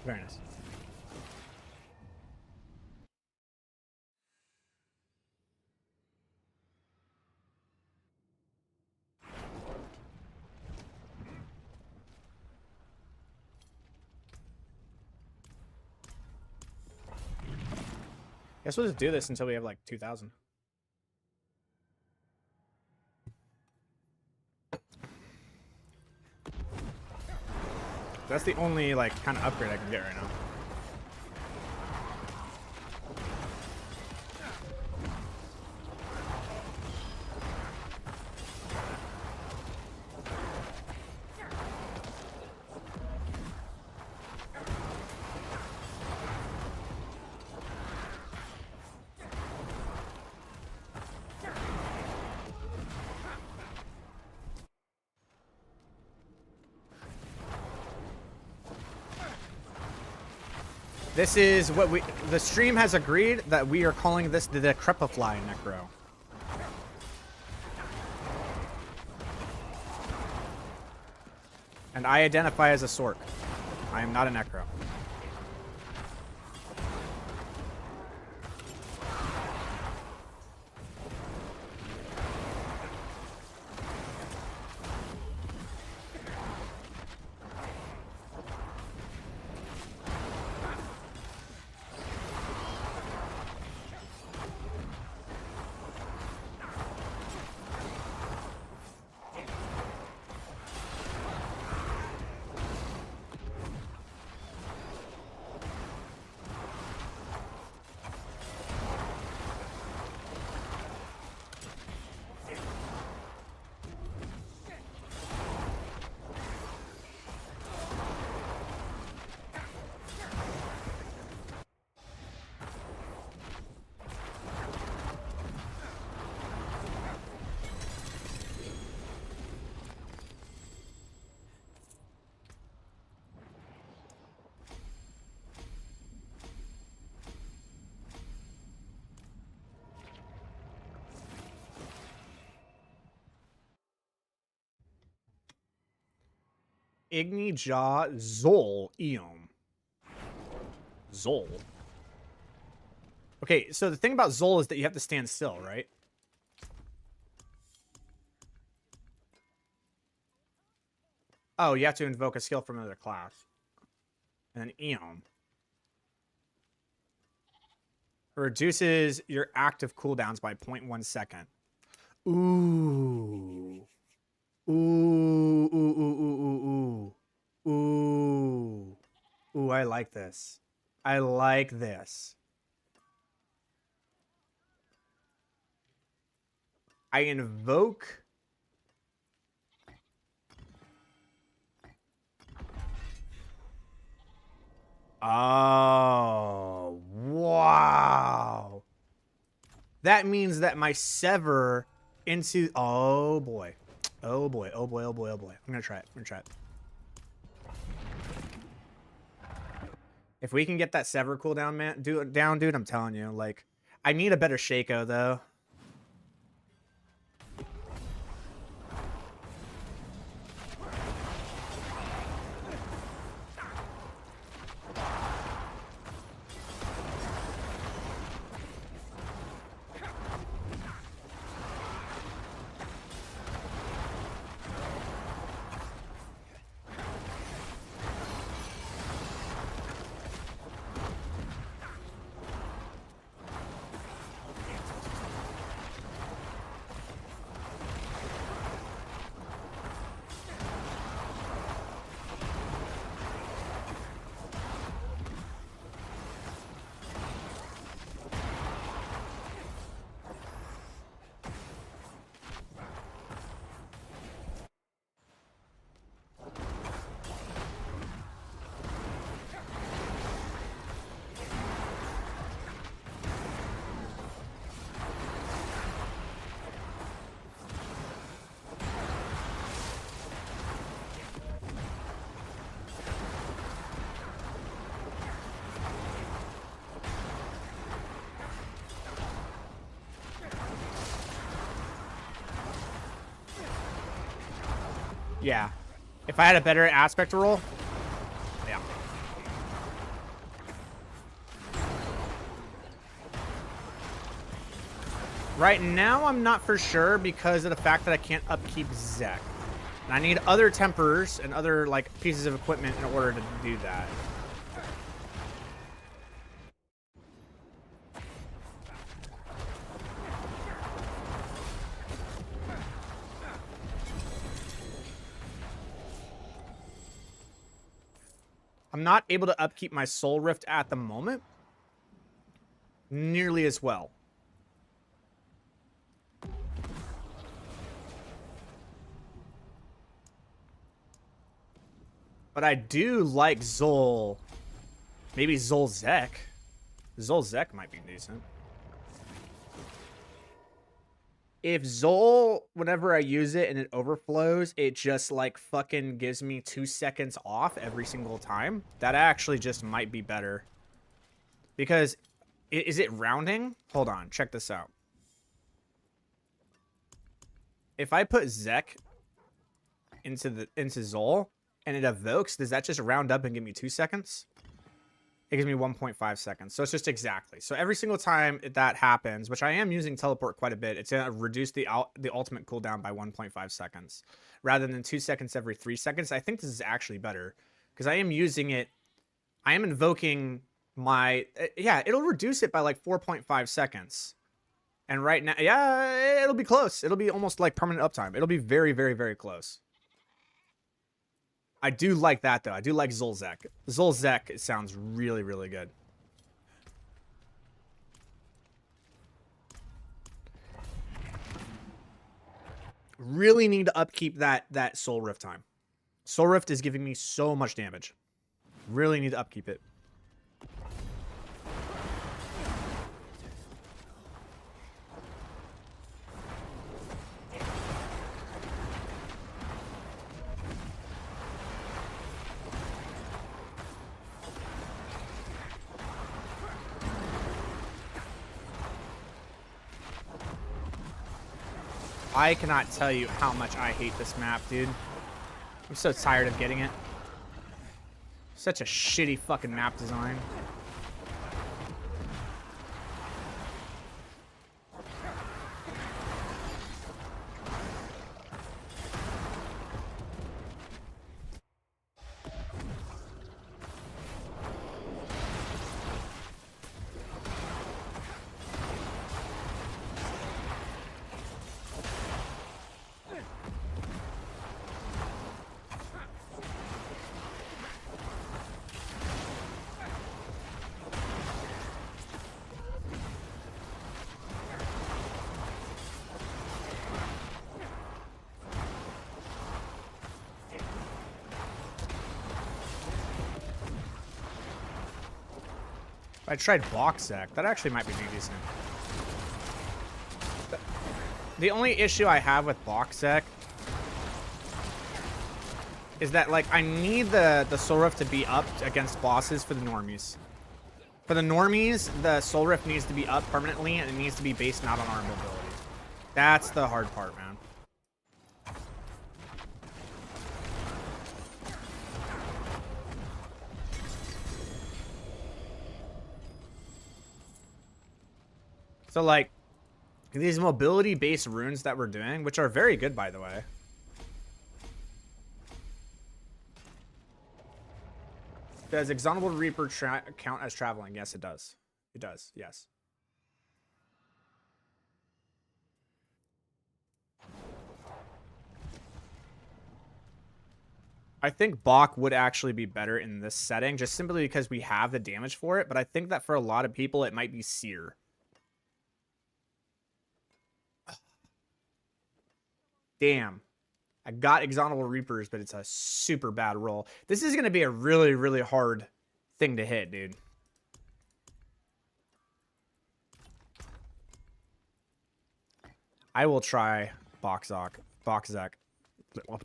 Very nice. Guess we'll just do this until we have like 2,000. That's the only like kind of upgrade I can get right now. This is what the stream has agreed that we are calling this the Decrepify Necro. And I identify as a Sork. I am not a Necro. Igni Ja Zol Eom. Zol. Okay, so the thing about Zol is that you have to stand still, right? Oh, you have to invoke a skill from another class. And then Eom. Reduces your active cooldowns by 0.1 second. Ooh. Ooh, ooh, ooh, ooh, ooh, ooh. Ooh, I like this. I like this. I invoke... Oh, wow. That means that my sever into... Oh, boy. Oh, boy. Oh, boy. Oh, boy. Oh, boy. I'm going to try it. I'm going to try it. If we can get that sever cooldown, man, dude, I'm telling you, like, I need a better Shaco, though. Yeah. If I had a better aspect roll. Yeah. Right now, I'm not for sure because of the fact that I can't upkeep Zek. And I need other temperers and other like pieces of equipment in order to do that. I'm not able to upkeep my Soul Rift at the moment nearly as well. But I do like Zol. Maybe Zol Zek. Zol Zek might be decent. If Zol, whenever I use it and it overflows, it just like fucking gives me 2 seconds off every single time, that actually just might be better. Because, is it rounding? Hold on, check this out. If I put Zek into Zol and it evokes, does that just round up and give me 2 seconds? It gives me 1.5 seconds. So it's just exactly. So every single time that happens, which I am using teleport quite a bit, it's going to reduce the ultimate cooldown by 1.5 seconds. Rather than 2 seconds every 3 seconds. I think this is actually better. Because I am using it. I am invoking my... yeah, it'll reduce it by like 4.5 seconds. And right now... yeah, it'll be close. It'll be almost like permanent uptime. It'll be very, very, very close. I do like that, though. I do like Zolzek. Zolzek sounds really, really good. Really need to upkeep that Soul Rift time. Soul Rift is giving me so much damage. Really need to upkeep it. I cannot tell you how much I hate this map, dude. I'm so tired of getting it. Such a shitty fucking map design. I tried Boxek. That actually might be decent. The only issue I have with Boxek is that, like, I need the Soul Rift to be up against bosses for the normies. For the normies, the Soul Rift needs to be up permanently, and it needs to be based not on our mobility. That's the hard part, man. So, like, these mobility-based runes that we're doing, which are very good, by the way. Does Exaltable Reaper count as traveling? Yes, it does. It does, yes. I think Bach would actually be better in this setting, just simply because we have the damage for it, but I think that for a lot of people, it might be Seer. Damn. I got Exaltable Reapers, but it's a super bad roll. This is going to be a really, really hard thing to hit, dude. I will try Boxek. Well,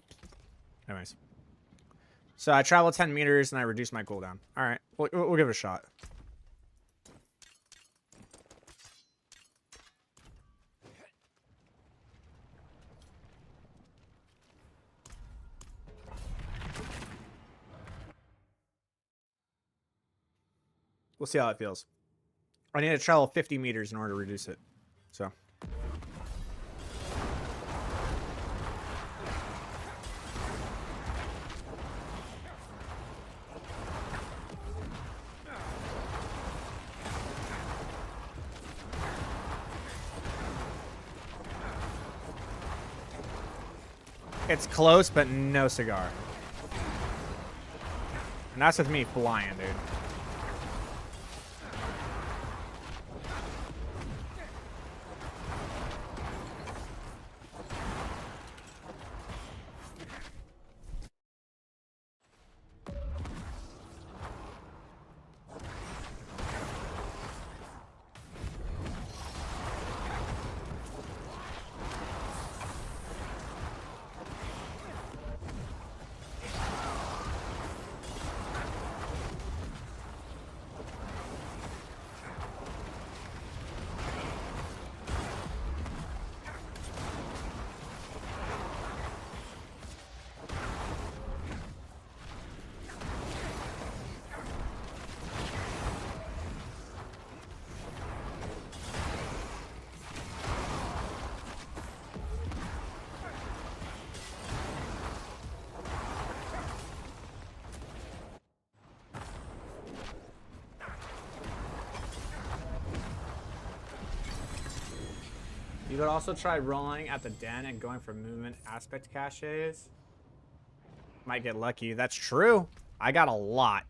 anyways. So I travel 10 meters and I reduce my cooldown. All right, we'll give it a shot. We'll see how it feels. I need to travel 50 meters in order to reduce it. So. It's close, but no cigar. And that's with me flying, dude. You could also try rolling at the den and going for movement aspect caches. Might get lucky. That's true. I got a lot.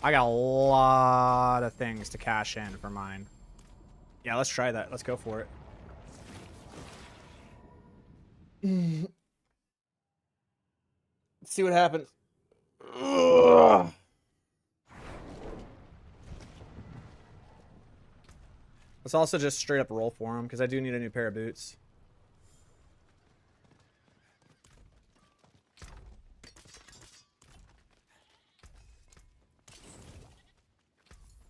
I got a lot of things to cash in for mine. Yeah, let's try that. Let's go for it. Let's see what happens. Ugh. Let's also just straight up roll for him, because I do need a new pair of boots.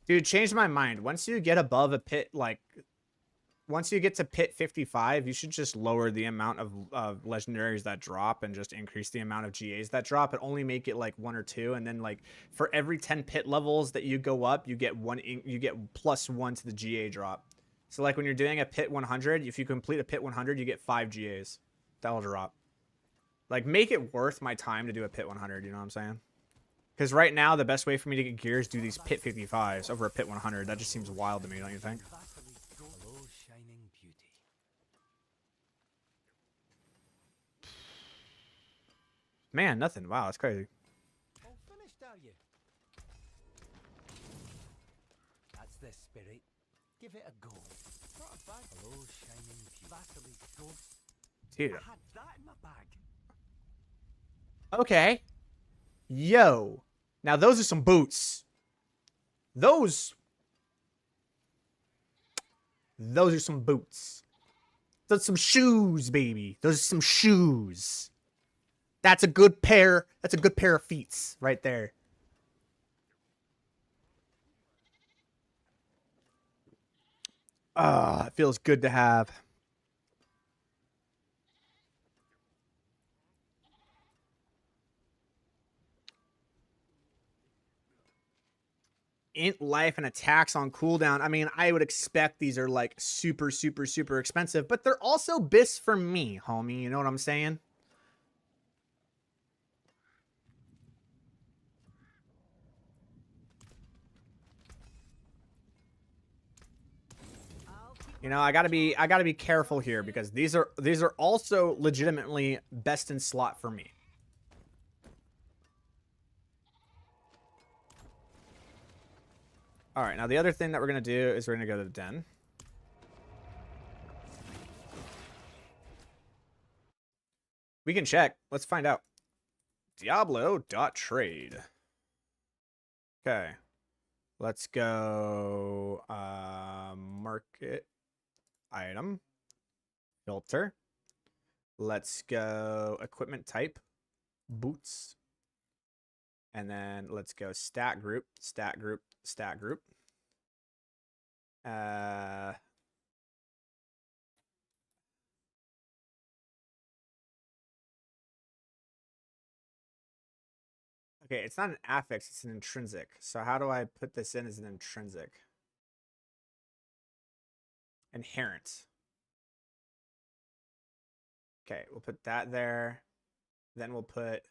Dude, changed my mind. Once you get above a pit, like, once you get to pit 55, you should just lower the amount of legendaries that drop and just increase the amount of GAs that drop, and only make it like 1 or 2. And then like for every 10 pit levels that you go up, you get +1 to the GA drop. So like when you're doing a pit 100, if you complete a pit 100, you get 5 GAs. That'll drop. Like, make it worth my time to do a pit 100, you know what I'm saying? Because right now, the best way for me to get gear is do these pit 55s over a pit 100. That just seems wild to me, don't you think? Hello, shining beauty. Man, nothing. Wow, that's crazy. All finished, are you? That's the spirit. Give it a go. Not a bad. Hello, shining beauty. Vasily ghost. Dude. I had that in my bag. Okay. Yo. Now, those are some boots. Those are some boots. Those are some shoes, baby. Those are some shoes. That's a good pair. That's a good pair of feet right there. Ah, it feels good to have. Int life and attacks on cooldown. I mean, I would expect these are like super, super, super expensive, but they're also bis for me, homie. You know what I'm saying? You know, I gotta be careful here because these are also legitimately best in slot for me. All right, now the other thing that we're gonna do is we're gonna go to the den. We can check. Let's find out. Diablo.trade. Okay. Let's go market item filter. Let's go equipment type boots. And then let's go stat group, stat group, stat group. Okay, it's not an affix, it's an intrinsic. So how do I put this in as an intrinsic? Inherent. Okay, we'll put that there. Then we'll put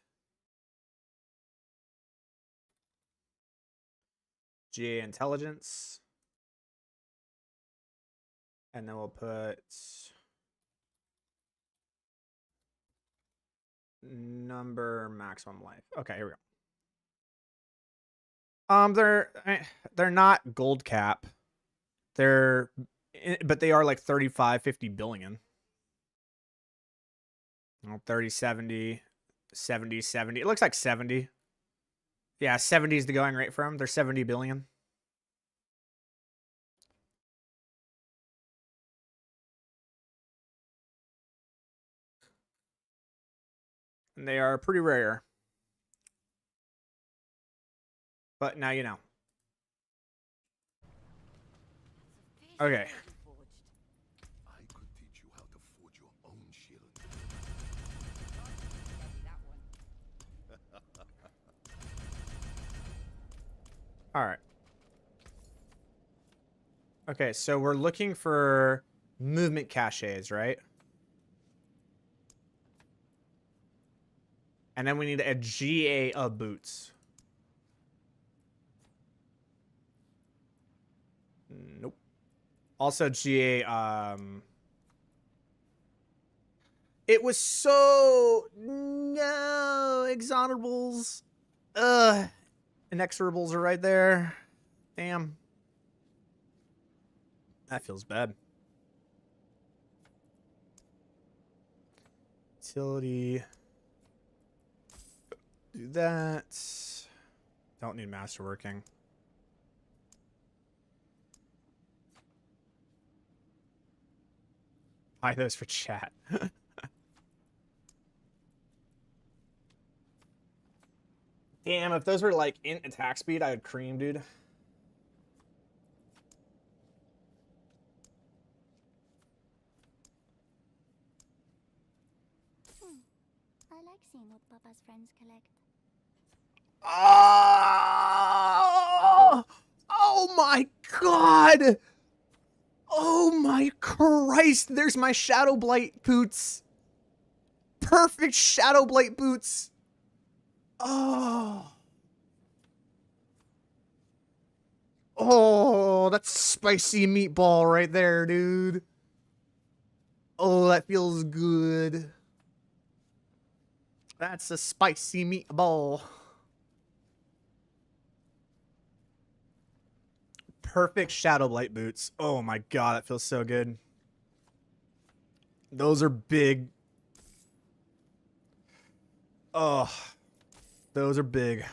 GA intelligence. And then we'll put number maximum life. Okay, here we go. They're not gold cap. But they are like 35, 50 billion. Well, 30, 70, 70, 70. It looks like 70. Yeah, 70 is the going rate for them. They're 70 billion. And they are pretty rare. But now you know. Okay. I could teach you how to forge your own shield. All right. Okay, so we're looking for movement caches, right? And then we need a GA of boots. Nope. Also GA, it was so... No, exonerables. Inexorables are right there. Damn. That feels bad. Utility. Do that. Don't need masterworking. Buy those for chat. Damn, if those were like in attack speed, I would cream, dude. I like seeing what Papa's friends collect. Oh! Oh my god! Oh my Christ! There's my Shadow Blight boots. Perfect Shadow Blight boots. Oh. Oh, that's spicy meatball right there, dude. Oh, that feels good. That's a spicy meatball. Perfect Shadow Blight boots. Oh my god, that feels so good. Those are big. Oh, those are big.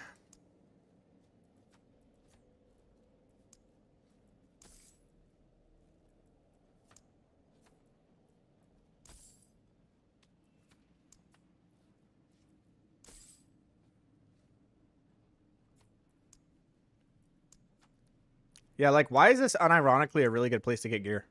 Yeah, like, why is this unironically a really good place to get gear?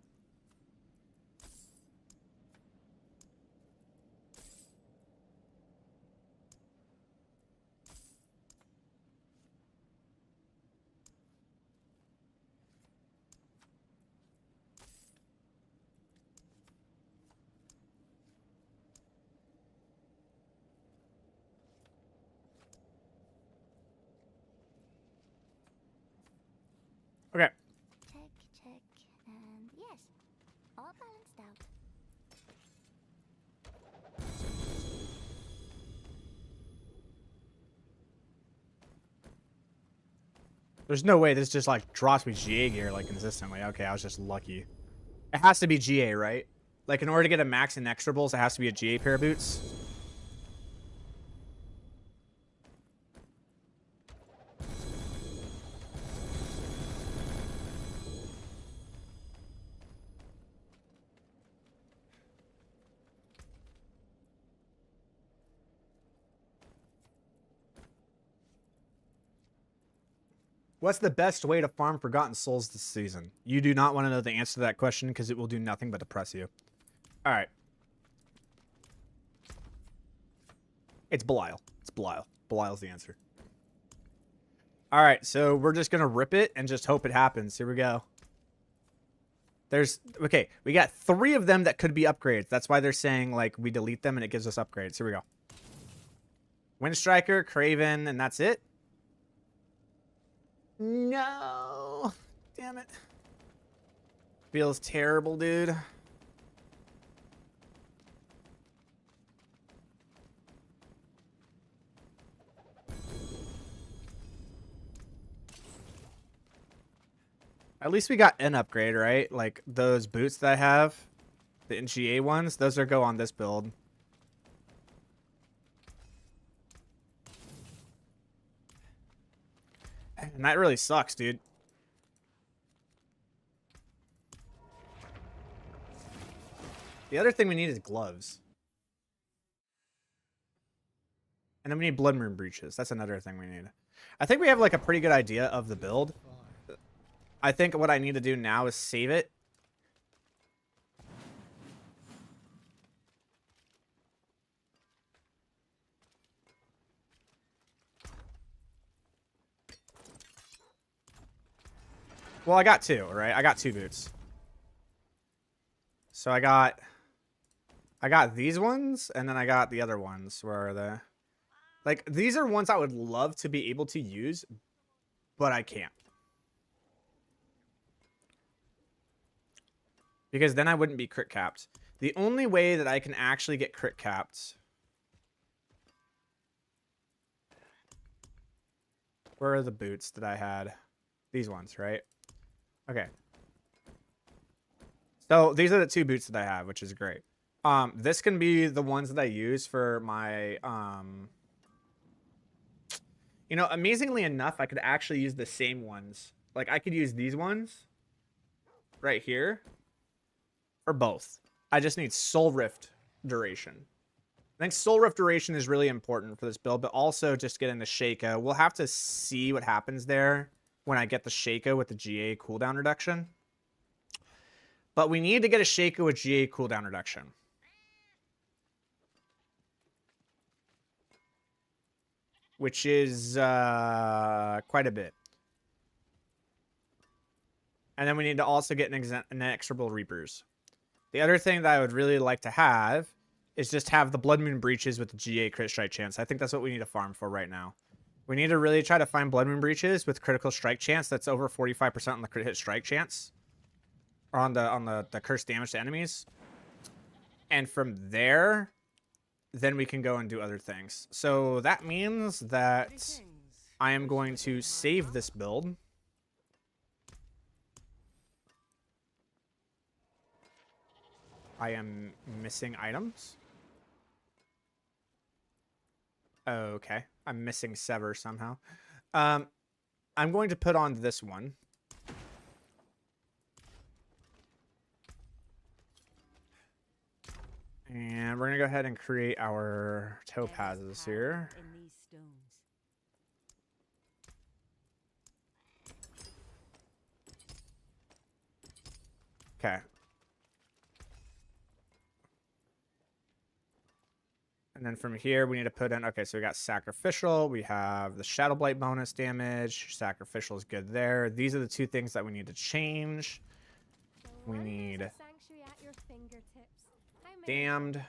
Okay. Check, check, and yes, all balanced out. There's no way this just, like, drops me GA gear, like, consistently. Okay, I was just lucky. It has to be GA, right? Like, in order to get a max in extrables, it has to be a GA pair of boots. What's the best way to farm Forgotten Souls this season? You do not want to know the answer to that question because it will do nothing but depress you. All right. It's Belial. It's Belial. Belial's the answer. All right, so we're just going to rip it and just hope it happens. Here we go. Okay, we got 3 of them that could be upgrades. That's why they're saying, like, we delete them and it gives us upgrades. Here we go. Windstriker, Craven, and that's it. No. Damn it. Feels terrible, dude. At least we got an upgrade, right? Like those boots that I have, the NGA ones, those are go on this build. And that really sucks, dude. The other thing we need is gloves. And then we need blood moon breaches. That's another thing we need. I think we have like a pretty good idea of the build. I think what I need to do now is save it. Well, I got two, right? I got two boots. So I got these ones, and then I got the other ones. Where are they? Like, these are ones I would love to be able to use, but I can't. Because then I wouldn't be crit capped. The only way that I can actually get crit capped... Where are the boots that I had? These ones, right? Okay. So these are the two boots that I have, which is great. This can be the ones that I use for my... You know, amazingly enough, I could actually use the same ones. Like, I could use these ones right here. Or both. I just need Soul Rift duration. I think Soul Rift duration is really important for this build, but also just getting the Sheikah. We'll have to see what happens there when I get the Sheikah with the GA cooldown reduction. But we need to get a Sheikah with GA cooldown reduction. Which is quite a bit. And then we need to also get an inexorable Reapers. The other thing that I would really like to have is just have the Blood Moon Breaches with the GA crit strike chance. I think that's what we need to farm for right now. We need to really try to find Blood Moon Breaches with critical strike chance that's over 45% on the crit hit strike chance. Or on the curse damage to enemies. And from there, then we can go and do other things. So that means that I am going to save this build. I am missing items. Okay. I'm missing Sever somehow. I'm going to put on this one. And we're going to go ahead and create our topazes here. Okay. And then from here, we need to put in... Okay, so we got Sacrificial. We have the Shadow Blight bonus damage. Sacrificial is good there. These are the two things that we need to change. We need... Damned.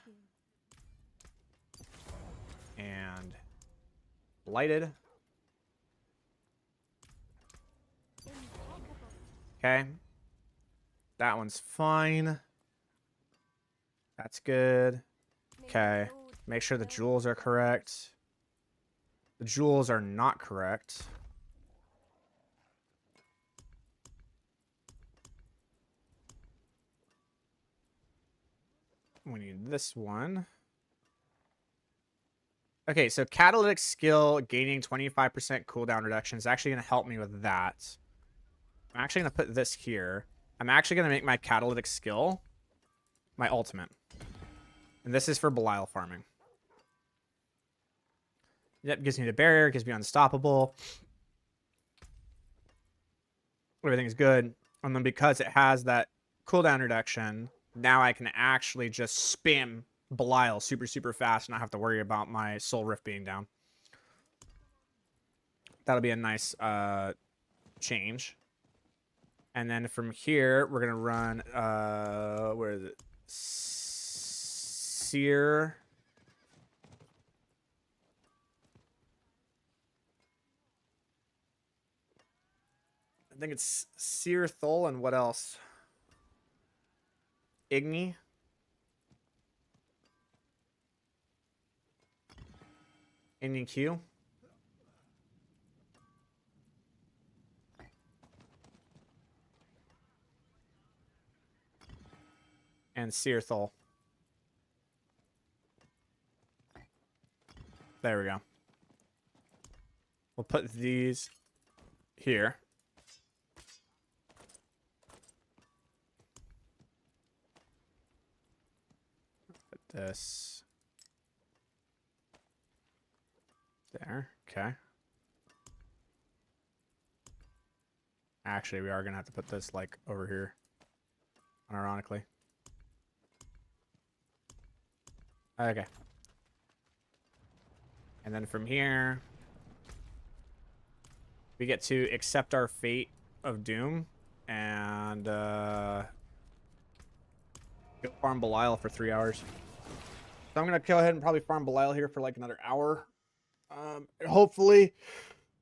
And... Blighted. Okay. That one's fine. That's good. Okay. Make sure the jewels are correct. The jewels are not correct. We need this one. Okay, so catalytic skill gaining 25% cooldown reduction is actually going to help me with that. I'm actually going to put this here. I'm actually going to make my catalytic skill my ultimate. And this is for Belial farming. Yep, gives me the barrier, gives me unstoppable. Everything's good. And then because it has that cooldown reduction, now I can actually just spam Belial super, super fast and not have to worry about my Soul Rift being down. That'll be a nice change. And then from here, we're going to run, where is it? Seer. I think it's Seer Thul and what else? Igni. Igni Q. And Searthal. There we go. We'll put these here. Put this there. Okay. Actually, we are going to have to put this like over here. Unironically. Okay. And then from here, we get to accept our fate of doom and go farm Belial for 3 hours. So I'm going to go ahead and probably farm Belial here for like another hour. And hopefully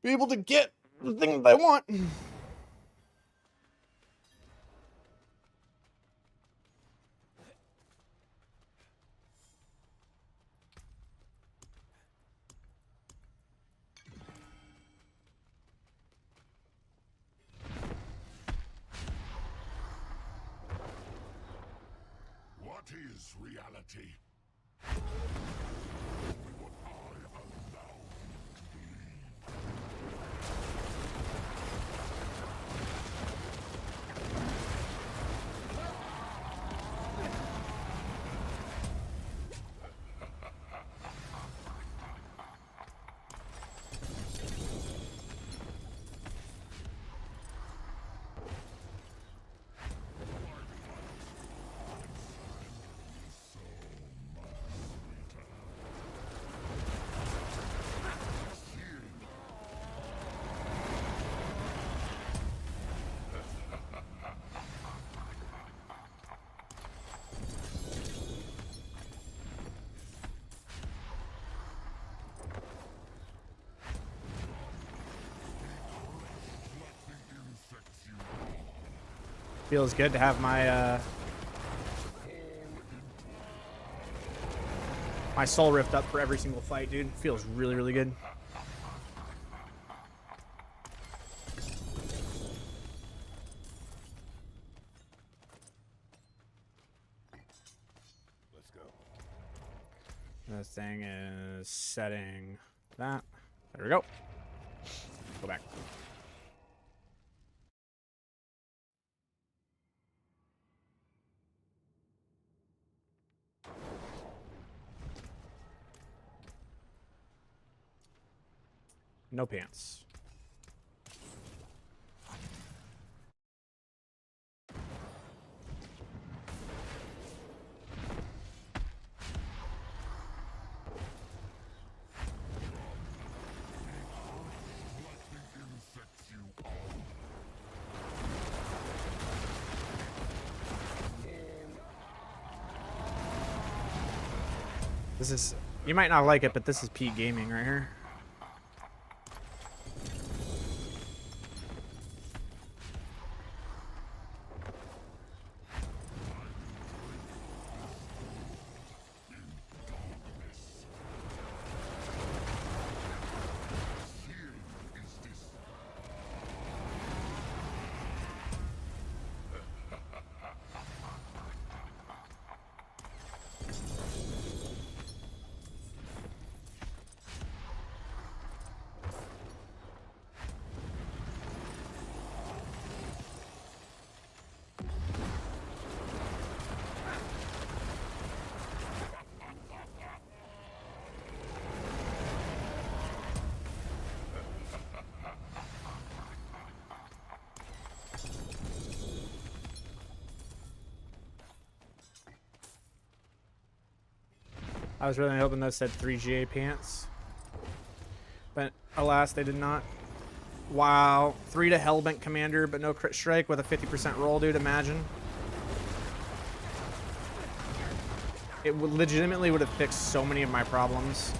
be able to get the thing that I want. What is reality? Only what I allow you to believe. Feels good to have my my soul rift up for every single fight, dude. Feels really, really good. Let's go. This thing is setting that. There we go. Go back. No pants. This is, you might not like it, but this is peak gaming right here. I was really hoping those said 3 GA pants. But alas, they did not. Wow. 3 to Hellbent Commander, but no crit strike with a 50% roll, dude. Imagine. It legitimately would have fixed so many of my problems.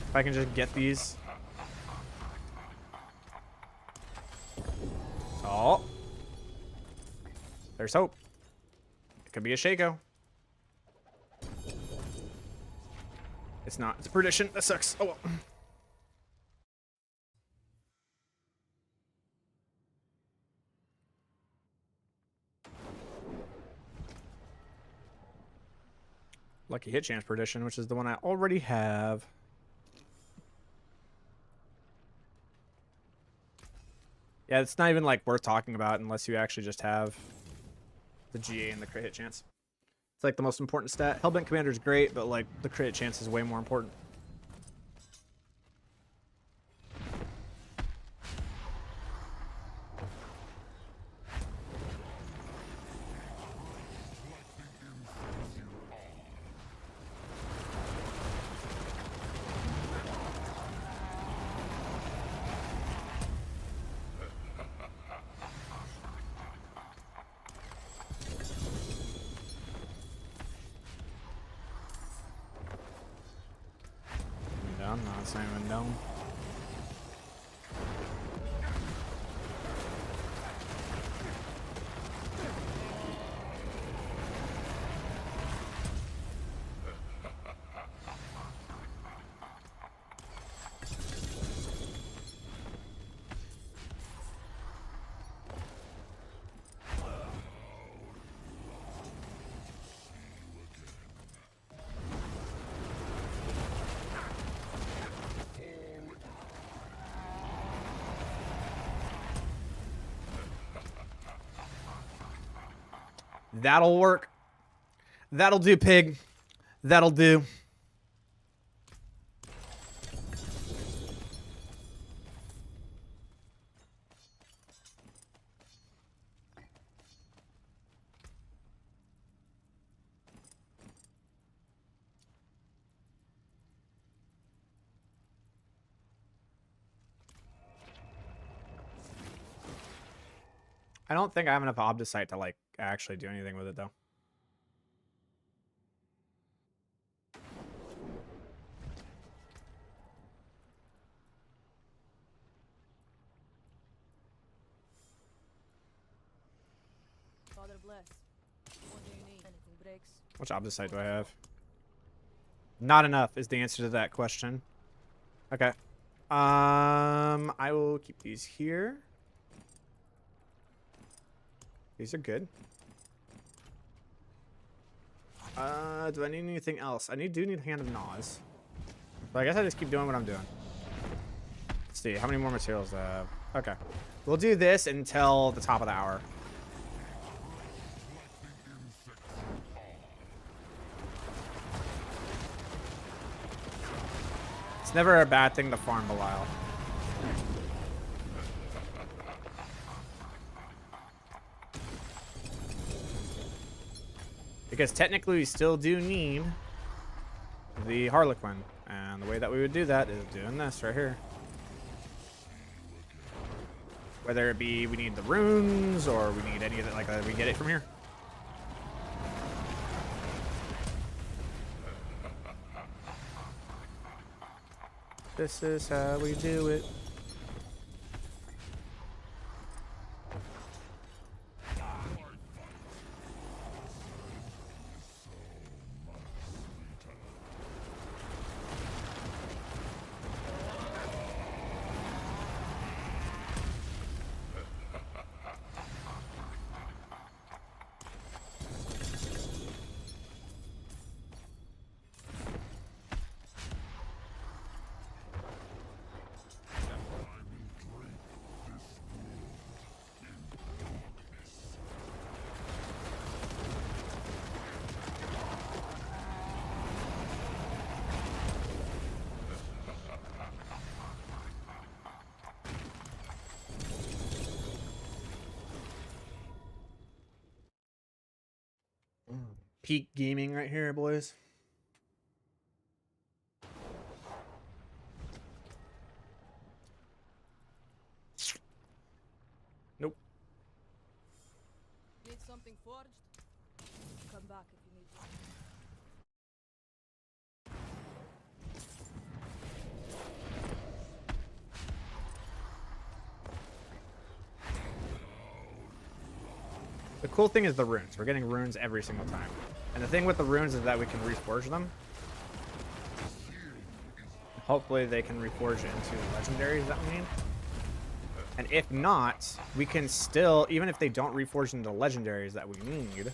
If I can just get these. Oh. There's hope. Could be a Shaco. It's not. It's a perdition. That sucks. Oh well. Lucky hit chance perdition, which is the one I already have. Yeah, it's not even like worth talking about unless you actually just have the GA and the crit hit chance. It's like the most important stat. Hellbent Commander is great, but like the crit hit chance is way more important. Down? No, it's not even down. That'll work. That'll do, pig. That'll do. I don't think I have enough Obdicite to like actually do anything with it though. Father bless. What do you need? Anything breaks? Which Obdicite do I have? Not enough is the answer to that question. Okay. I will keep these here. These are good. Do I need anything else? I do need Hand of Naws. So I guess I just keep doing what I'm doing. Let's see, how many more materials do I have? Okay. We'll do this until the top of the hour. It's never a bad thing to farm Belial. Because technically we still do need the Harlequin. And the way that we would do that is doing this right here. Whether it be we need the runes or we need any of it, like we get it from here. This is how we do it. Peak gaming right here, boys. Nope. Need something forged? Come back if you need to. The cool thing is the runes. We're getting runes every single time. And the thing with the runes is that we can reforge them. Hopefully they can reforge into legendaries that we need. And if not, we can still, even if they don't reforge into legendaries that we need,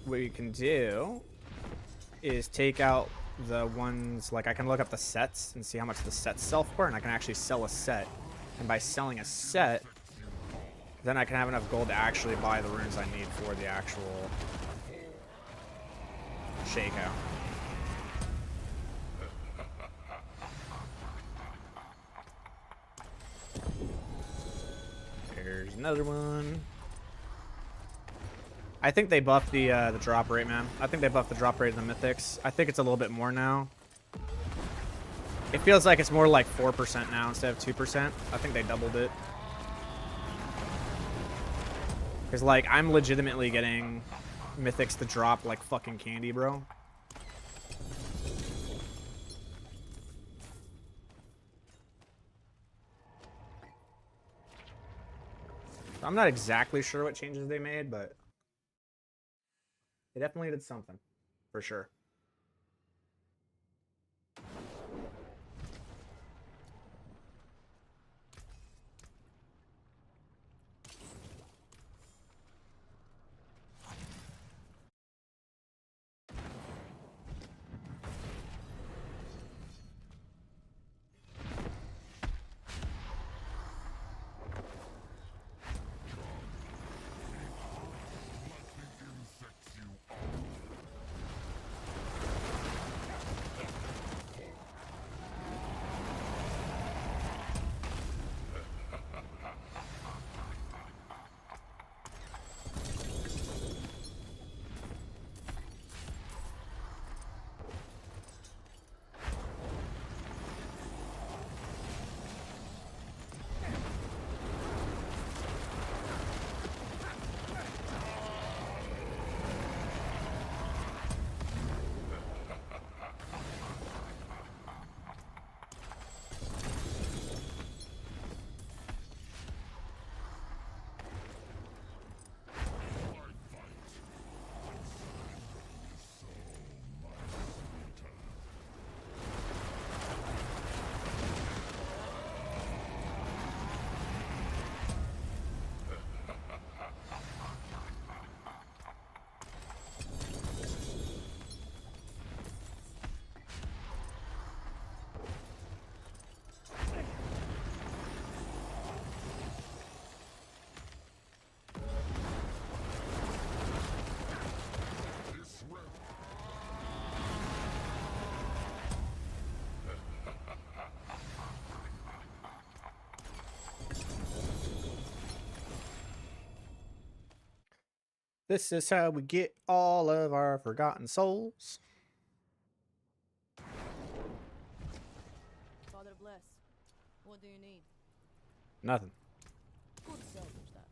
what we can do is take out the ones, like I can look up the sets and see how much the sets sell for, and I can actually sell a set. And by selling a set, then I can have enough gold to actually buy the runes I need for the actual shakeout. There's another one. I think they buffed the drop rate, man. I think they buffed the drop rate in the mythics. I think it's a little bit more now. It feels like it's more like 4% now instead of 2%. I think they doubled it. Because, like, I'm legitimately getting mythics to drop like fucking candy, bro. I'm not exactly sure what changes they made, but they definitely did something, for sure. This is how we get all of our forgotten souls. Father bless. What do you need? Nothing. Good salvage that.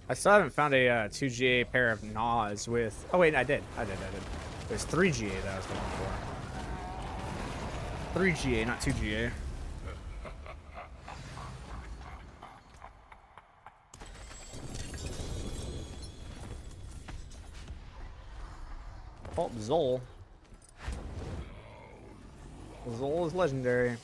I still haven't found a 2GA pair of Gnaws with... Oh, wait, I did. There's 3GA that I was looking for. 3GA, not 2GA. Oh, Zol. Zol is legendary.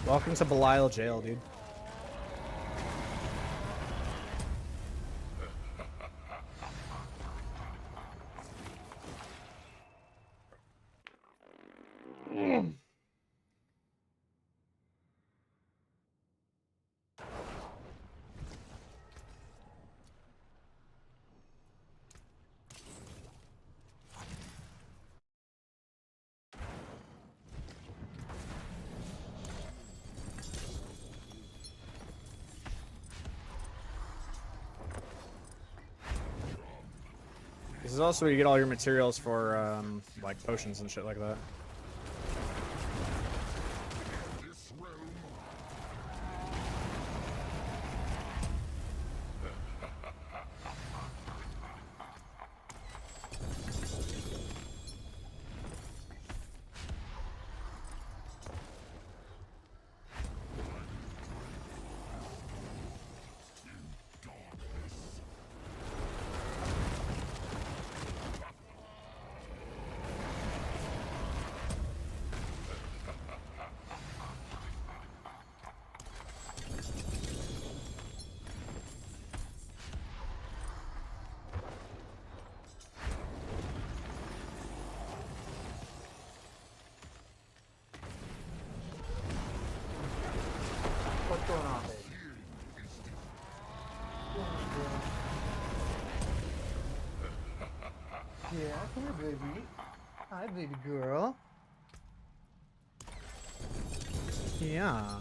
Welcome to Belial jail, dude. This is also where you get all your materials for, like, potions and shit like that. This realm. What's going on, baby? Yeah, come here, baby. Hi, baby girl. Yeah.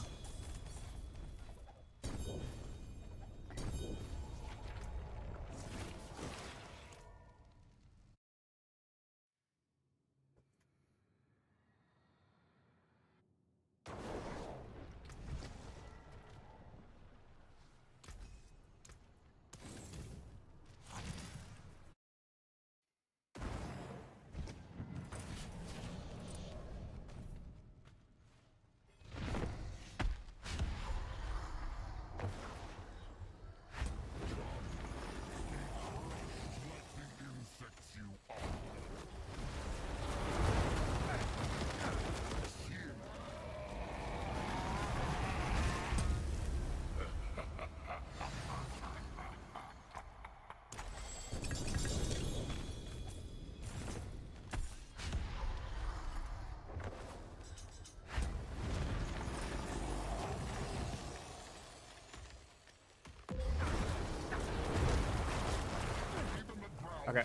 Okay.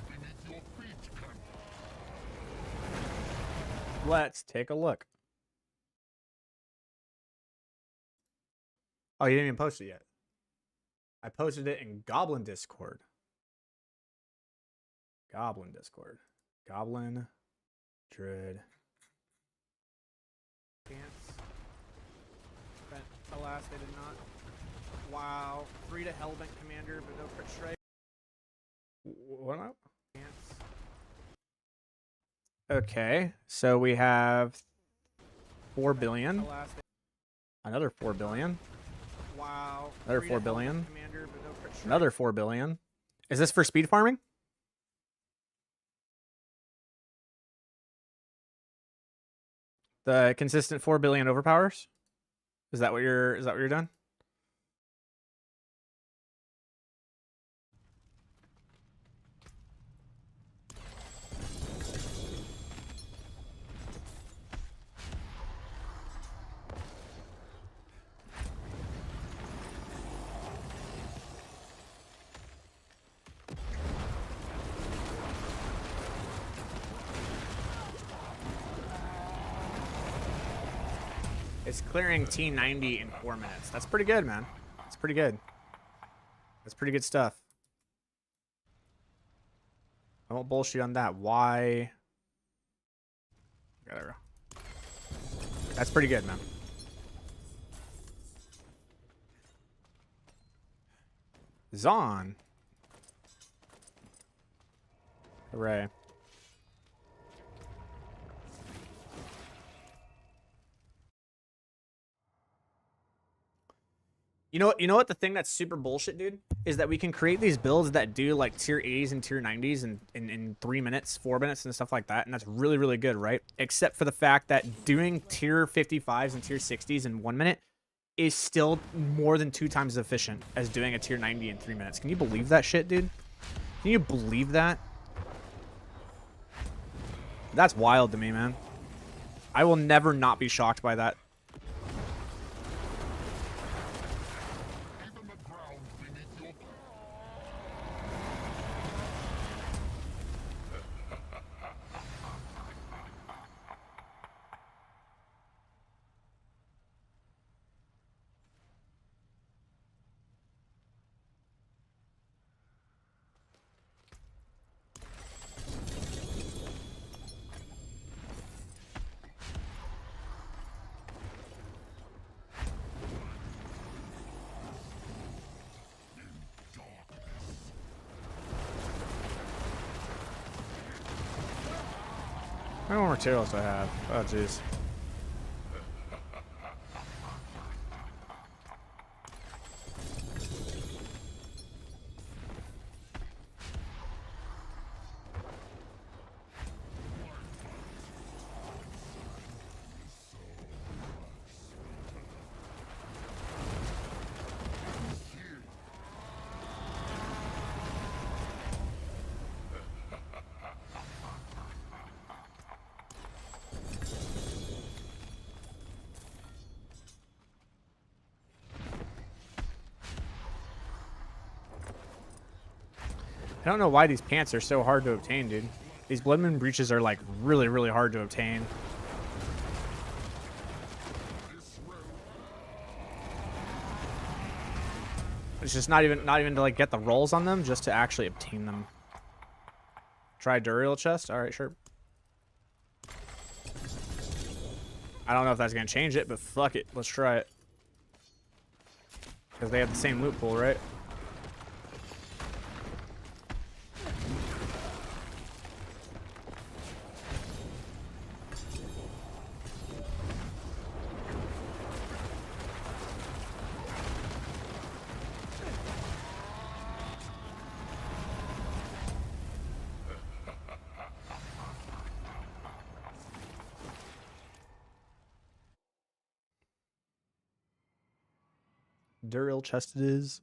Let's take a look. Oh, you didn't even post it yet. I posted it in Goblin Discord. Goblin Discord. Goblin Druid. Dance. But alas, they did not. Wow. 3 to Hellbent Commander, but no crit strike. What up? Okay, so we have 4 billion. Another 4 billion. Wow. Another 4 billion. Another 4 billion. Is this for speed farming? The consistent 4 billion overpowers? Is that what you're doing? It's clearing T90 in 4 minutes. That's pretty good, man. That's pretty good. That's pretty good stuff. I won't bullshit on that. Why? That's pretty good, man. Zon. Hooray. You know what the thing that's super bullshit, dude, is that we can create these builds that do like tier 80s and tier 90s in 3 minutes, 4 minutes, and stuff like that, and that's really, really good, right? Except for the fact that doing tier 55s and tier 60s in 1 minute is still more than 2 times as efficient as doing a tier 90 in 3 minutes. Can you believe that shit, dude? Can you believe that? That's wild to me, man. I will never not be shocked by that. How many more materials do I have? Oh, jeez. I don't know why these pants are so hard to obtain, dude. These Blood Moon breaches are like really, really hard to obtain. It's just not even to like get the rolls on them, just to actually obtain them. Try Duriel chest. All right, sure. I don't know if that's gonna change it, but fuck it, let's try it. Because they have the same loot pool, right? Duriel chest it is.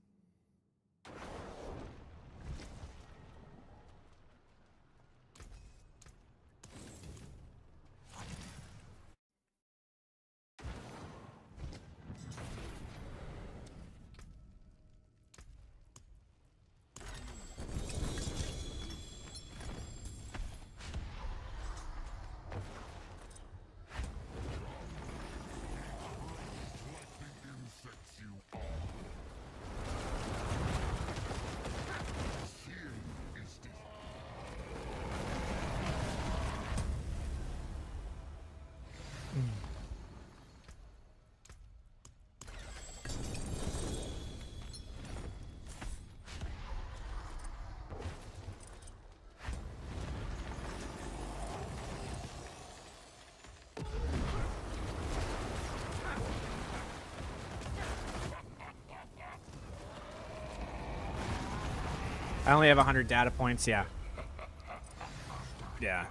I only have 100 data points. Yeah. Yeah.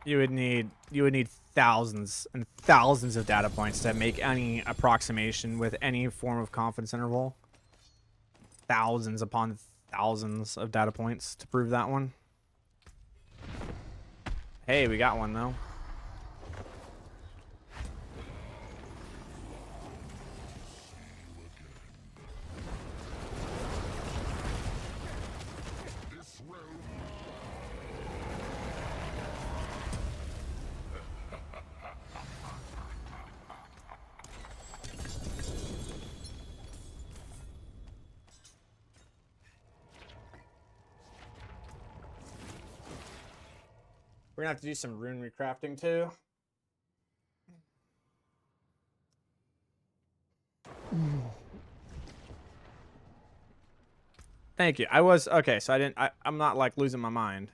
You would need thousands and thousands of data points to make any approximation with any form of confidence interval. Thousands upon thousands of data points to prove that one. Hey, we got one though. We're gonna have to do some rune recrafting too. Thank you. I was okay, so I'm not like losing my mind.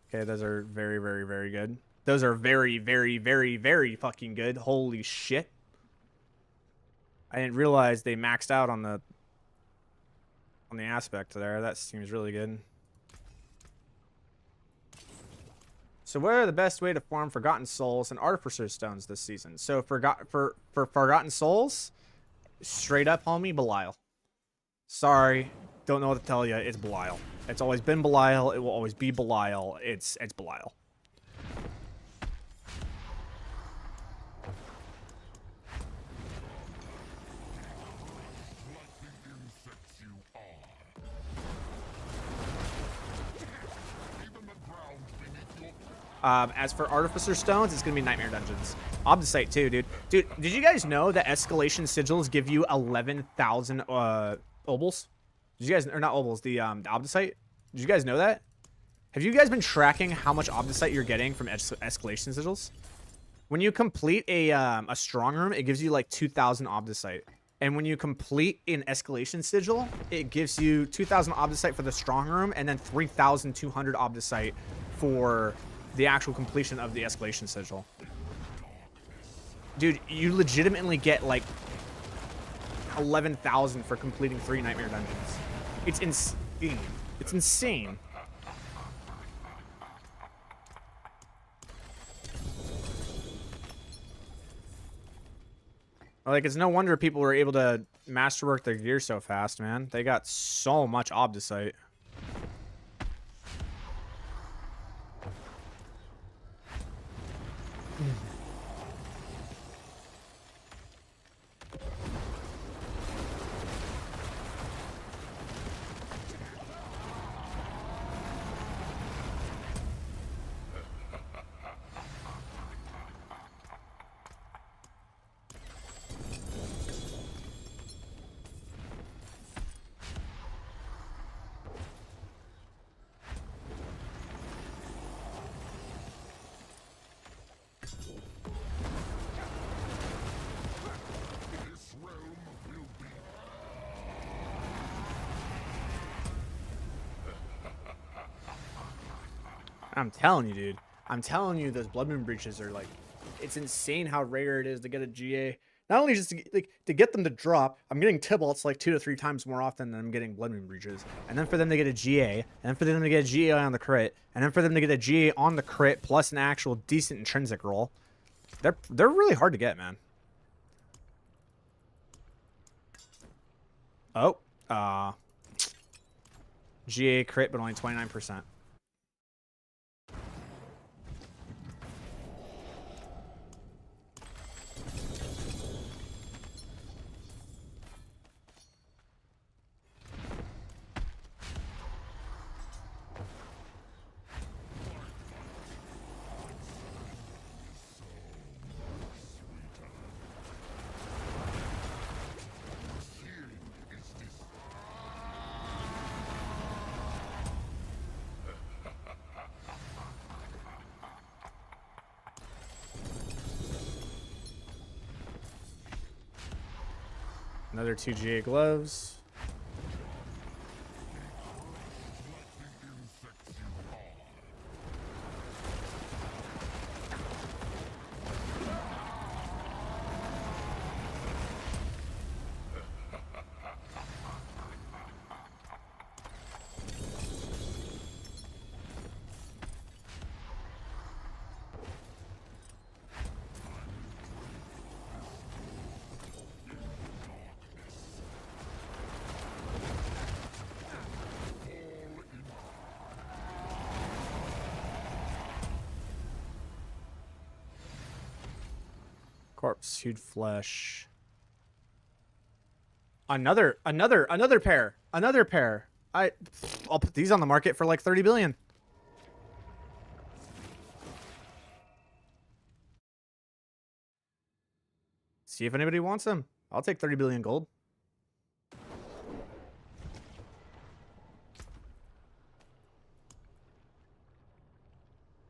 Okay, those are very, very, very good. Those are very, very, very, very fucking good. Holy shit. I didn't realize they maxed out on the aspect there. That seems really good. So what are the best way to farm Forgotten Souls and Artificer Stones this season? So for Forgotten Souls, straight up, homie, Belial. Sorry, don't know what to tell you. It's Belial. It's always been Belial. It will always be Belial. It's Belial. As for Artificer Stones, it's going to be Nightmare Dungeons. Obdicite, too, dude. Dude, did you guys know that Escalation Sigils give you 11,000 obols? Did you guys, or not obols, the Obdicite? Did you guys know that? Have you guys been tracking how much Obdicite you're getting from Escalation Sigils? When you complete a Strong Room, it gives you like 2,000 Obdicite. And when you complete an Escalation Sigil, it gives you 2,000 Obdicite for the Strong Room and then 3,200 Obdicite for the actual completion of the Escalation Sigil. Dude, you legitimately get like 11,000 for completing 3 Nightmare Dungeons. It's insane. It's insane. Like, it's no wonder people were able to masterwork their gear so fast, man. They got so much Obdicite. I'm telling you, dude. I'm telling you, those Blood Moon breaches are like, it's insane how rare it is to get a GA. Not only just to get them to drop, I'm getting Tybalts like 2 to 3 times more often than I'm getting Blood Moon breaches. And then for them to get a GA, and then for them to get a GA on the crit, and then for them to get a GA on the crit plus an actual decent intrinsic roll, they're really hard to get, man. Oh, GA crit, but only 29%. Another 2 GA gloves. Corpse, hued flesh. Another pair. Another pair. I'll put these on the market for like 30 billion. See if anybody wants them. I'll take 30 billion gold.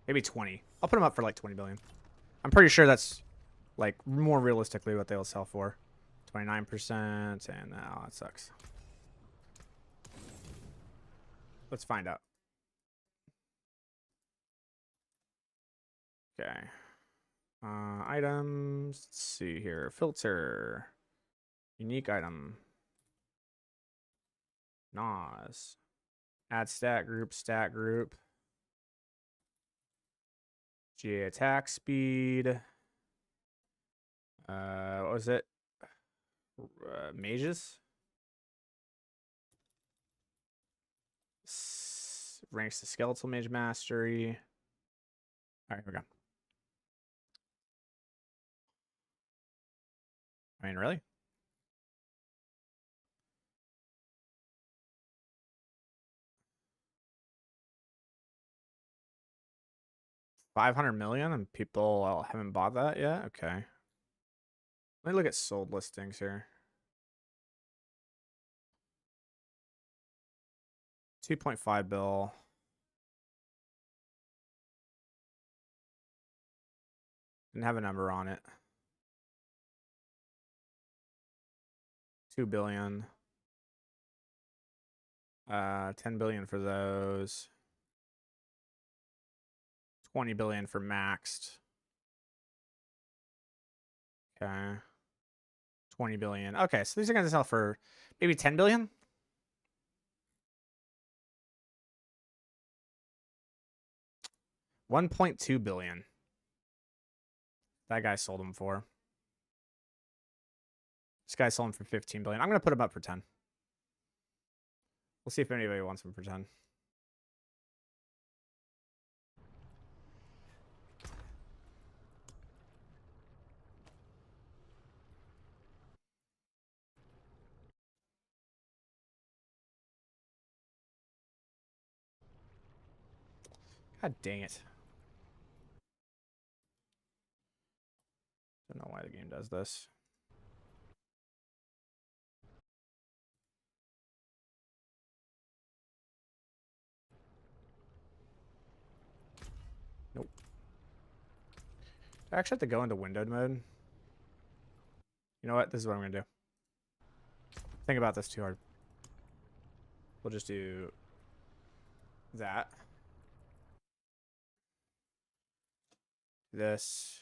Maybe 20. I'll put them up for like 20 billion. I'm pretty sure that's like more realistically what they'll sell for. 29%, and now that sucks. Let's find out. Okay. Items. Let's see here. Filter. Unique item. Nas. Add stat group. GA attack speed. What was it? Mages. Ranks to skeletal mage mastery. All right, here we go. I mean, really? $500 million and people haven't bought that yet? Okay. Let me look at sold listings here. 2.5 bill. Didn't have a number on it. 2 billion. 10 billion for those. 20 billion for maxed. Okay. 20 billion. Okay, so these are going to sell for maybe 10 billion. $1.2 billion. That guy sold them for. This guy sold them for 15 billion. I'm going to put them up for 10. We'll see if anybody wants them for 10. God dang it. Don't know why the game does this. Nope. Do I actually have to go into windowed mode? You know what? This is what I'm going to do. Think about this too hard. We'll just do that. This.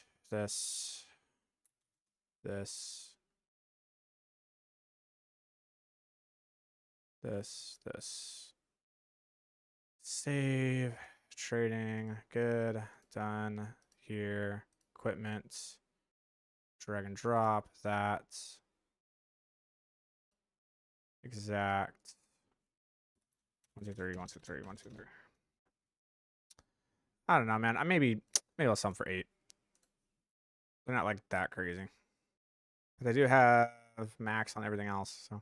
Save. Trading. Good. Done. Here. Equipment. Drag and drop. That. Exact. 1, 2, 3, 1, 2, 3, 1, 2, 3. I don't know, man. Maybe I'll sell them for 8. They're not like that crazy. But they do have max on everything else, so.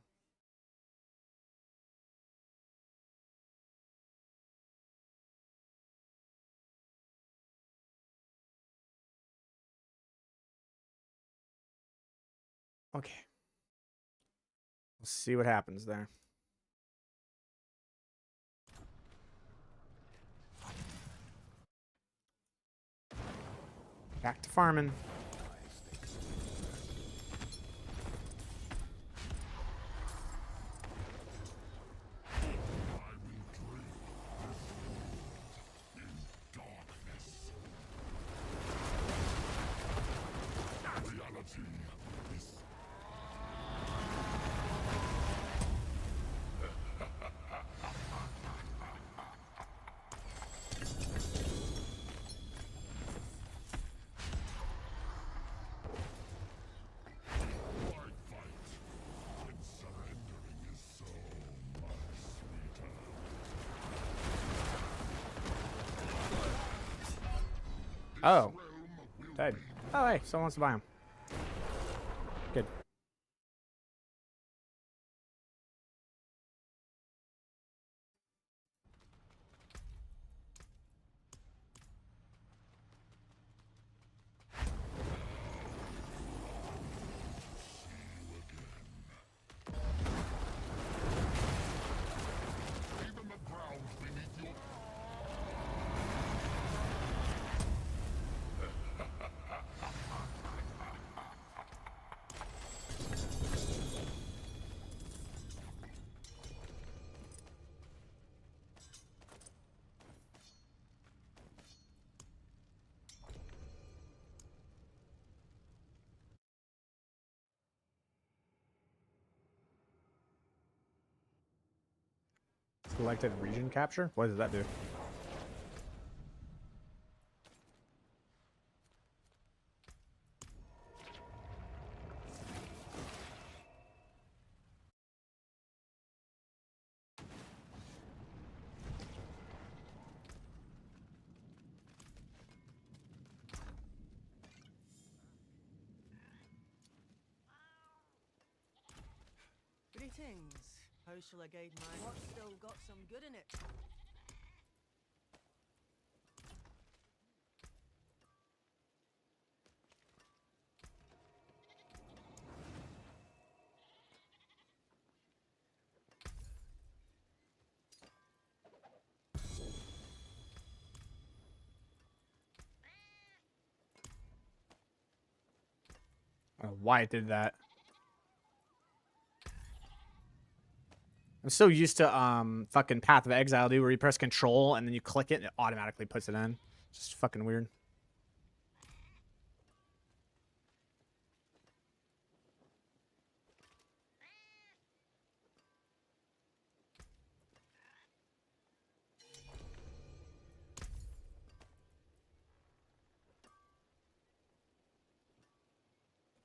Okay. We'll see what happens there. Back to farming. Oh. Died. Oh, hey, someone wants to buy him. Good. Selected region capture? What does that do? Greetings. How shall I guide my heart? Still got some good in it. I don't know why it did that. I'm so used to fucking Path of Exile, dude, where you press control and then you click it and it automatically puts it in. Just fucking weird.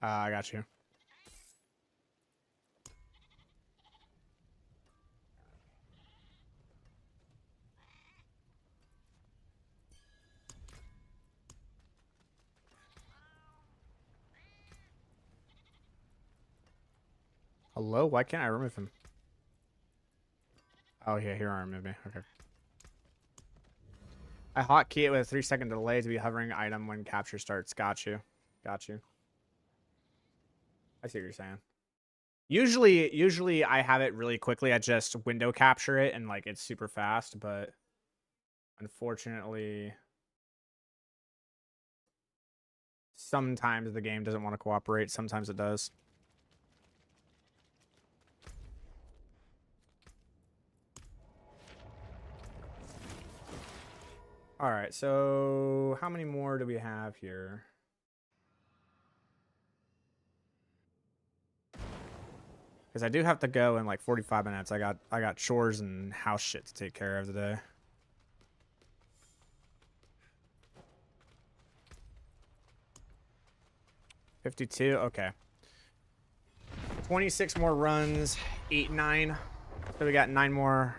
I got you. Hello? Why can't I remove him? Oh, yeah, here I remove me. Okay. I hotkey it with a 3-second delay to be hovering item when capture starts. Got you. Got you. I see what you're saying. Usually I have it really quickly. I just window capture it and like it's super fast, but unfortunately sometimes the game doesn't want to cooperate. Sometimes it does. All right, so how many more do we have here? Because I do have to go in like 45 minutes. I got chores and house shit to take care of today. $52. Okay. 26 more runs. 8, 9. So we got 9 more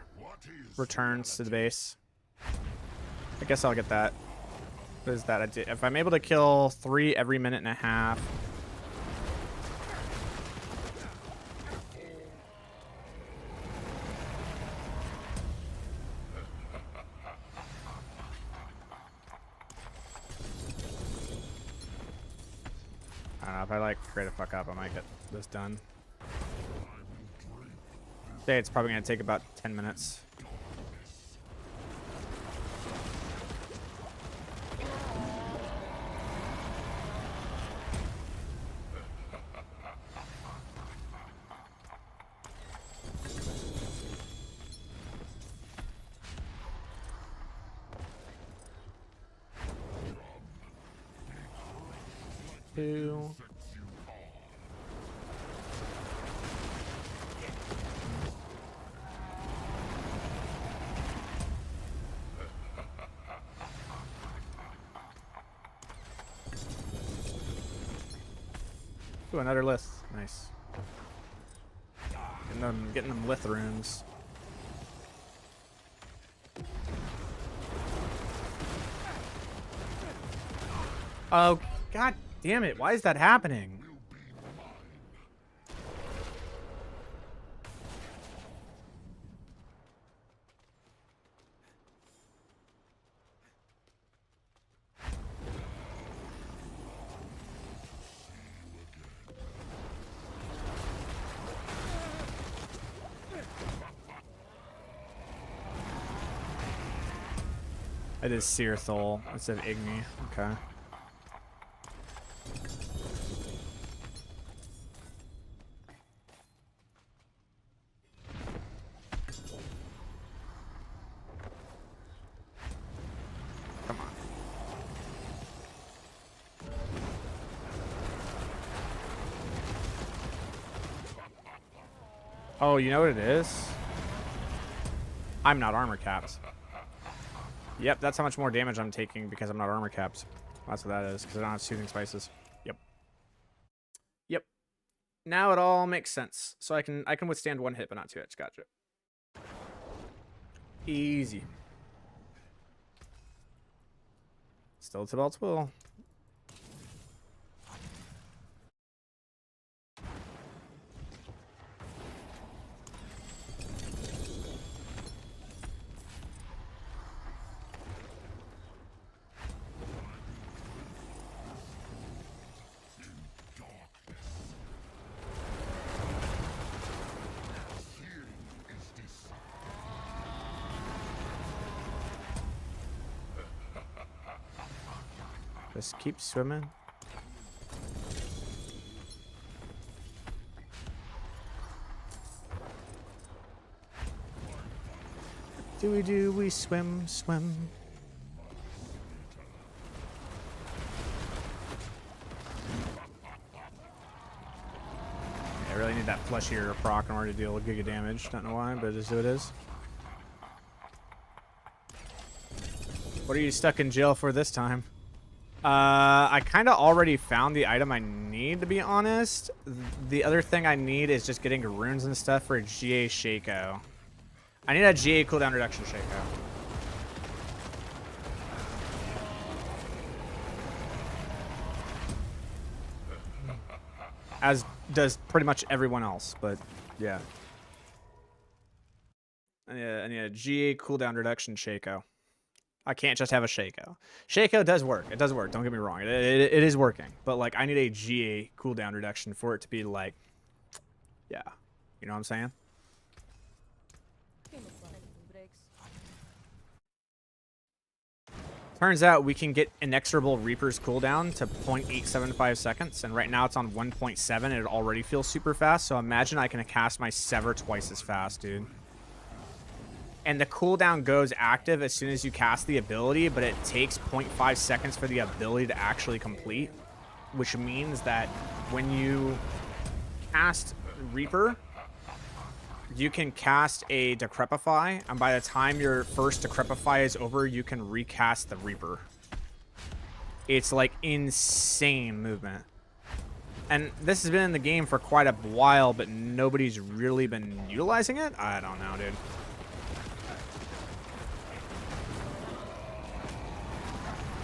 returns to the base. I guess I'll get that. What is that? If I'm able to kill 3 every minute and a half. I don't know, if I like create a fuck up, I might get this done. Say it's probably gonna take about 10 minutes. Two. Ooh, another list. Nice. Getting them lith runes. Oh, god damn it. Why is that happening? It is Searthol instead of Igni. Okay. Come on. Oh, you know what it is? I'm not armor capped. Yep, that's how much more damage I'm taking because I'm not armor capped. That's what that is, because I don't have soothing spices. Yep. Yep. Now it all makes sense. So I can withstand 1 hit, but not 2 hits. Gotcha. Easy. Still Tibalt's will. Just keep swimming. Do we swim, swim? I really need that fleshier proc in order to deal with giga damage. Don't know why, but it is who it is. What are you stuck in jail for this time? I kind of already found the item I need, to be honest. The other thing I need is just getting runes and stuff for a GA Shaco. I need a GA cooldown reduction Shaco. As does pretty much everyone else, but yeah. I need a GA cooldown reduction Shaco. I can't just have a Shaco. Shaco does work. It does work. Don't get me wrong. It is working. But, like, I need a GA cooldown reduction for it to be, like, yeah. You know what I'm saying? Turns out we can get Inexorable Reaper's cooldown to 0.875 seconds. And right now it's on 1.7 and it already feels super fast. So imagine I can cast my Sever twice as fast, dude. And the cooldown goes active as soon as you cast the ability, but it takes 0.5 seconds for the ability to actually complete, which means that when you cast Reaper, you can cast a Decrepify, and by the time your first Decrepify is over, you can recast the Reaper. It's like insane movement. And this has been in the game for quite a while, but nobody's really been utilizing it? I don't know, dude.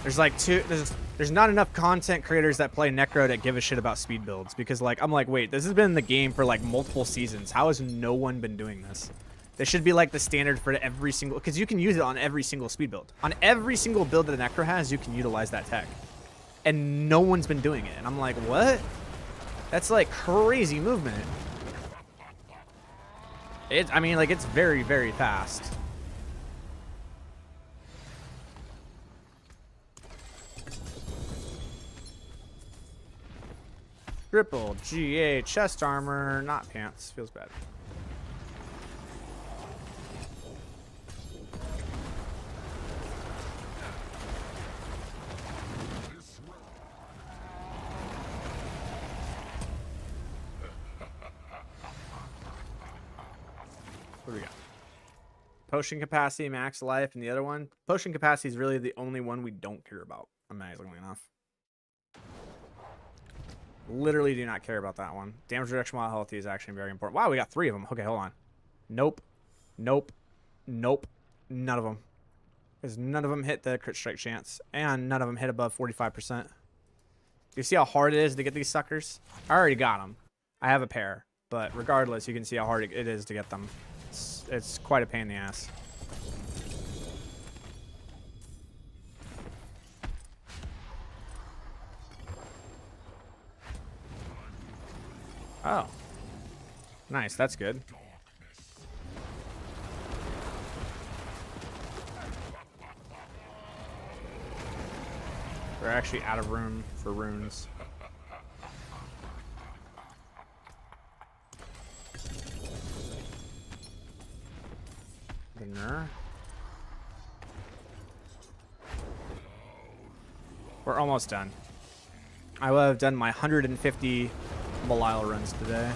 There's like there's not enough content creators that play Necro that give a shit about speed builds, because like I'm like, wait, this has been in the game for like multiple seasons. How has no one been doing this? This should be like the standard for every single, because you can use it on every single speed build. On every single build that Necro has, you can utilize that tech. And no one's been doing it. And I'm like, what? That's like crazy movement. I mean, like, it's very, very fast. Triple GA chest armor, not pants. Feels bad. What do we got? Potion capacity, max life, and the other one. Potion capacity is really the only one we don't care about, amazingly enough. Literally do not care about that one. Damage reduction while healthy is actually very important. Wow, we got 3 of them. Okay, hold on. Nope. Nope. Nope. None of them. Because none of them hit the crit strike chance. And none of them hit above 45%. You see how hard it is to get these suckers? I already got them. I have a pair. But regardless, you can see how hard it is to get them. It's quite a pain in the ass. Oh. Nice, that's good. We're actually out of room for runes. Dinner. We're almost done. I will have done my 150 Belial runs today.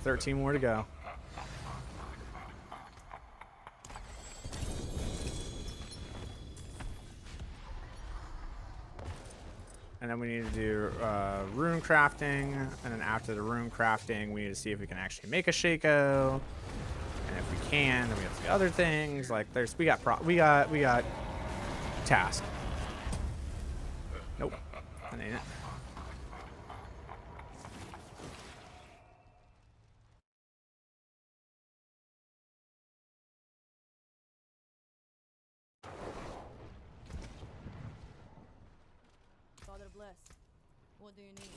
13 more to go. And then we need to do rune crafting, and then after the rune crafting, we need to see if we can actually make a Shaco. And if we can, then we have to do other things. Like we got task. Nope, that ain't it. Father bless. What do you need?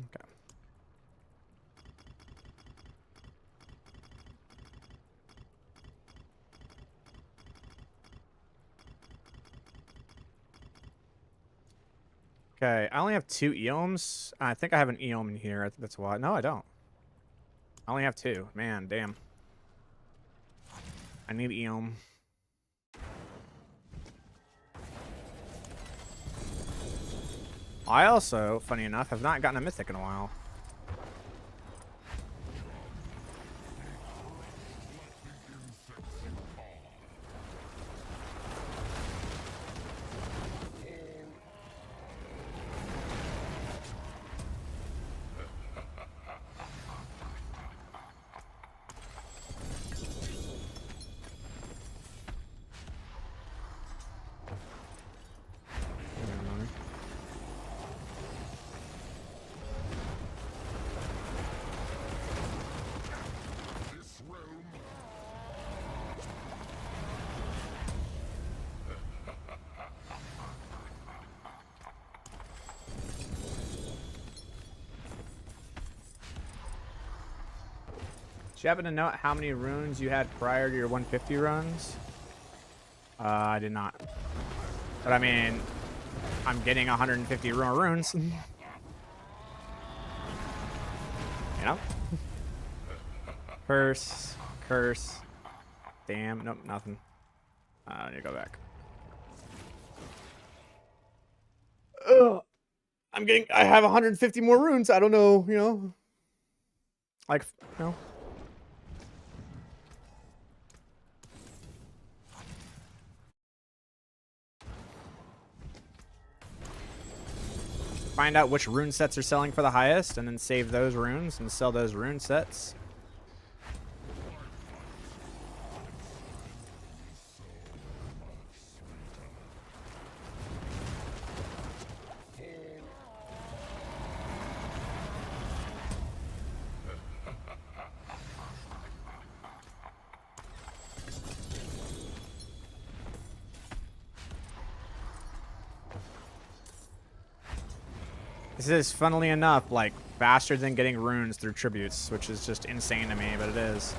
Okay. Okay, I only have 2 eoms. I think I have an eom in here. I think that's why. No, I don't. I only have 2. Man, damn. I need eom. I also, funny enough, have not gotten a mythic in a while. Do you happen to know how many runes you had prior to your 150 runs? I did not. But I mean, I'm getting 150 more runes. You know? Curse. Curse. Damn. Nope, nothing. I need to go back. Ugh. I have 150 more runes. I don't know, you know. Like, you know. Find out which rune sets are selling for the highest, and then save those runes and sell those rune sets. This is, funnily enough, like, faster than getting runes through tributes, which is just insane to me, but it is.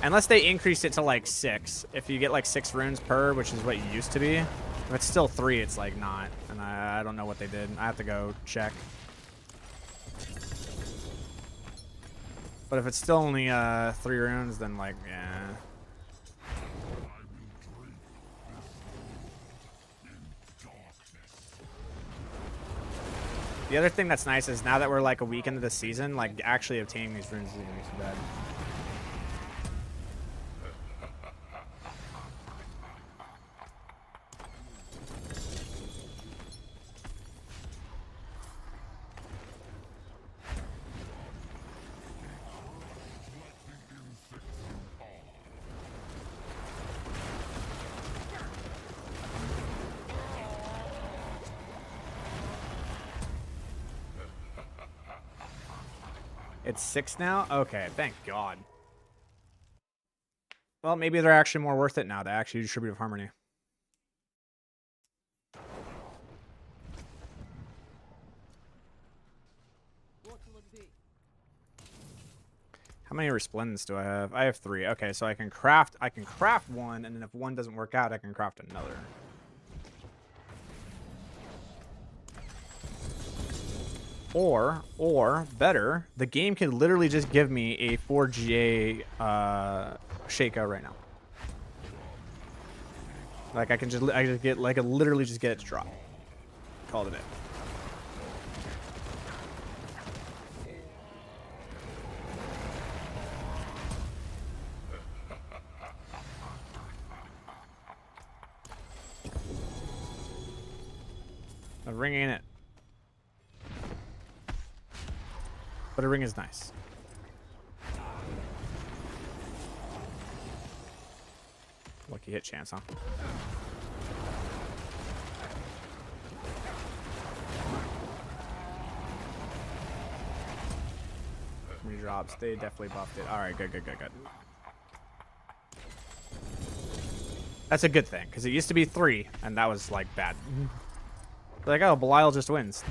Unless they increased it to, like, 6. If you get, like, 6 runes per, which is what you used to be. If it's still 3, it's, like, not. And I don't know what they did. I have to go check. But if it's still only 3 runes, then, like, yeah. The other thing that's nice is now that we're like a week into the season, like actually obtaining these runes isn't gonna be too bad. It's 6 now? Okay, thank God. Well, maybe they're actually more worth it now to actually do Tribute of Harmony. How many resplendents do I have? I have 3. Okay, so I can craft one, and then if one doesn't work out, I can craft another. Or better, the game can literally just give me a 4GA Shaco right now. Like I just get like literally just get it to drop. Called it in. ring ain't it. But a ring is nice. Lucky hit chance, huh? Drops. They definitely buffed it. All right, good. That's a good thing, because it used to be 3, and that was, like, bad. Like, oh, Belial just wins.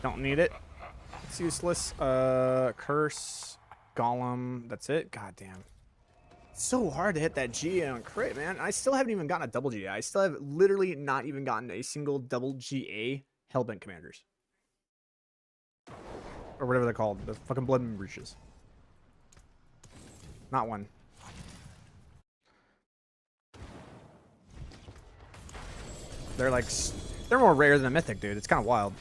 Don't need it. It's useless. Curse. Golem. That's it? God damn. It's so hard to hit that GA on crit, man. I still haven't even gotten a double GA. I still have literally not even gotten a single double GA Hellbent Commanders. Or whatever they're called. The fucking Blood Moon Breaches. Not one. They're like... They're more rare than a mythic, dude. It's kind of wild.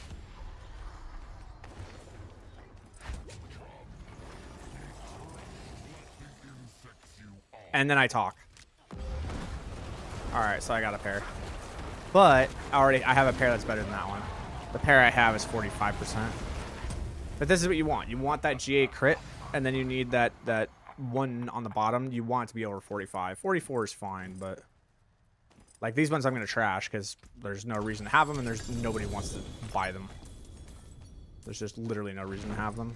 And then I talk. Alright, so I got a pair. But I have a pair that's better than that one. The pair I have is 45%. But this is what you want. You want that GA crit, and then you need that one on the bottom. You want it to be over 45. 44 is fine, but... Like, these ones I'm going to trash, because there's no reason to have them, and there's nobody wants to buy them. There's just literally no reason to have them.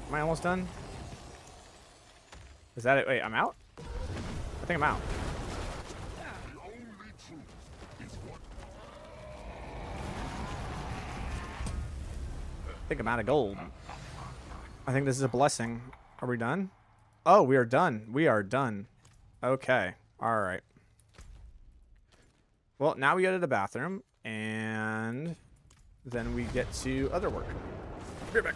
Am I almost done? Is that it? Wait, I'm out? I think I'm out. I think I'm out of gold. I think this is a blessing. Are we done? Oh, we are done. We are done. Okay. All right. Well, now we go to the bathroom, and then we get to other work. Be right back.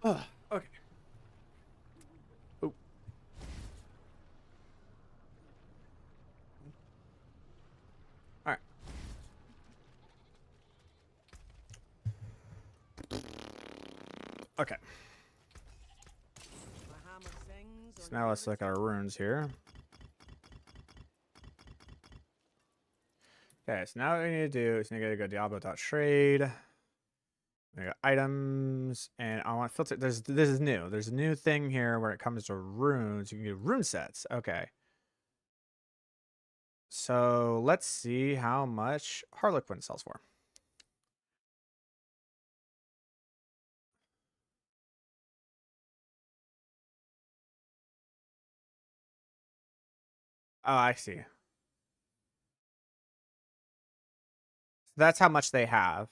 Oh, okay. Oh. All right. Okay. So now let's look at our runes here. Okay, so now what we need to do is we need to go Diablo.trade. We got items, and I want to filter. This is new. There's a new thing here where it comes to runes. You can do rune sets. Okay. So let's see how much Harlequin sells for. Oh, I see. So that's how much they have.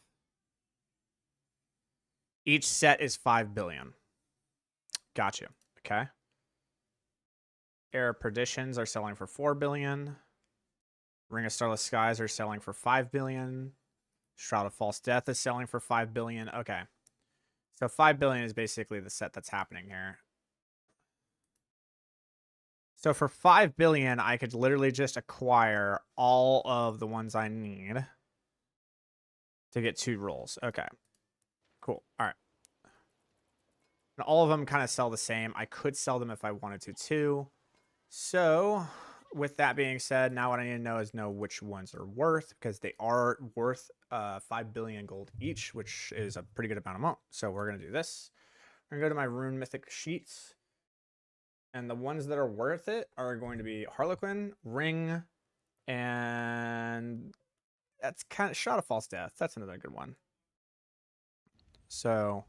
Each set is 5 billion. Got you. Okay. Era Perditions are selling for 4 billion. Ring of Starless Skies are selling for 5 billion. Shroud of False Death is selling for 5 billion. Okay. So 5 billion is basically the set that's happening here. So for 5 billion, I could literally just acquire all of the ones I need to get 2 rolls. Okay. Cool. All right. And all of them kind of sell the same. I could sell them if I wanted to too. So with that being said, now what I need to know is which ones are worth, because they are worth 5 billion gold each, which is a pretty good amount. So we're going to do this. I'm going to go to my Rune Mythic sheets. And the ones that are worth it are going to be Harlequin, Ring, and that's kind of Shot of False Death. That's another good one. So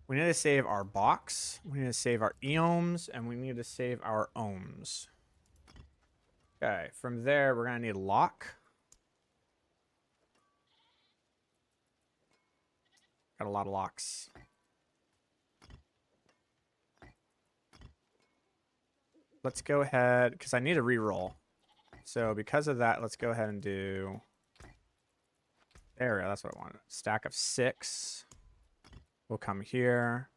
we need to save our box. We need to save our eoms, and we need to save our ohms. Okay, from there, we're going to need lock. Got a lot of locks. Let's go ahead, because I need a reroll. So because of that, let's go ahead and do... There we go, that's what I want. Stack of 6. We'll come here.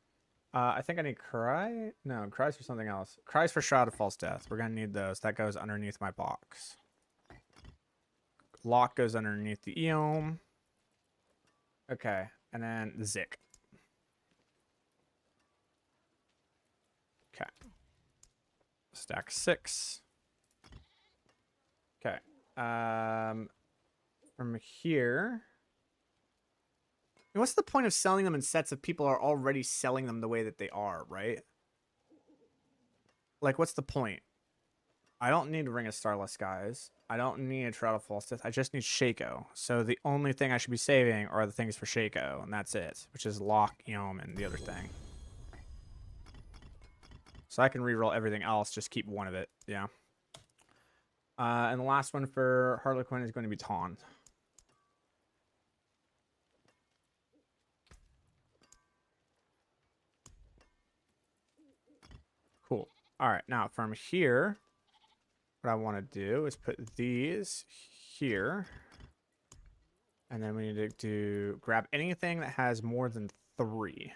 I think I need Cry. No, Cry's for something else. Cry's for Shroud of False Death. We're going to need those. That goes underneath my box. Lock goes underneath the Eom. Okay, and then the Zik. Okay. Stack 6. Okay. From here... What's the point of selling them in sets if people are already selling them the way that they are, right? Like, what's the point? I don't need Ring of Starless Skies. I don't need a Shroud of False Death. I just need Shaco. So the only thing I should be saving are the things for Shaco, and that's it. Which is Lock, Eom, and the other thing. So I can reroll everything else, just keep one of it. Yeah. And the last one for Harlequin is going to be Taunt. Cool. All right, now from here, what I want to do is put these here. And then we need to grab anything that has more than 3.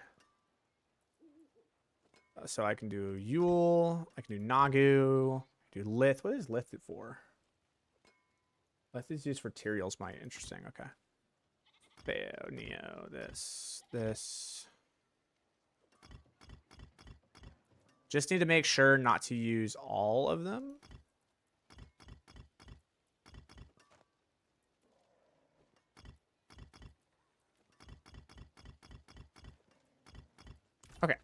So I can do Yule, I can do Nagu, do Lith. What is Lith for? Lith is used for Tyrael's Might. Interesting, okay. Theo, Neo, this. Just need to make sure not to use all of them. Okay.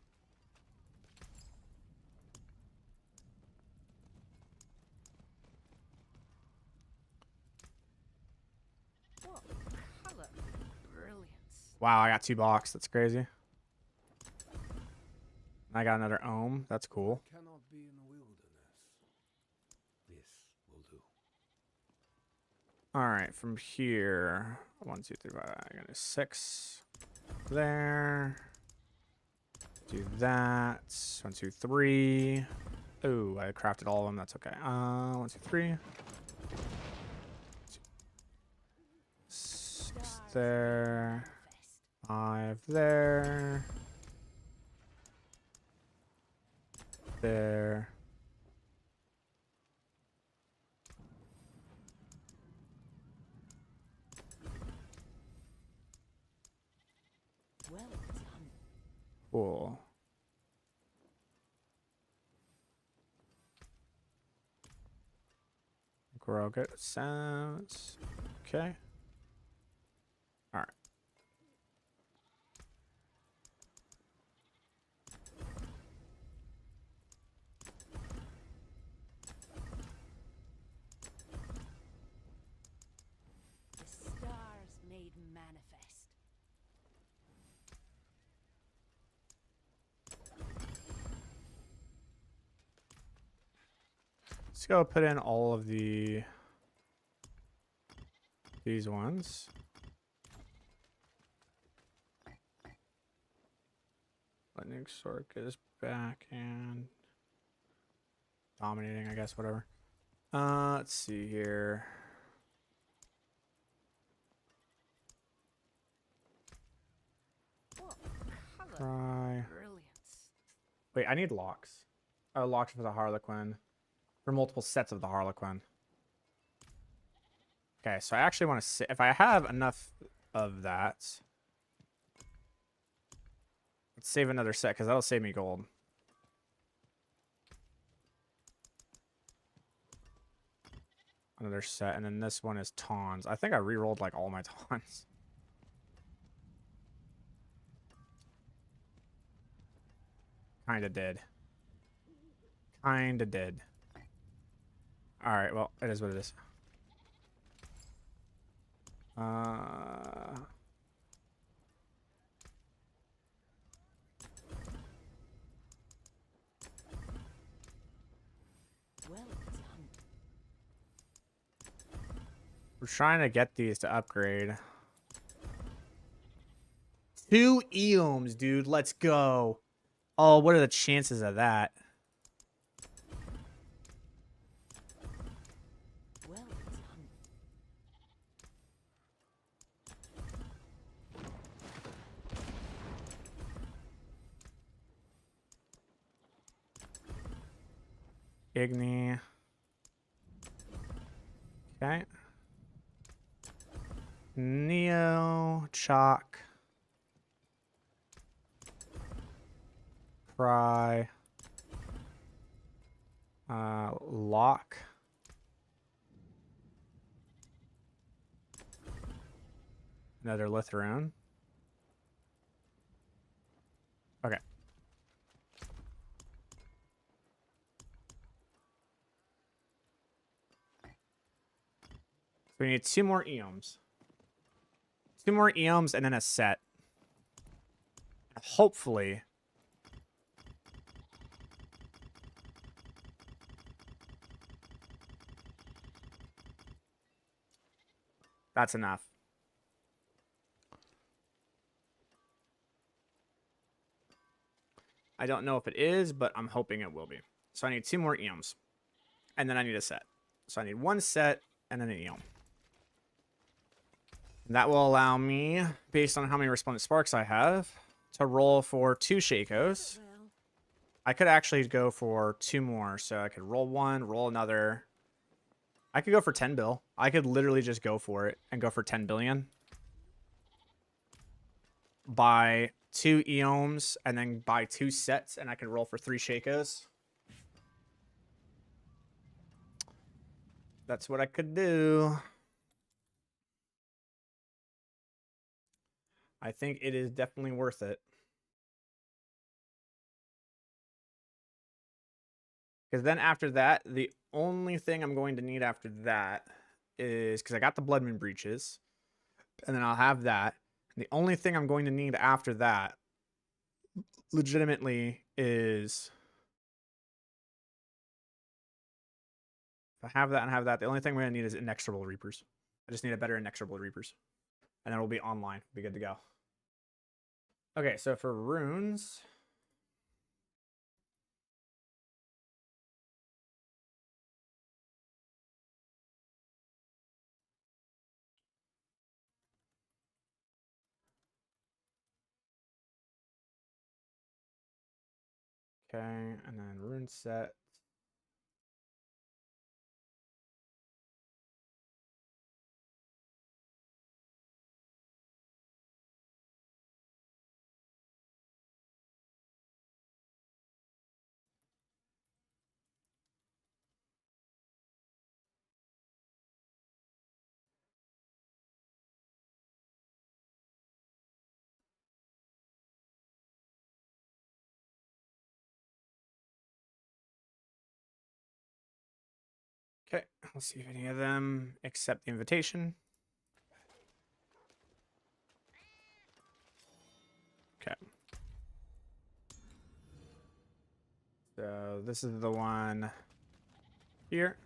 What colour? Brilliance. Wow, I got 2 blocks. That's crazy. I got another ohm. That's cool. Cannot be in the wilderness. This will do. All right, from here, 1, 2, 3, 4, I got a 6 there. Do that. 1, 2, 3. Oh, I crafted all of them. That's okay. 1, 2, 3. 6 there. 5 there. There. Well done. Cool. Grow good sounds. Okay. All right. The stars made manifest. Let's go put in all of these ones. Lightning Sork is back and dominating, I guess, whatever. Let's see here. What colour? Try. Brilliance. Wait, I need locks. Oh, locks for the Harlequin. For multiple sets of the Harlequin. Okay, so I actually want to see if I have enough of that. Let's save another set because that'll save me gold. Another set, and then this one is tawns. I think I re-rolled like all my tawns. Kinda did. Kinda did. Alright, well, it is what it is. Well done. We're trying to get these to upgrade. 2 eoms, dude. Let's go. Oh, what are the chances of that? Well done. Igni. Okay. Neo. Chalk. Pry. Lock. Another Lithrone. Okay. So we need 2 more eoms. 2 more eoms and then a set. Hopefully. That's enough. I don't know if it is, but I'm hoping it will be. So I need 2 more eoms. And then I need a set. So I need 1 set and then an eom. And that will allow me, based on how many resplendent sparks I have, to roll for 2 Shakos. Well, I could actually go for 2 more. So I could roll 1, roll another. I could go for 10 bill. I could literally just go for it and go for 10 billion. Buy 2 eoms and then buy 2 sets, and I could roll for 3 Shakos. That's what I could do. I think it is definitely worth it. Because then after that, the only thing I'm going to need after that is, because I got the Blood Moon Breaches, and then I'll have that. The only thing I'm going to need after that, legitimately, is if I have that and have that, the only thing we're going to need is Inexorable Reapers. I just need a better Inexorable Reapers. And then we'll be online. Be good to go. Okay, so for runes... Okay, and then rune set. Okay, let's see if any of them accept the invitation. Okay. So this is the one. here.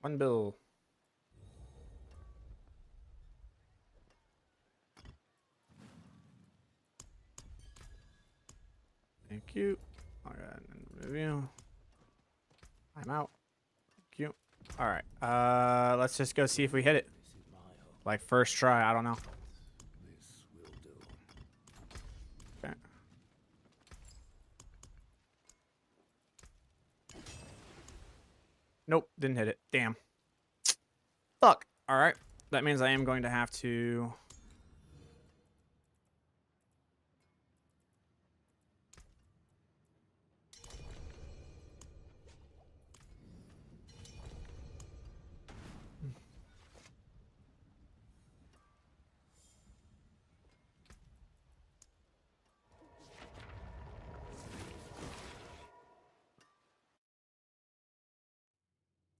One bill. Thank you. All right, and review. I'm out. Thank you. All right. Let's just go see if we hit it. Like first try. I don't know. This will do. Okay. Nope, didn't hit it. Damn. Fuck. All right. That means I am going to have to.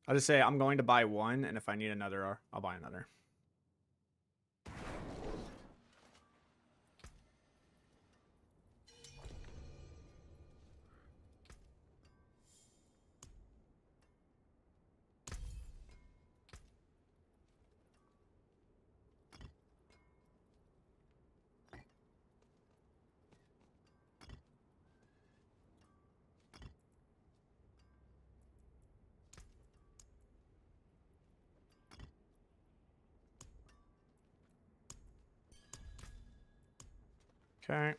I'll just say I'm going to buy one, and if I need another, I'll buy another. Okay.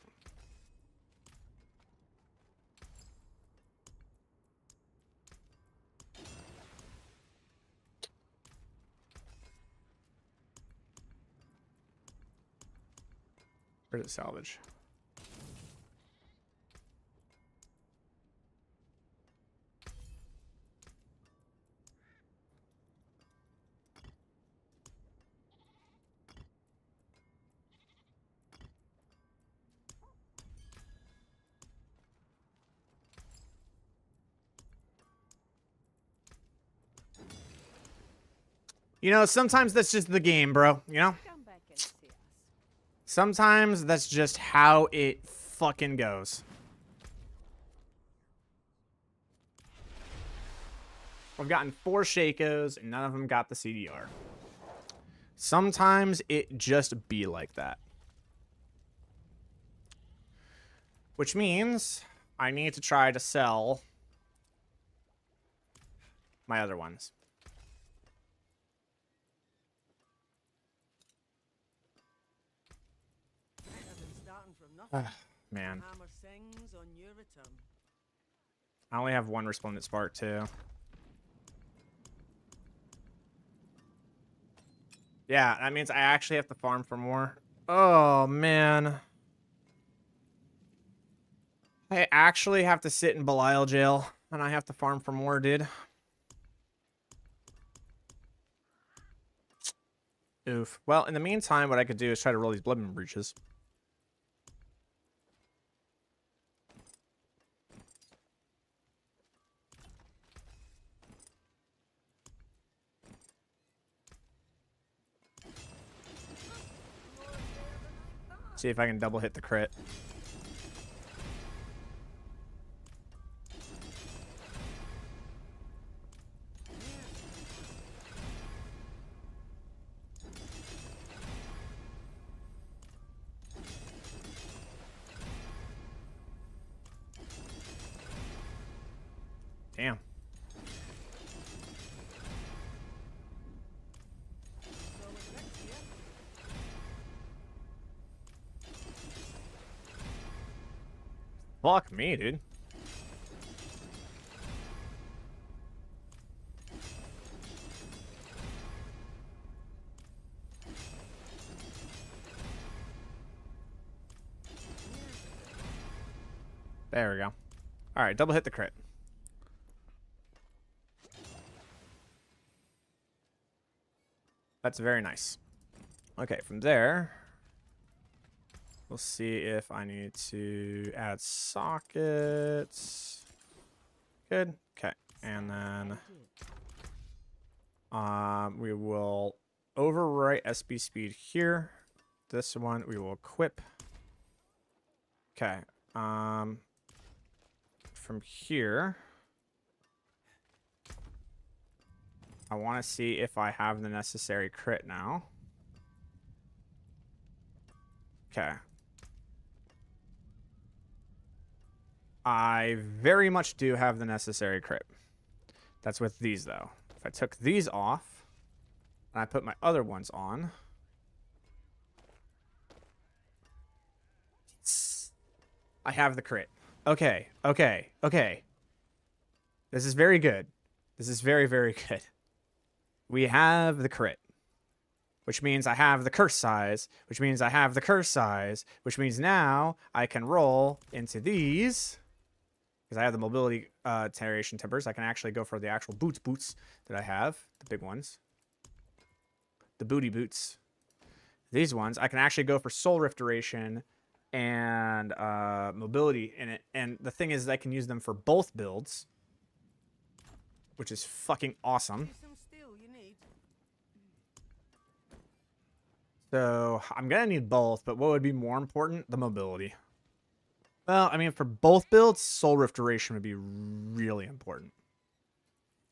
Where's it salvage? You know, sometimes that's just the game, bro. You know? Come back and see us. Sometimes that's just how it fucking goes. I've gotten 4 Shakos, and none of them got the CDR. Sometimes it just be like that. Which means I need to try to sell my other ones. Better than starting from nothing. Man, Hammer sings on your return. I only have 1 Resplendent Spark, too. Yeah, that means I actually have to farm for more. Oh, man. I actually have to sit in Belial jail, and I have to farm for more, dude. Oof. Well, in the meantime, what I could do is try to roll these Bloodmoon Breaches. See if I can double hit the crit. Damn. Fuck me, dude. There we go. All right, double hit the crit. That's very nice. Okay, from there, we'll see if I need to add sockets. Good. Okay, and then we will overwrite SB speed here. This one we will equip. Okay. From here, I want to see if I have the necessary crit now. Okay. I very much do have the necessary crit. That's with these, though. If I took these off, and I put my other ones on, I have the crit. Okay, okay, okay. This is very good. This is very, very good. We have the crit, which means I have the curse size, which means I have the curse size, which means now I can roll into these, because I have the mobility iteration tempers. I can actually go for the actual boots that I have, the big ones. The booty boots. These ones, I can actually go for soul rift duration and mobility in it. And the thing is, I can use them for both builds, which is fucking awesome. Some steel you need. So I'm gonna need both, but what would be more important? The mobility. Well, I mean, for both builds, soul rift duration would be really important.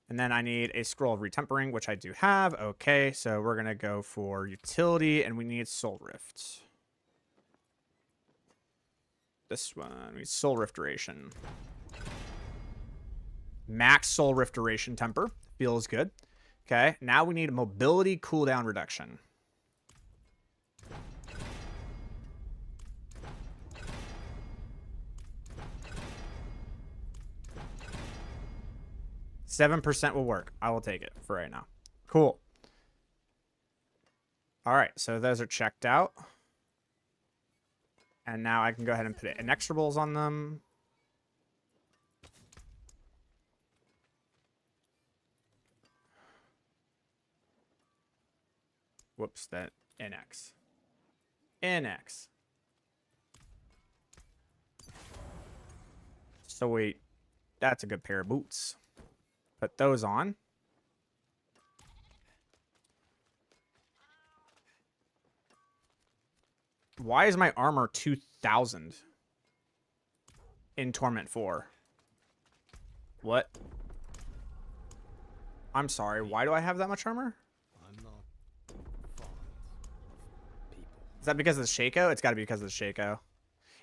And then I need a scroll of retempering, which I do have. Okay, so we're gonna go for utility, and we need soul rift. This one, we need soul rift duration. Max soul rift duration temper. Feels good. Okay, now we need a mobility cooldown reduction. %7 will work. I will take it for right now. Cool. All right, so those are checked out. And now I can go ahead and put inexorables on them. Whoops, that NX. NX. So wait, that's a good pair of boots. Put those on. Why is my armor 2,000 in Torment 4? What? I'm sorry, why do I have that much armor? I'm not fond of people. Is that because of the Shaco? It's got to be because of the Shaco.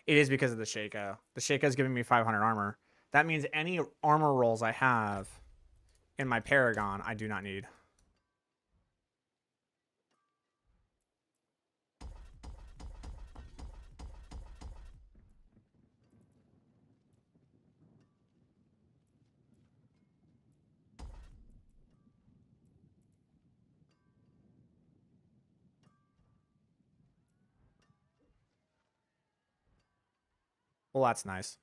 It is because of the Shaco. The Shaco is giving me 500 armor. That means any armor rolls I have in my Paragon, I do not need. Well, that's nice.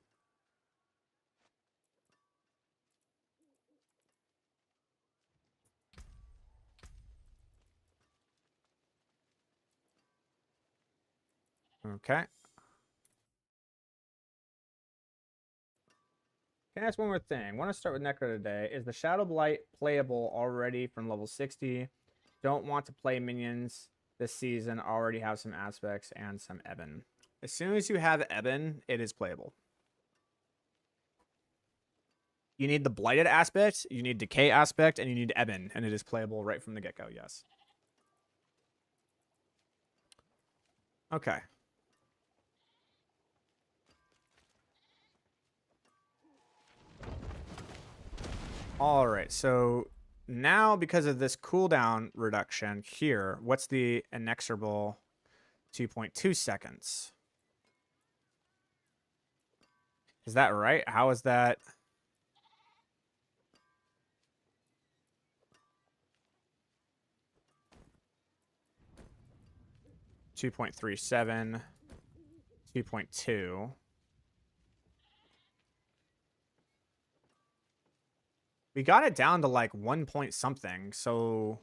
Okay. Can I ask one more thing? I want to start with Necro today. Is the Shadow Blight playable already from level 60? Don't want to play minions this season. Already have some aspects and some Ebon. As soon as you have Ebon, it is playable. You need the Blighted aspect, you need Decay aspect, and you need Ebon, and it is playable right from the get-go, yes. Okay. All right, so now because of this cooldown reduction here, what's the inexorable 2.2 seconds? Is that right? How is that? $2.37, 2.2. We got it down to like 1 point something. So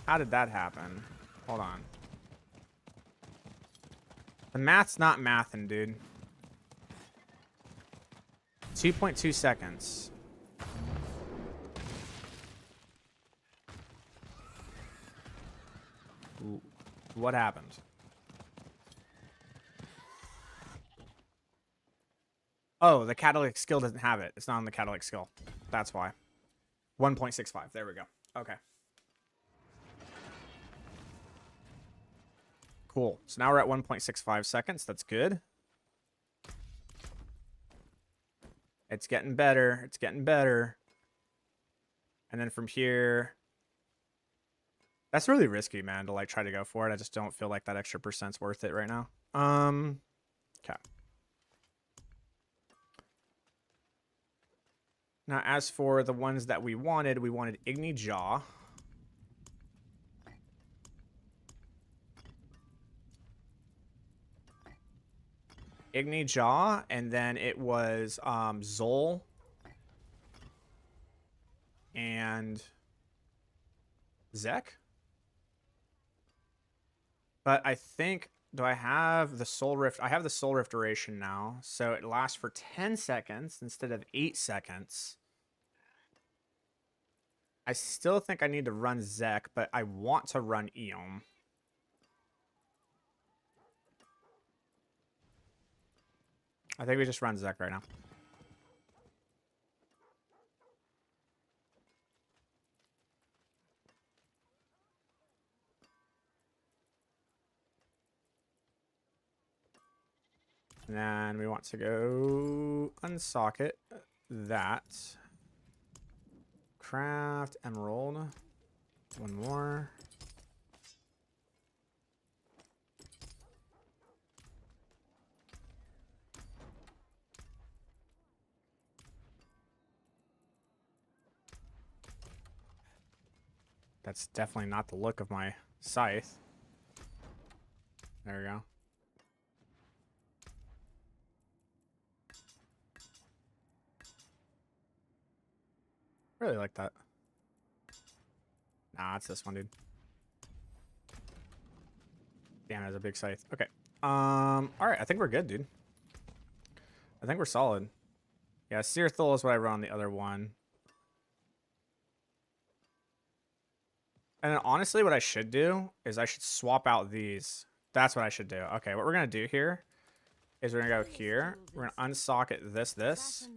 how did that happen? Hold on. The math's not mathin', dude. 2.2 seconds. What happened? Oh, the catalytic skill doesn't have it. It's not on the catalytic skill. That's why. 1.65. There we go. Okay. Cool. So now we're at 1.65 seconds. That's good. It's getting better. It's getting better. And then from here... That's really risky, man, to like try to go for it. I just don't feel like that extra percent's worth it right now. Okay. Now, as for the ones that we wanted Igni Jaw. Igni Jaw, and then it was Zol and Zek. But I think, do I have the Soul Rift? I have the Soul Rift duration now, so it lasts for 10 seconds instead of 8 seconds. I still think I need to run Zek, but I want to run Eom. I think we just run Zek right now. And then we want to go unsocket that. Craft emerald. One more. That's definitely not the look of my scythe. There we go. Really like that. Nah, it's this one, dude. Damn, that's a big scythe. Okay. All right. I think we're good, dude. I think we're solid. Yeah, Searthul is what I run on the other one. And then honestly, what I should do is I should swap out these. That's what I should do. Okay, what we're gonna do here is we're gonna go here. We're gonna unsocket this.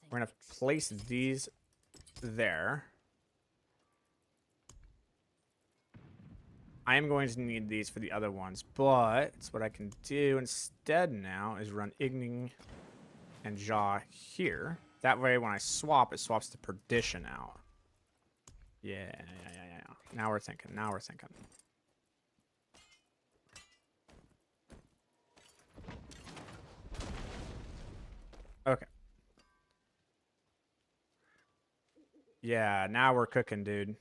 We're gonna place these there. I am going to need these for the other ones, but what I can do instead now is run Igni and Jaw here. That way, when I swap, it swaps the Perdition out. Yeah. Now we're thinking. Now we're thinking. Okay. Yeah, now we're cooking, dude.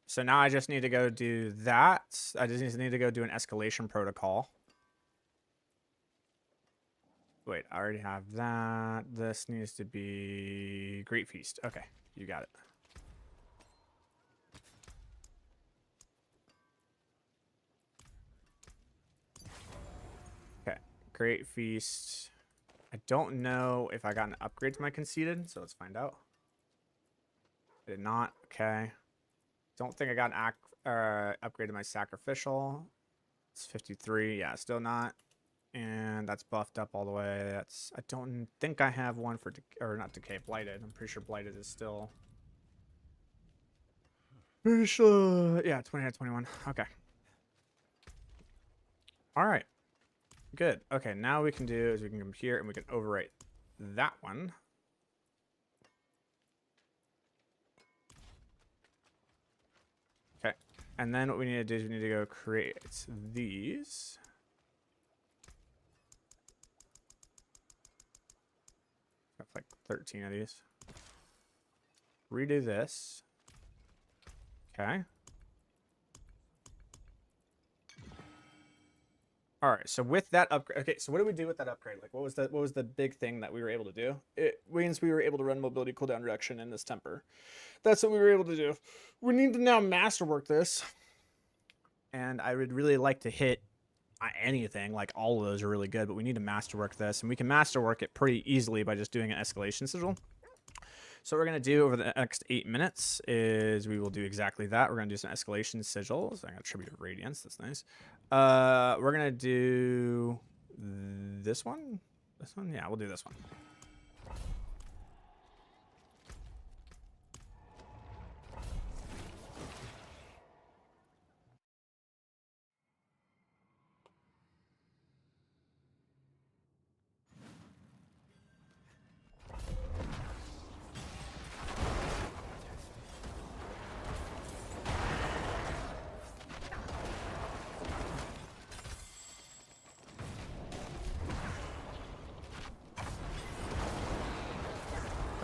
So now I just need to go do that. I just need to go do an escalation protocol. Wait, I already have that. This needs to be Great Feast. Okay, you got it. Okay, Great Feast. I don't know if I got an upgrade to my Conceited, so let's find out. I did not. Okay. Don't think I got an upgrade to my Sacrificial. It's 53. Yeah, still not. And that's buffed up all the way. I don't think I have one for, or not Decay, Blighted. I'm pretty sure Blighted is still. Pretty sure. Yeah, 20 out of 21. Okay. All right. Good. Okay, now we can do is we can come here and we can overwrite that one. Okay. And then what we need to do is we need to go create these. Got like 13 of these. Redo this. Okay. All right, so with that upgrade, okay, so what did we do with that upgrade? Like, what was the big thing that we were able to do? It means we were able to run mobility cooldown reduction in this temper. That's what we were able to do. We need to now masterwork this, and I would really like to hit anything. Like, all of those are really good, but we need to masterwork this, and we can masterwork it pretty easily by just doing an escalation sigil. So what we're going to do over the next 8 minutes is we will do exactly that. We're going to do some escalation sigils. I'm going to attribute radiance. That's nice. We're going to do this one. This one? Yeah, we'll do this one.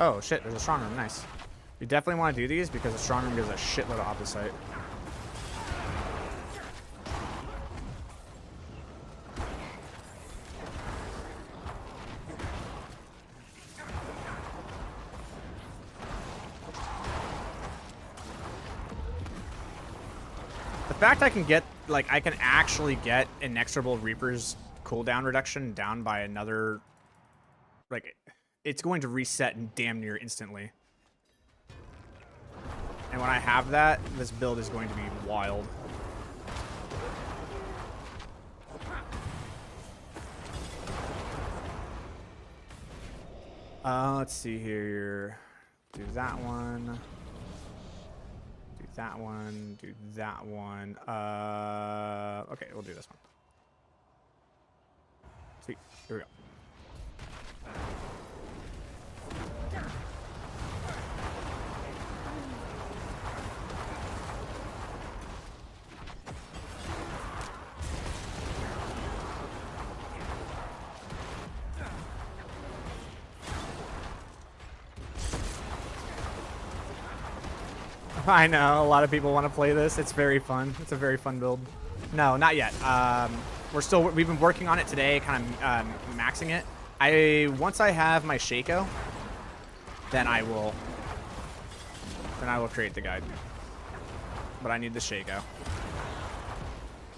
Oh shit, there's a strong room. Nice. You definitely want to do these because the strong room gives a shitload of opposite. The fact I can get, like, I can actually get Inexorable Reaper's cooldown reduction down by another, like, it's going to reset damn near instantly. And when I have that, this build is going to be wild. Let's see here. Do that one. Do that one. Do that one. Okay, we'll do this one. Sweet. Here we go. I know a lot of people want to play this. It's very fun. It's a very fun build. No, not yet. We've been working on it today, kind of maxing it. Once I have my Shaco, then I will create the guide. But I need the Shaco,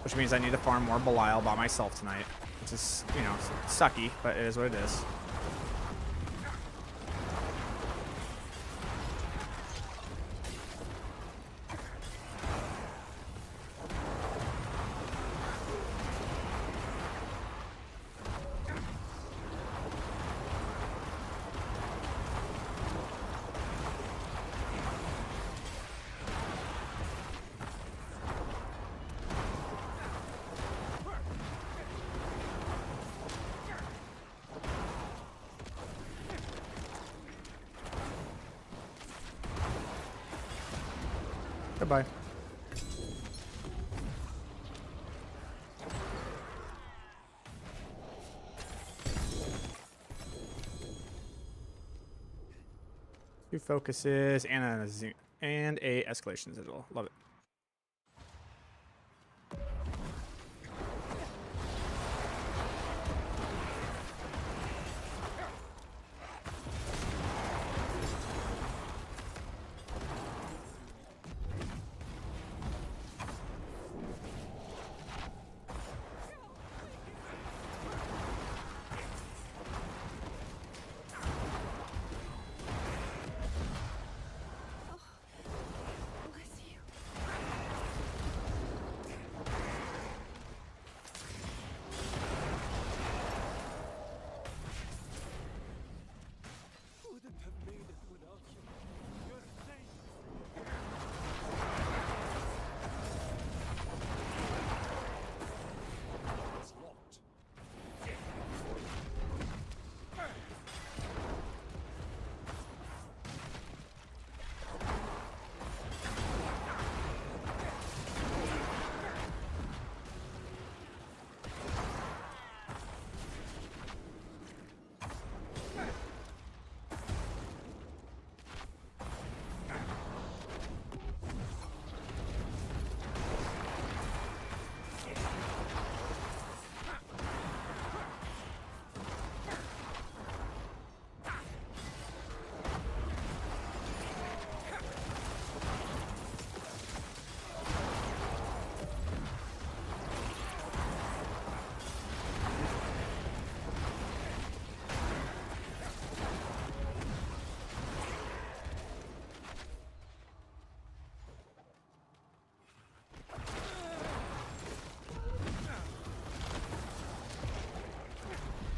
which means I need to farm more Belial by myself tonight, which is, you know, sucky, but it is what it is. Goodbye. Two focuses and a escalation sigil. Love it.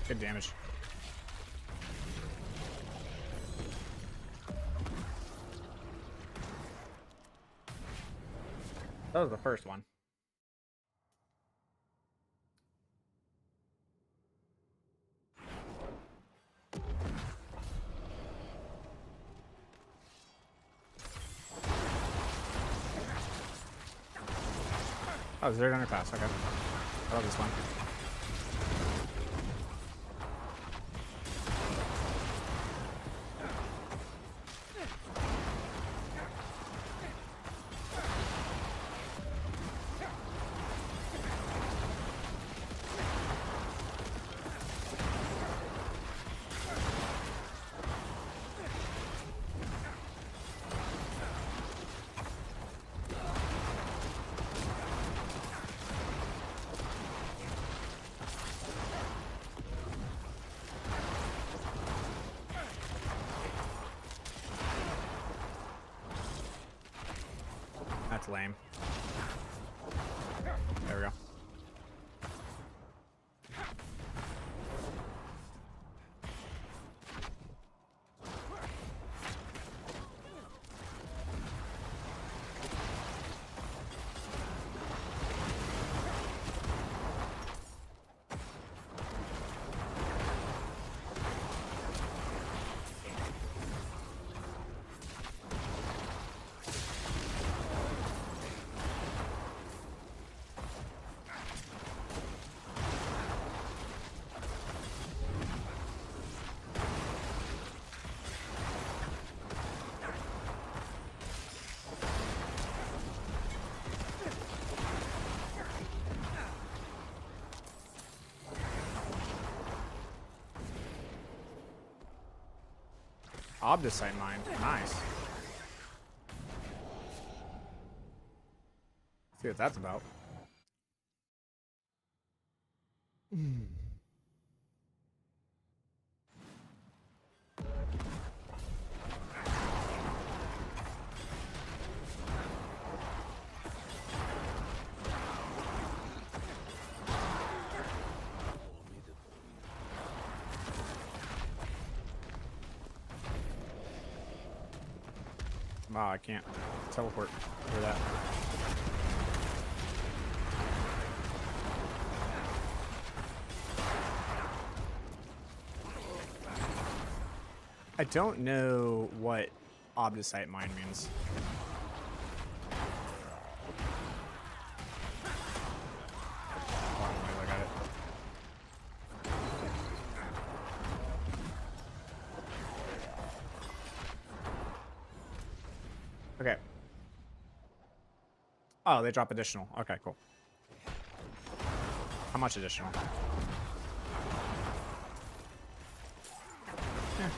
Good damage. That was the first one. Oh, zero underpass. Okay. I love this one. That's lame. There we go. Obdicite mine. Nice. See what that's about. Wow, I can't teleport for that. I don't know what obdicite mine means. Hold on, let me look at it. Okay. Oh, they drop additional. Okay, cool. How much additional? Yeah,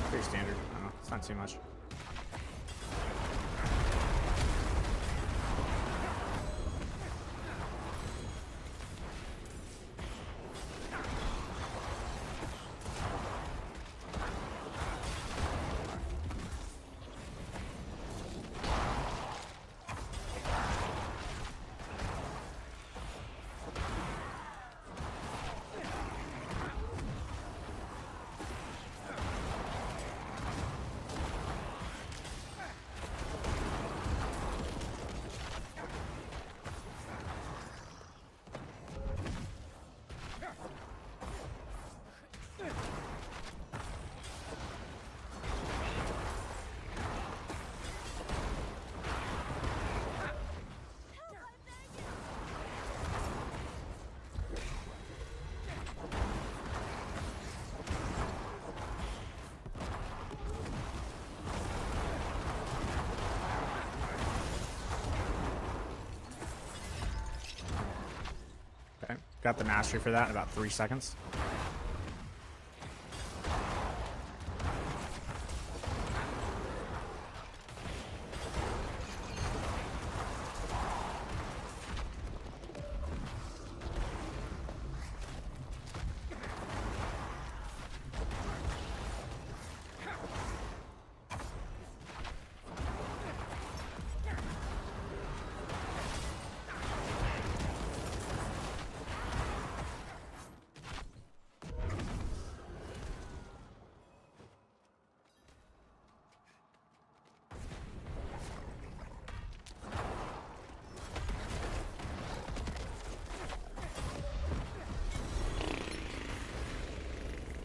pretty standard. I don't know. It's not too much. Okay, got the mastery for that in about 3 seconds.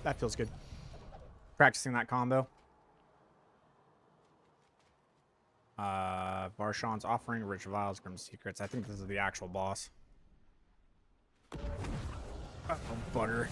That feels good. Practicing that combo. Varshan's offering, Rich Vials, Grim Secrets. I think this is the actual boss. Oh, butter.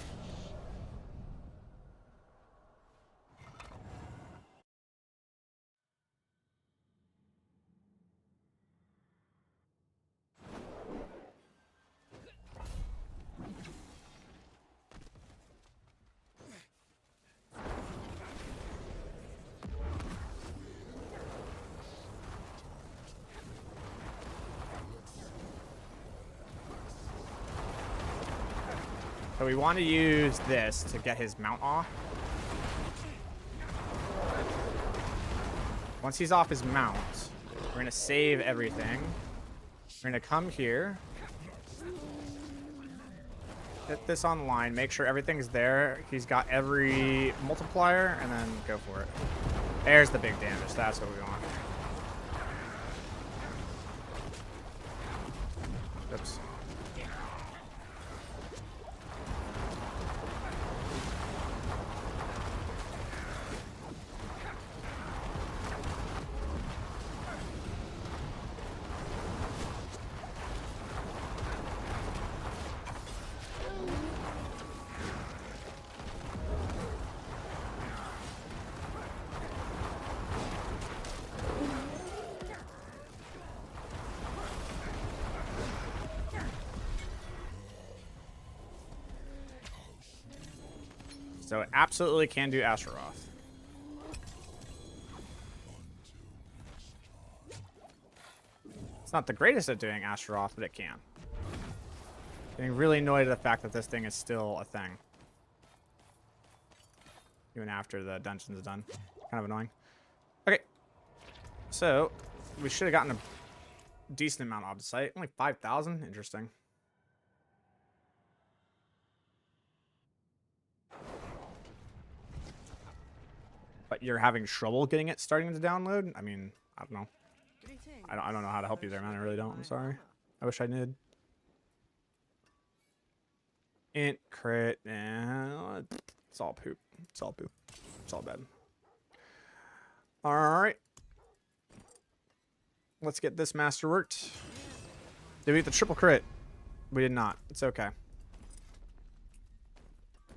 So we want to use this to get his mount off. Once he's off his mount, we're going to save everything. We're going to come here. Get this online. Make sure everything's there. He's got every multiplier, and then go for it. There's the big damage. That's what we want. Oops. So it absolutely can do Astaroth. It's not the greatest at doing Astaroth, but it can. Getting really annoyed at the fact that this thing is still a thing. Even after the dungeon is done. Kind of annoying. Okay. So, we should have gotten a decent amount off the site. Only 5,000? Interesting. But you're having trouble getting it starting to download? I mean, I don't know. I don't know how to help you there, man. I really don't. I'm sorry. I wish I did. Int, crit, it's all poop. It's all poop. It's all bad. Alright. Let's get this masterworked. Did we get the triple crit? We did not. It's okay.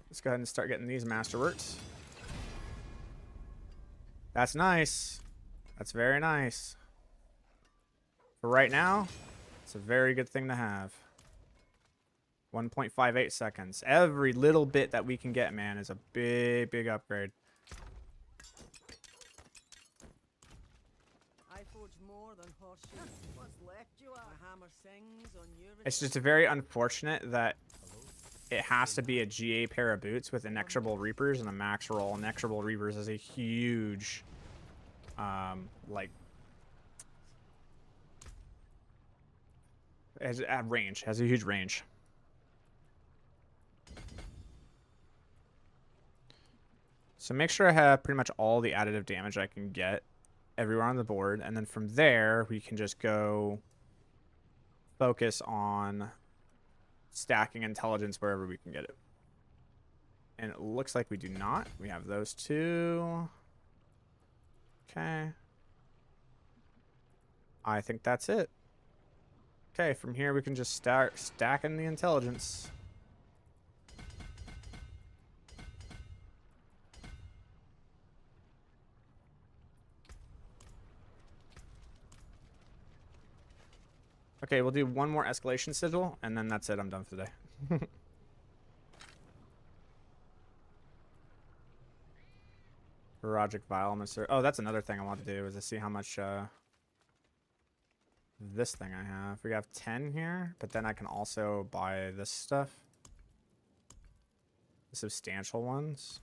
Let's go ahead and start getting these masterworked. That's nice. That's very nice. For right now, it's a very good thing to have. 1.58 seconds. Every little bit that we can get, man, is a big, big upgrade. I forge more than horseshoes. What's left you are? A hammer sings on your It's just very unfortunate that it has to be a GA pair of boots with inexorable reapers and a max roll. Inexorable reapers is a huge, like, has a range. Has a huge range. So make sure I have pretty much all the additive damage I can get everywhere on the board, and then from there we can just go focus on stacking intelligence wherever we can get it. And it looks like we do not. We have those two. Okay. I think that's it. Okay, from here we can just start stacking the intelligence. Okay, we'll do one more escalation sigil, and then that's it. I'm done for the day. Rogic Vial, Mr. Oh, that's another thing I want to do, is to see how much this thing I have. We have 10 here, but then I can also buy this stuff. The substantial ones.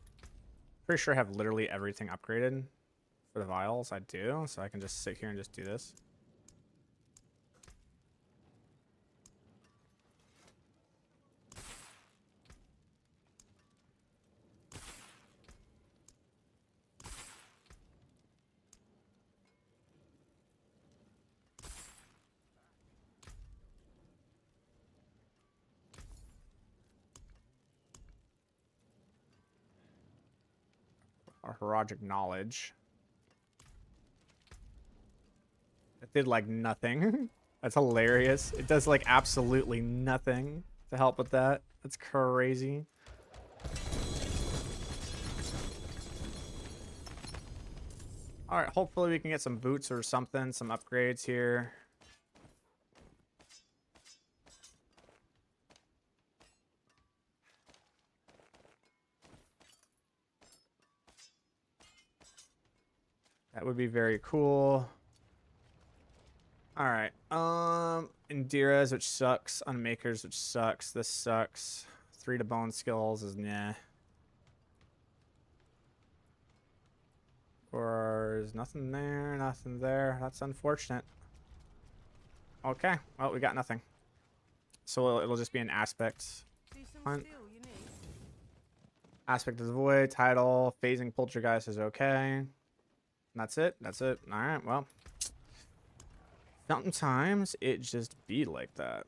Pretty sure I have literally everything upgraded for the vials. I do, so I can just sit here and just do this. Or Heroic Knowledge. It did like nothing. That's hilarious. It does like absolutely nothing to help with that. That's crazy. All right, hopefully we can get some boots or something, some upgrades here. That would be very cool. All right. Indira's, which sucks. Unmakers, which sucks. This sucks. 3 to bone skills is nah. Or is nothing there, nothing there. That's unfortunate. Okay. Well, we got nothing. So it'll just be an aspect. See some Hunt. steel you need. Aspect of the void, title, phasing poltergeist is okay. And that's it. That's it. All right. Well, sometimes it just be like that.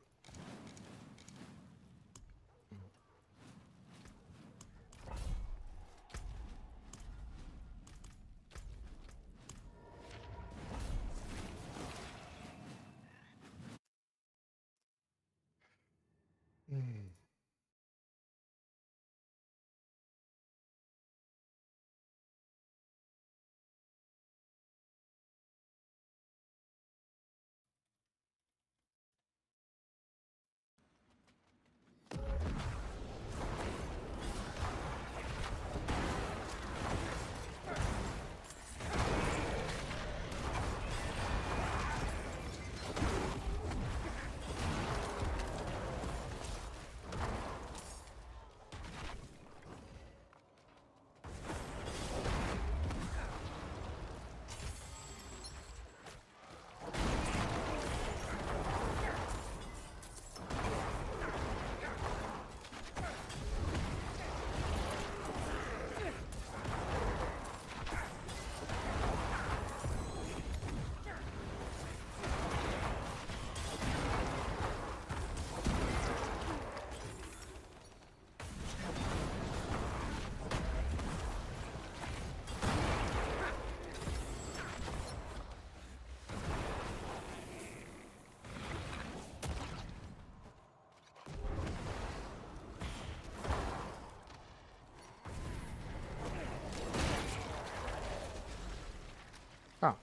Oh,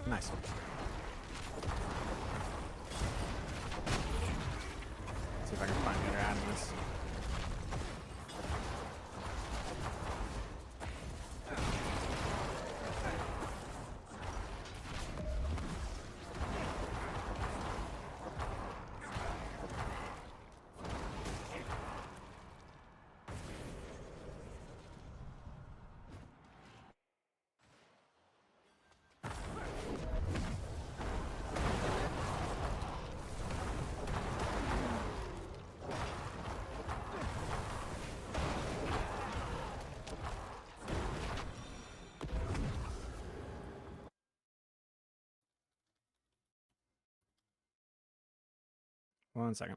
nice. See if I can find the other animals. One second.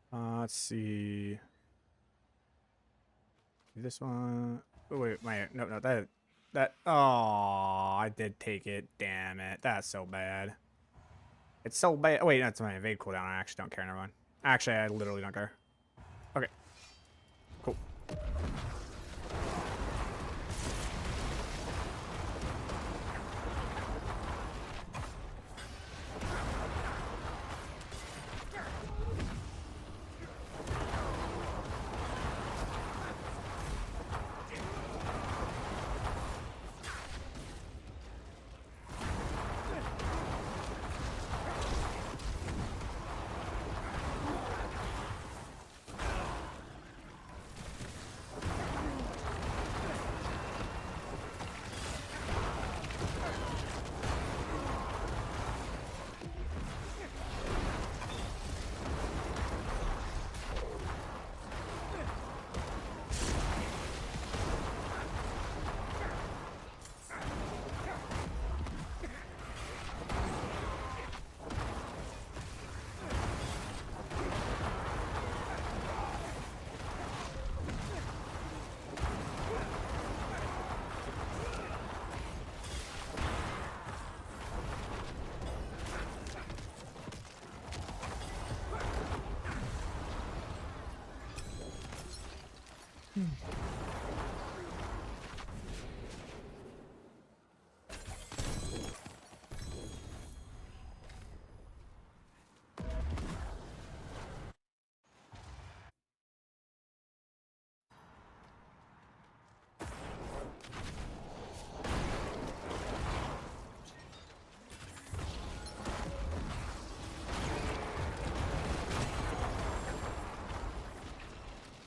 Let's see. This one. Oh, wait, no, that. Oh, I did take it. Damn it. That's so bad. It's so bad. Oh, wait, that's my evade cooldown. I actually don't care. Never mind. Actually, I literally don't care. Okay. Cool.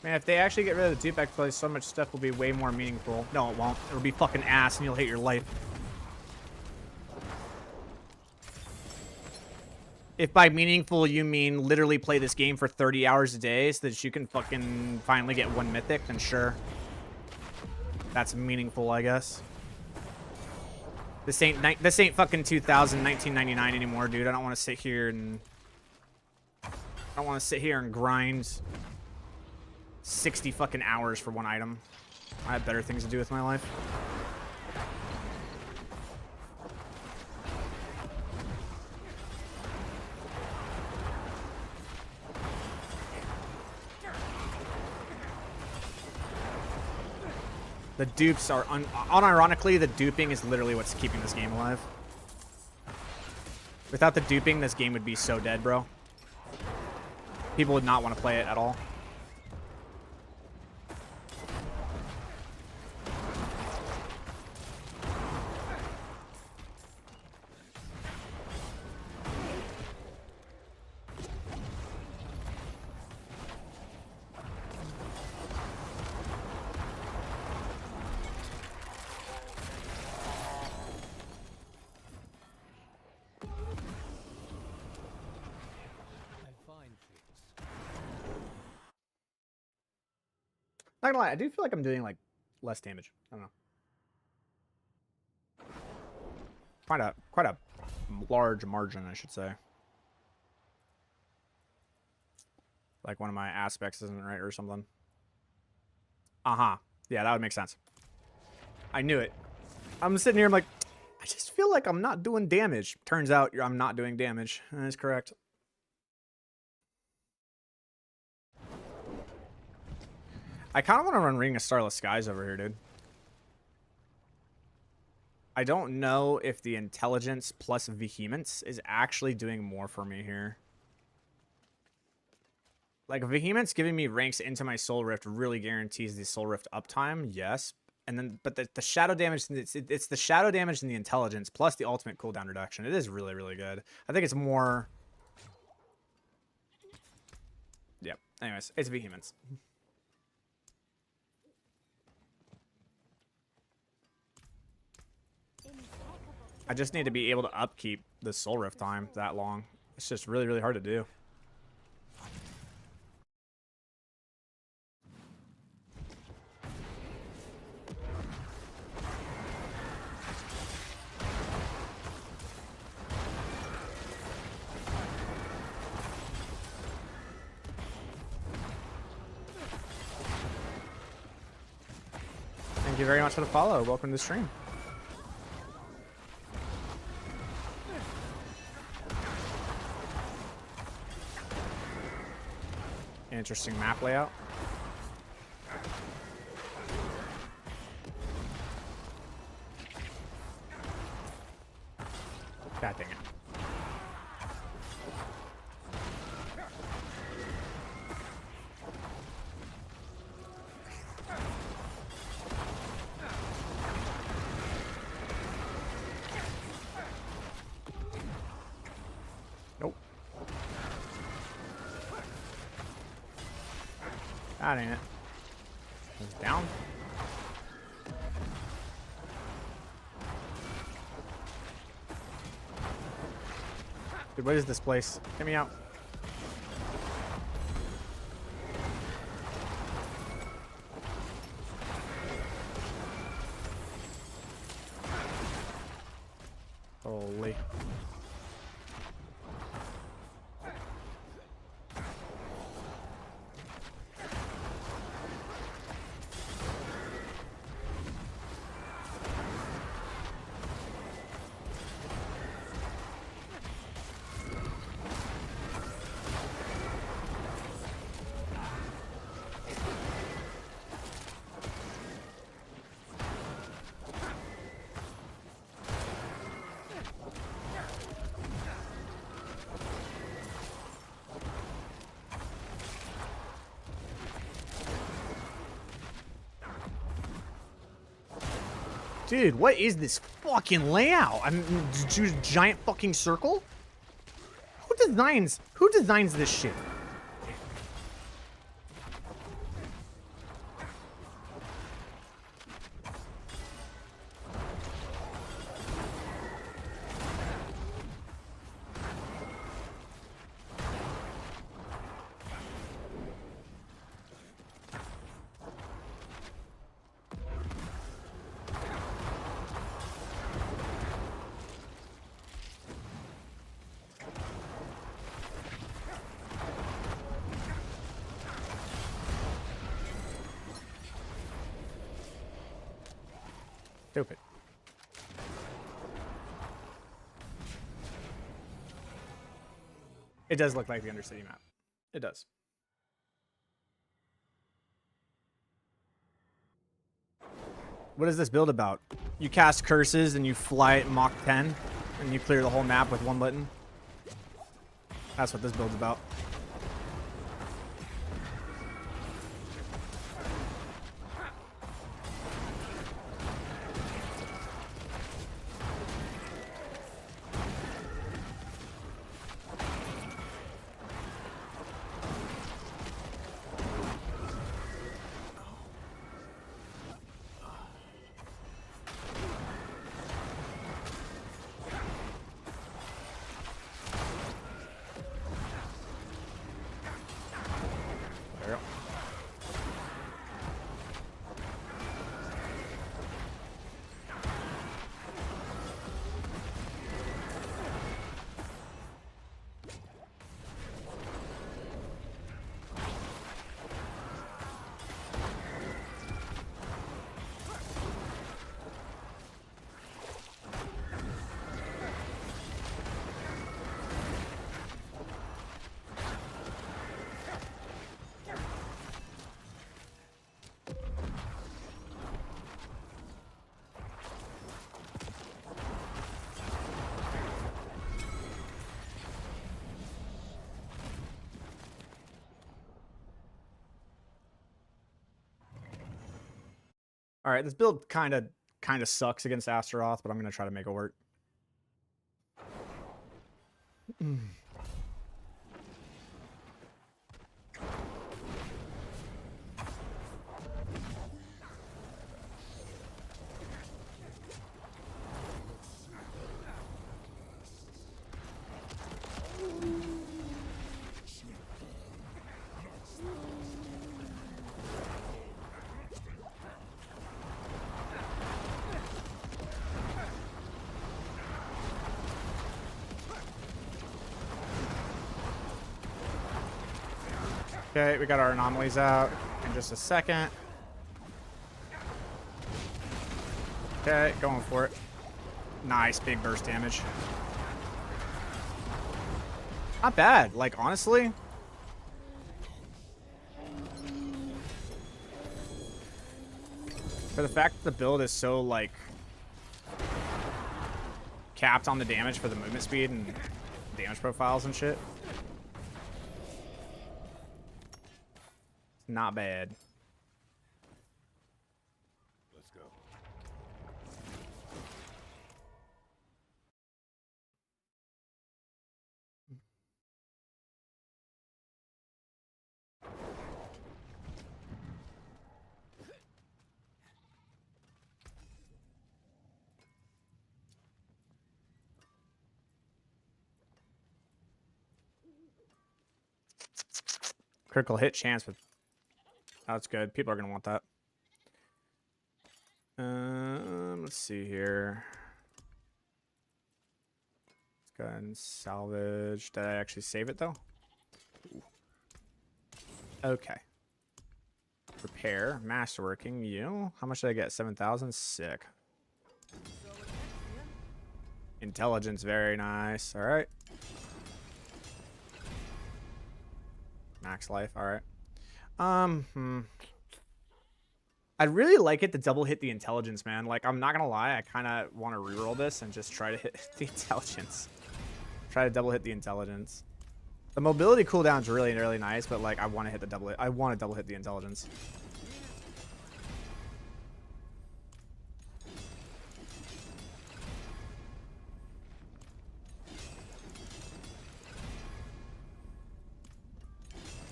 Man, if they actually get rid of the dupe play, so much stuff will be way more meaningful. No, it won't. It'll be fucking ass and you'll hate your life. If by meaningful you mean literally play this game for 30 hours a day so that you can fucking finally get one mythic, then sure. That's meaningful, I guess. This ain't fucking 1999 anymore, dude. I don't want to sit here and grind 60 fucking hours for one item. I have better things to do with my life. The dupes are unironically, the duping is literally what's keeping this game alive. Without the duping, this game would be so dead, bro. People would not want to play it at all. Not gonna lie, I do feel like I'm doing like less damage. I don't know. Quite a large margin, I should say. Like one of my aspects isn't right or something. Uh-huh. Yeah, that would make sense. I knew it. I'm sitting here, I'm like, I just feel like I'm not doing damage. Turns out I'm not doing damage. That is correct. I kind of want to run Ring of Starless Skies over here, dude. I don't know if the intelligence plus vehemence is actually doing more for me here. Like, vehemence giving me ranks into my Soul Rift really guarantees the Soul Rift uptime, yes. And then, but the shadow damage, it's the shadow damage and the intelligence plus the ultimate cooldown reduction. It is really, really good. I think it's more... Yep. Anyways, it's vehemence. I just need to be able to upkeep the Soul Rift time that long. It's just really, really hard to do. Thank you very much for the follow. Welcome to the stream. Interesting map layout. God dang it. Nope. That ain't it. It's down. Dude, what is this place? Get me out. Holy. Dude, what is this fucking layout? I'm choose giant fucking circle? Who designs this shit? Stupid. It does look like the Undercity map. It does. What is this build about? You cast curses and you fly at Mach 10 and you clear the whole map with one button? That's what this build's about. All right, this build kind of sucks against Astaroth, but I'm gonna try to make it work. Okay, we got our anomalies out in just a second. Okay, going for it. Nice, big burst damage. Not bad, like, honestly. For the fact that the build is so, like, capped on the damage for the movement speed and damage profiles and shit. Not bad. Let's go. Critical hit chance with... Oh, that's good. People are going to want that. Let's see here. Let's go ahead and salvage. Did I actually save it, though? Ooh. Okay. Repair. Masterworking. You. How much did I get? 7,000? Sick. Intelligence. Very nice. All right. Max life. All right. I'd really like it to double hit the intelligence, man. Like, I'm not gonna lie, I kind of want to reroll this and just try to hit the intelligence. Try to double hit the intelligence. The mobility cooldown is really, really nice, but like, I want to hit the double hit. I want to double hit the intelligence.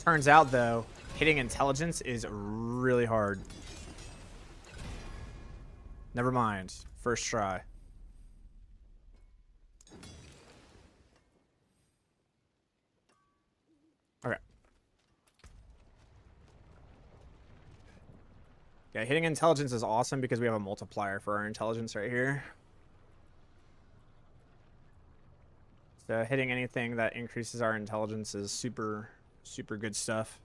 Turns out, though, hitting intelligence is really hard. Never mind. First try. Okay. Yeah, hitting intelligence is awesome because we have a multiplier for our intelligence right here. So hitting anything that increases our intelligence is super, super good stuff.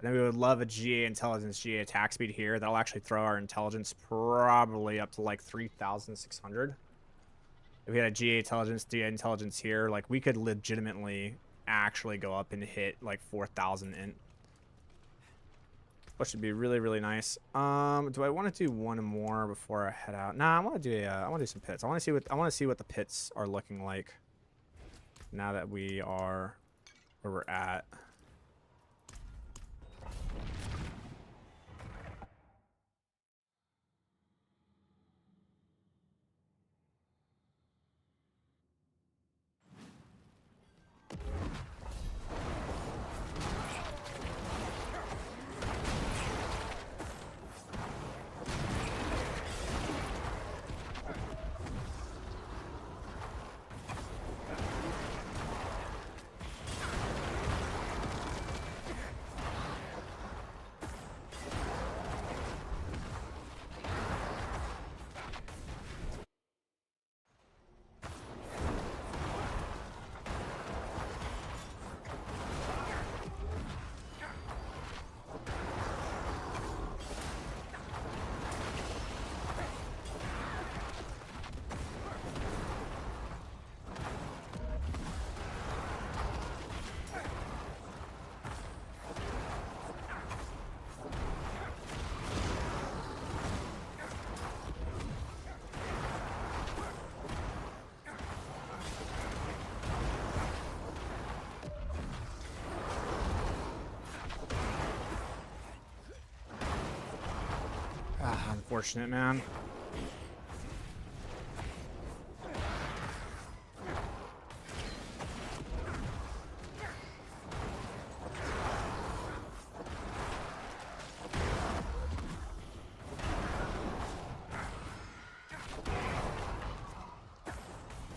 And then we would love a GA intelligence, GA attack speed here. That'll actually throw our intelligence probably up to like 3,600. If we had a GA intelligence here, like we could legitimately actually go up and hit like 4,000 int. Which would be really, really nice. Do I want to do one more before I head out? Nah, I want to do some pits. I want to see what the pits are looking like now that we are where we're at. Ah, unfortunate, man.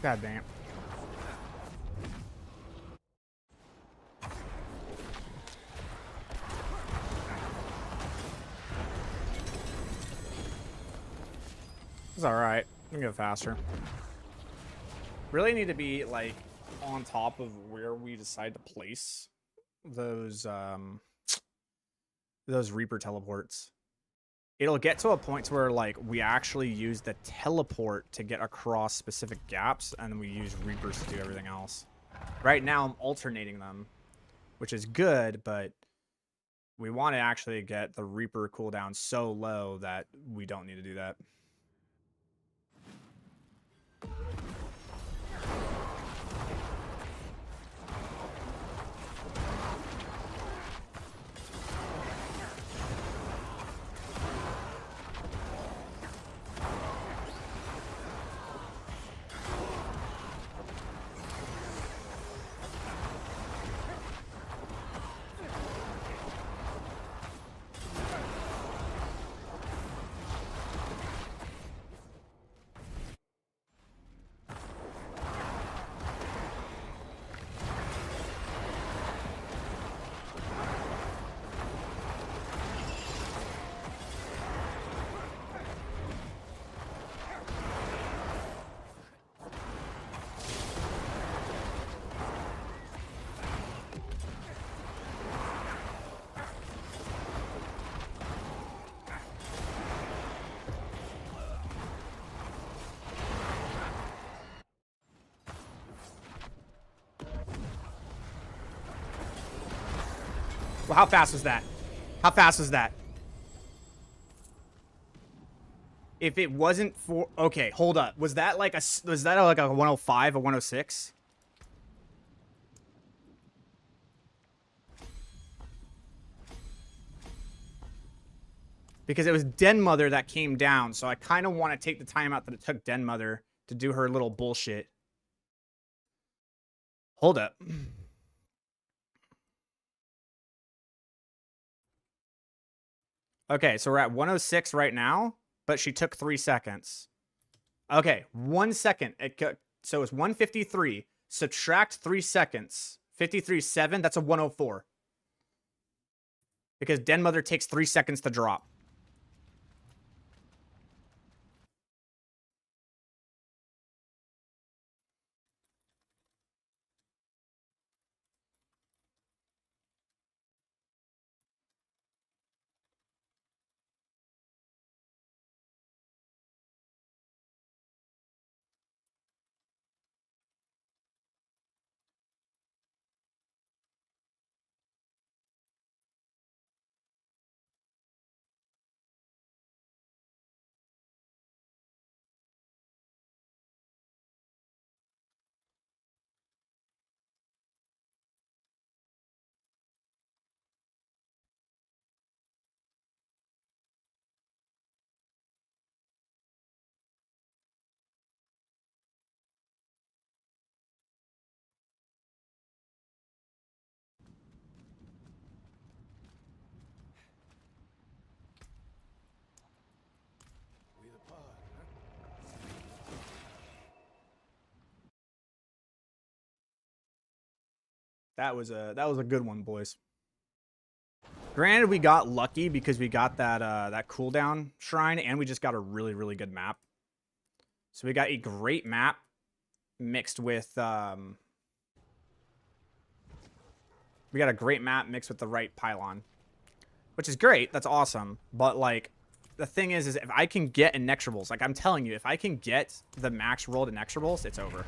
God damn. It's alright. We can go faster. Really need to be, like, on top of where we decide to place those Reaper teleports. It'll get to a point to where, like, we actually use the teleport to get across specific gaps, and then we use Reapers to do everything else. Right now, I'm alternating them, which is good, but we want to actually get the Reaper cooldown so low that we don't need to do that. Well, how fast was that? How fast was that? If it wasn't for... Okay, hold up. Was that like a 105, a 106? Because it was Den Mother that came down, so I kind of want to take the time out that it took Den Mother to do her little bullshit. Hold up. Okay, so we're at 106 right now, but she took 3 seconds. Okay, 1 second. So it's 153. Subtract 3 seconds. 53.7, that's a 104. Because Den Mother takes 3 seconds to drop. That was a good one, boys. Granted, we got lucky because we got that cooldown shrine, and we just got a really, really good map. So we got a great map mixed with we got a great map mixed with the right pylon, which is great. That's awesome. But like, the thing is if I can get inexorables, like I'm telling you, if I can get the max rolled inexorables, it's over.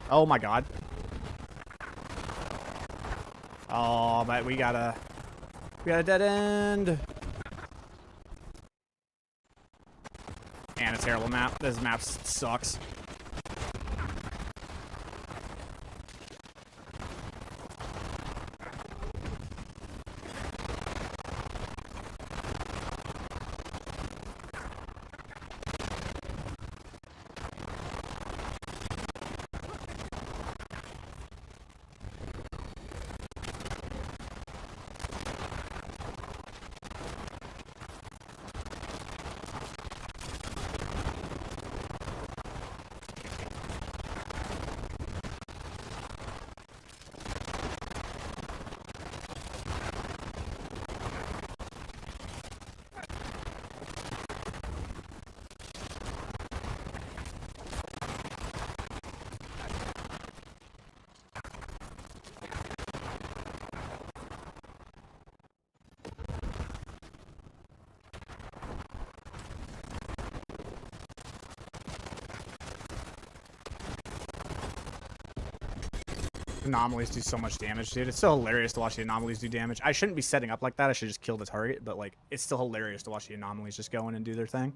Oh my god. Oh, but we got a dead end. And a terrible map. This map sucks. Anomalies do so much damage, dude. It's so hilarious to watch the anomalies do damage. I shouldn't be setting up like that. I should just kill the target, but like, it's still hilarious to watch the anomalies just go in and do their thing.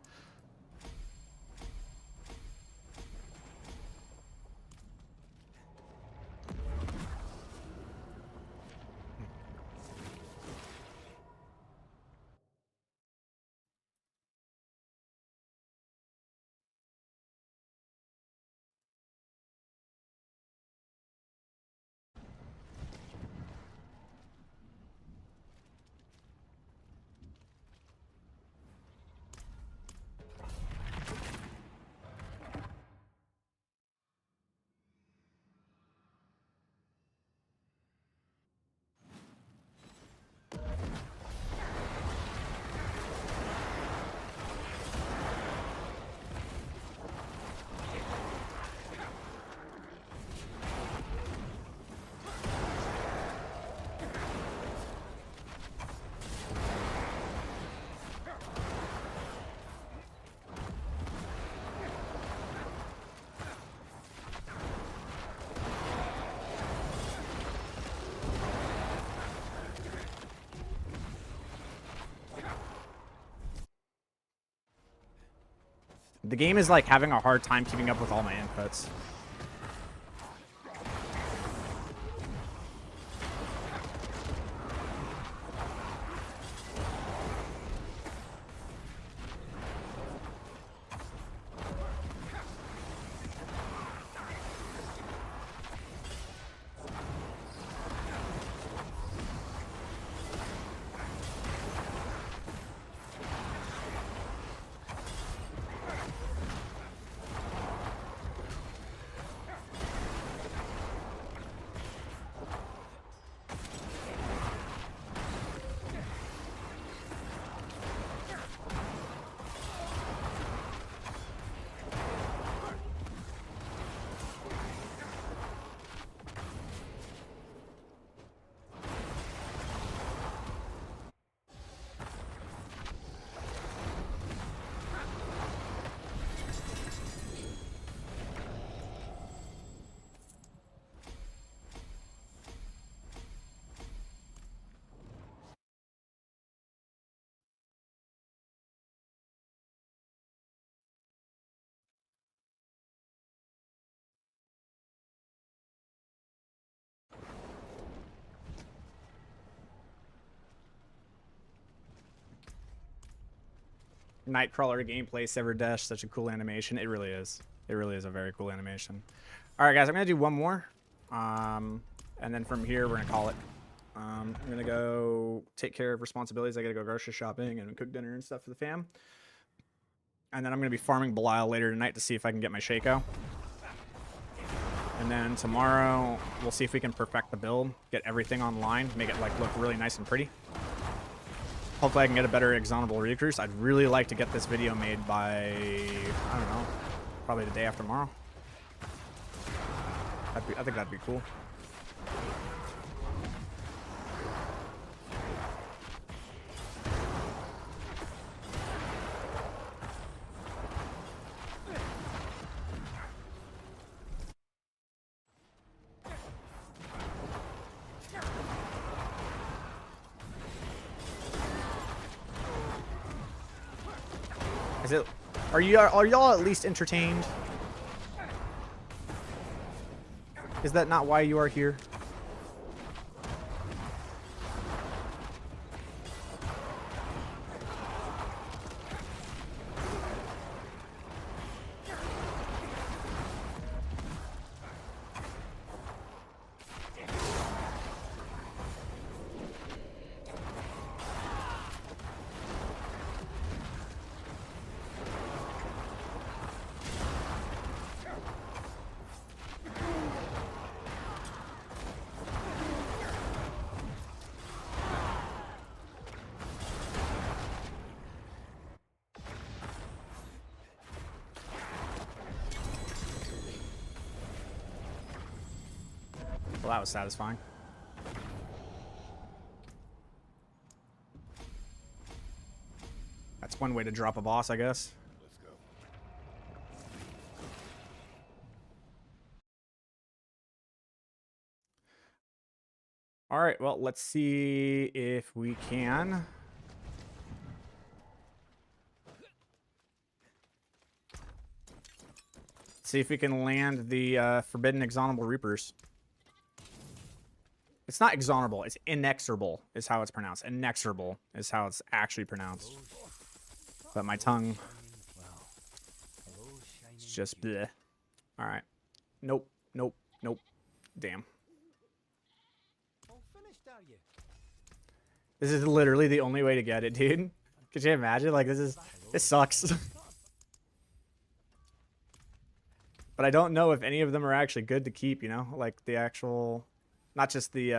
The game is like having a hard time keeping up with all my inputs. Nightcrawler gameplay, Severed Dash, such a cool animation. It really is. It really is a very cool animation. All right, guys, I'm gonna do one more, and then from here we're gonna call it. I'm gonna go take care of responsibilities. I gotta go grocery shopping and cook dinner and stuff for the fam, and then I'm gonna be farming Belial later tonight to see if I can get my Shaco. And then tomorrow we'll see if we can perfect the build, get everything online, make it like look really nice and pretty. Hopefully I can get a better exonable recruits. I'd really like to get this video made by, I don't know, probably the day after tomorrow. I think that'd be cool. Is it? Are y'all at least entertained? Is that not why you are here? Well, that was satisfying. That's one way to drop a boss, I guess. Let's go. All right, well, let's see if we can. See if we can land the Forbidden Exonable Reapers. It's not exonerable, it's inexorable is how it's pronounced. Inexorable is how it's actually pronounced. But my tongue is just bleh. Alright. Nope, nope, nope. Damn. All finished, are you? This is literally the only way to get it, dude. Could you imagine? Like, this sucks. But I don't know if any of them are actually good to keep, you know? Like, the actual... Not just the,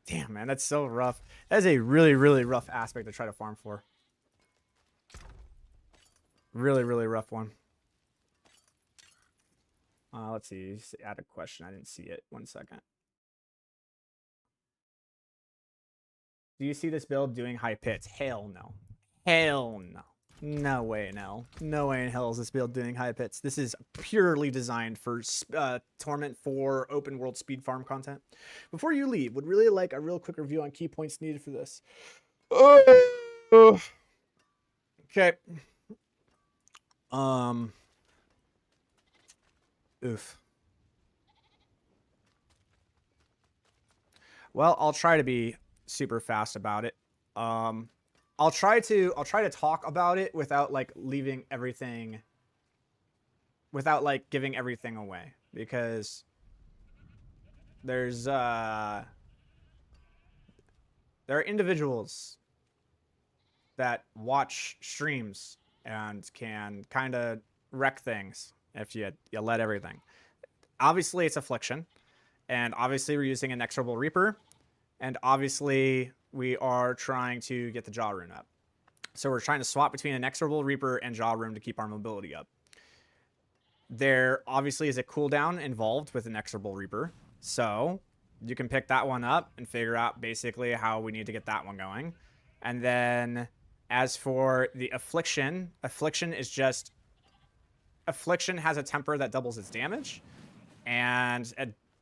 damn, man, that's so rough. That is a really, really rough aspect to try to farm for. Really, really rough one. Let's see. Add a question. I didn't see it. 1 second. Do you see this build doing high pits? Hell no. Hell no. No way in hell. No way in hell is this build doing high pits. This is purely designed for Torment 4 open world speed farm content. Before you leave, would really like a real quick review on key points needed for this. Okay. Oof. Well, I'll try to be super fast about it. I'll try to talk about it without like leaving everything, without like giving everything away, because there are individuals that watch streams and can kind of wreck things if you let everything. Obviously, it's Affliction, and obviously we're using an Inexorable Reaper, and obviously we are trying to get the Jaw Rune up. So we're trying to swap between an Inexorable Reaper and Jaw Rune to keep our mobility up. There obviously is a cooldown involved with an Inexorable Reaper, so you can pick that one up and figure out basically how we need to get that one going. And then as for the Affliction, Affliction has a temper that doubles its damage, and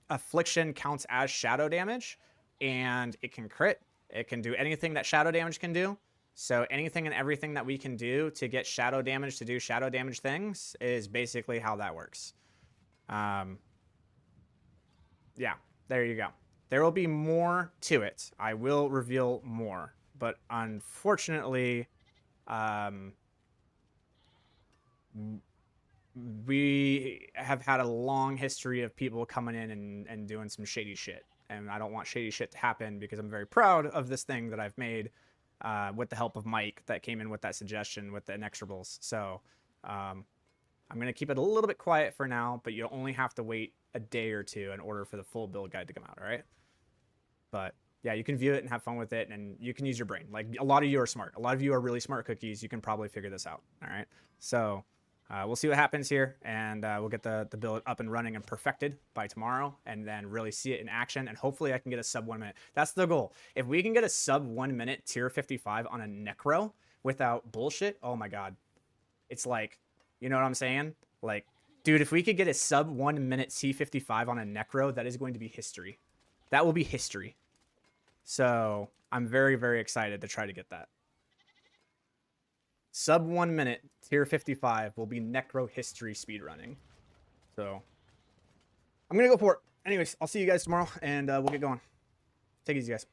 Affliction counts as shadow damage, and it can crit. It can do anything that shadow damage can do. So anything and everything that we can do to get shadow damage to do shadow damage things is basically how that works. Yeah, there you go. There will be more to it. I will reveal more, but unfortunately, we have had a long history of people coming in and doing some shady shit. And I don't want shady shit to happen because I'm very proud of this thing that I've made with the help of Mike that came in with that suggestion with the Inexorables. So I'm going to keep it a little bit quiet for now, but you'll only have to wait a day or two in order for the full build guide to come out, all right? But yeah, you can view it and have fun with it, and you can use your brain. Like, a lot of you are smart. A lot of you are really smart cookies. You can probably figure this out, all right? So we'll see what happens here, and we'll get the build up and running and perfected by tomorrow, and then really see it in action, and hopefully I can get a sub 1 minute. That's the goal. If we can get a sub 1 minute tier 55 on a Necro without bullshit, oh my god. It's like, you know what I'm saying? Like, dude, if we could get a sub 1 minute C55 on a Necro, that is going to be history. That will be history. So I'm very, very excited to try to get that. Sub 1 minute, tier 55 will be Necro history speedrunning. So I'm going to go for it. Anyways, I'll see you guys tomorrow, and we'll get going. Take it easy, guys.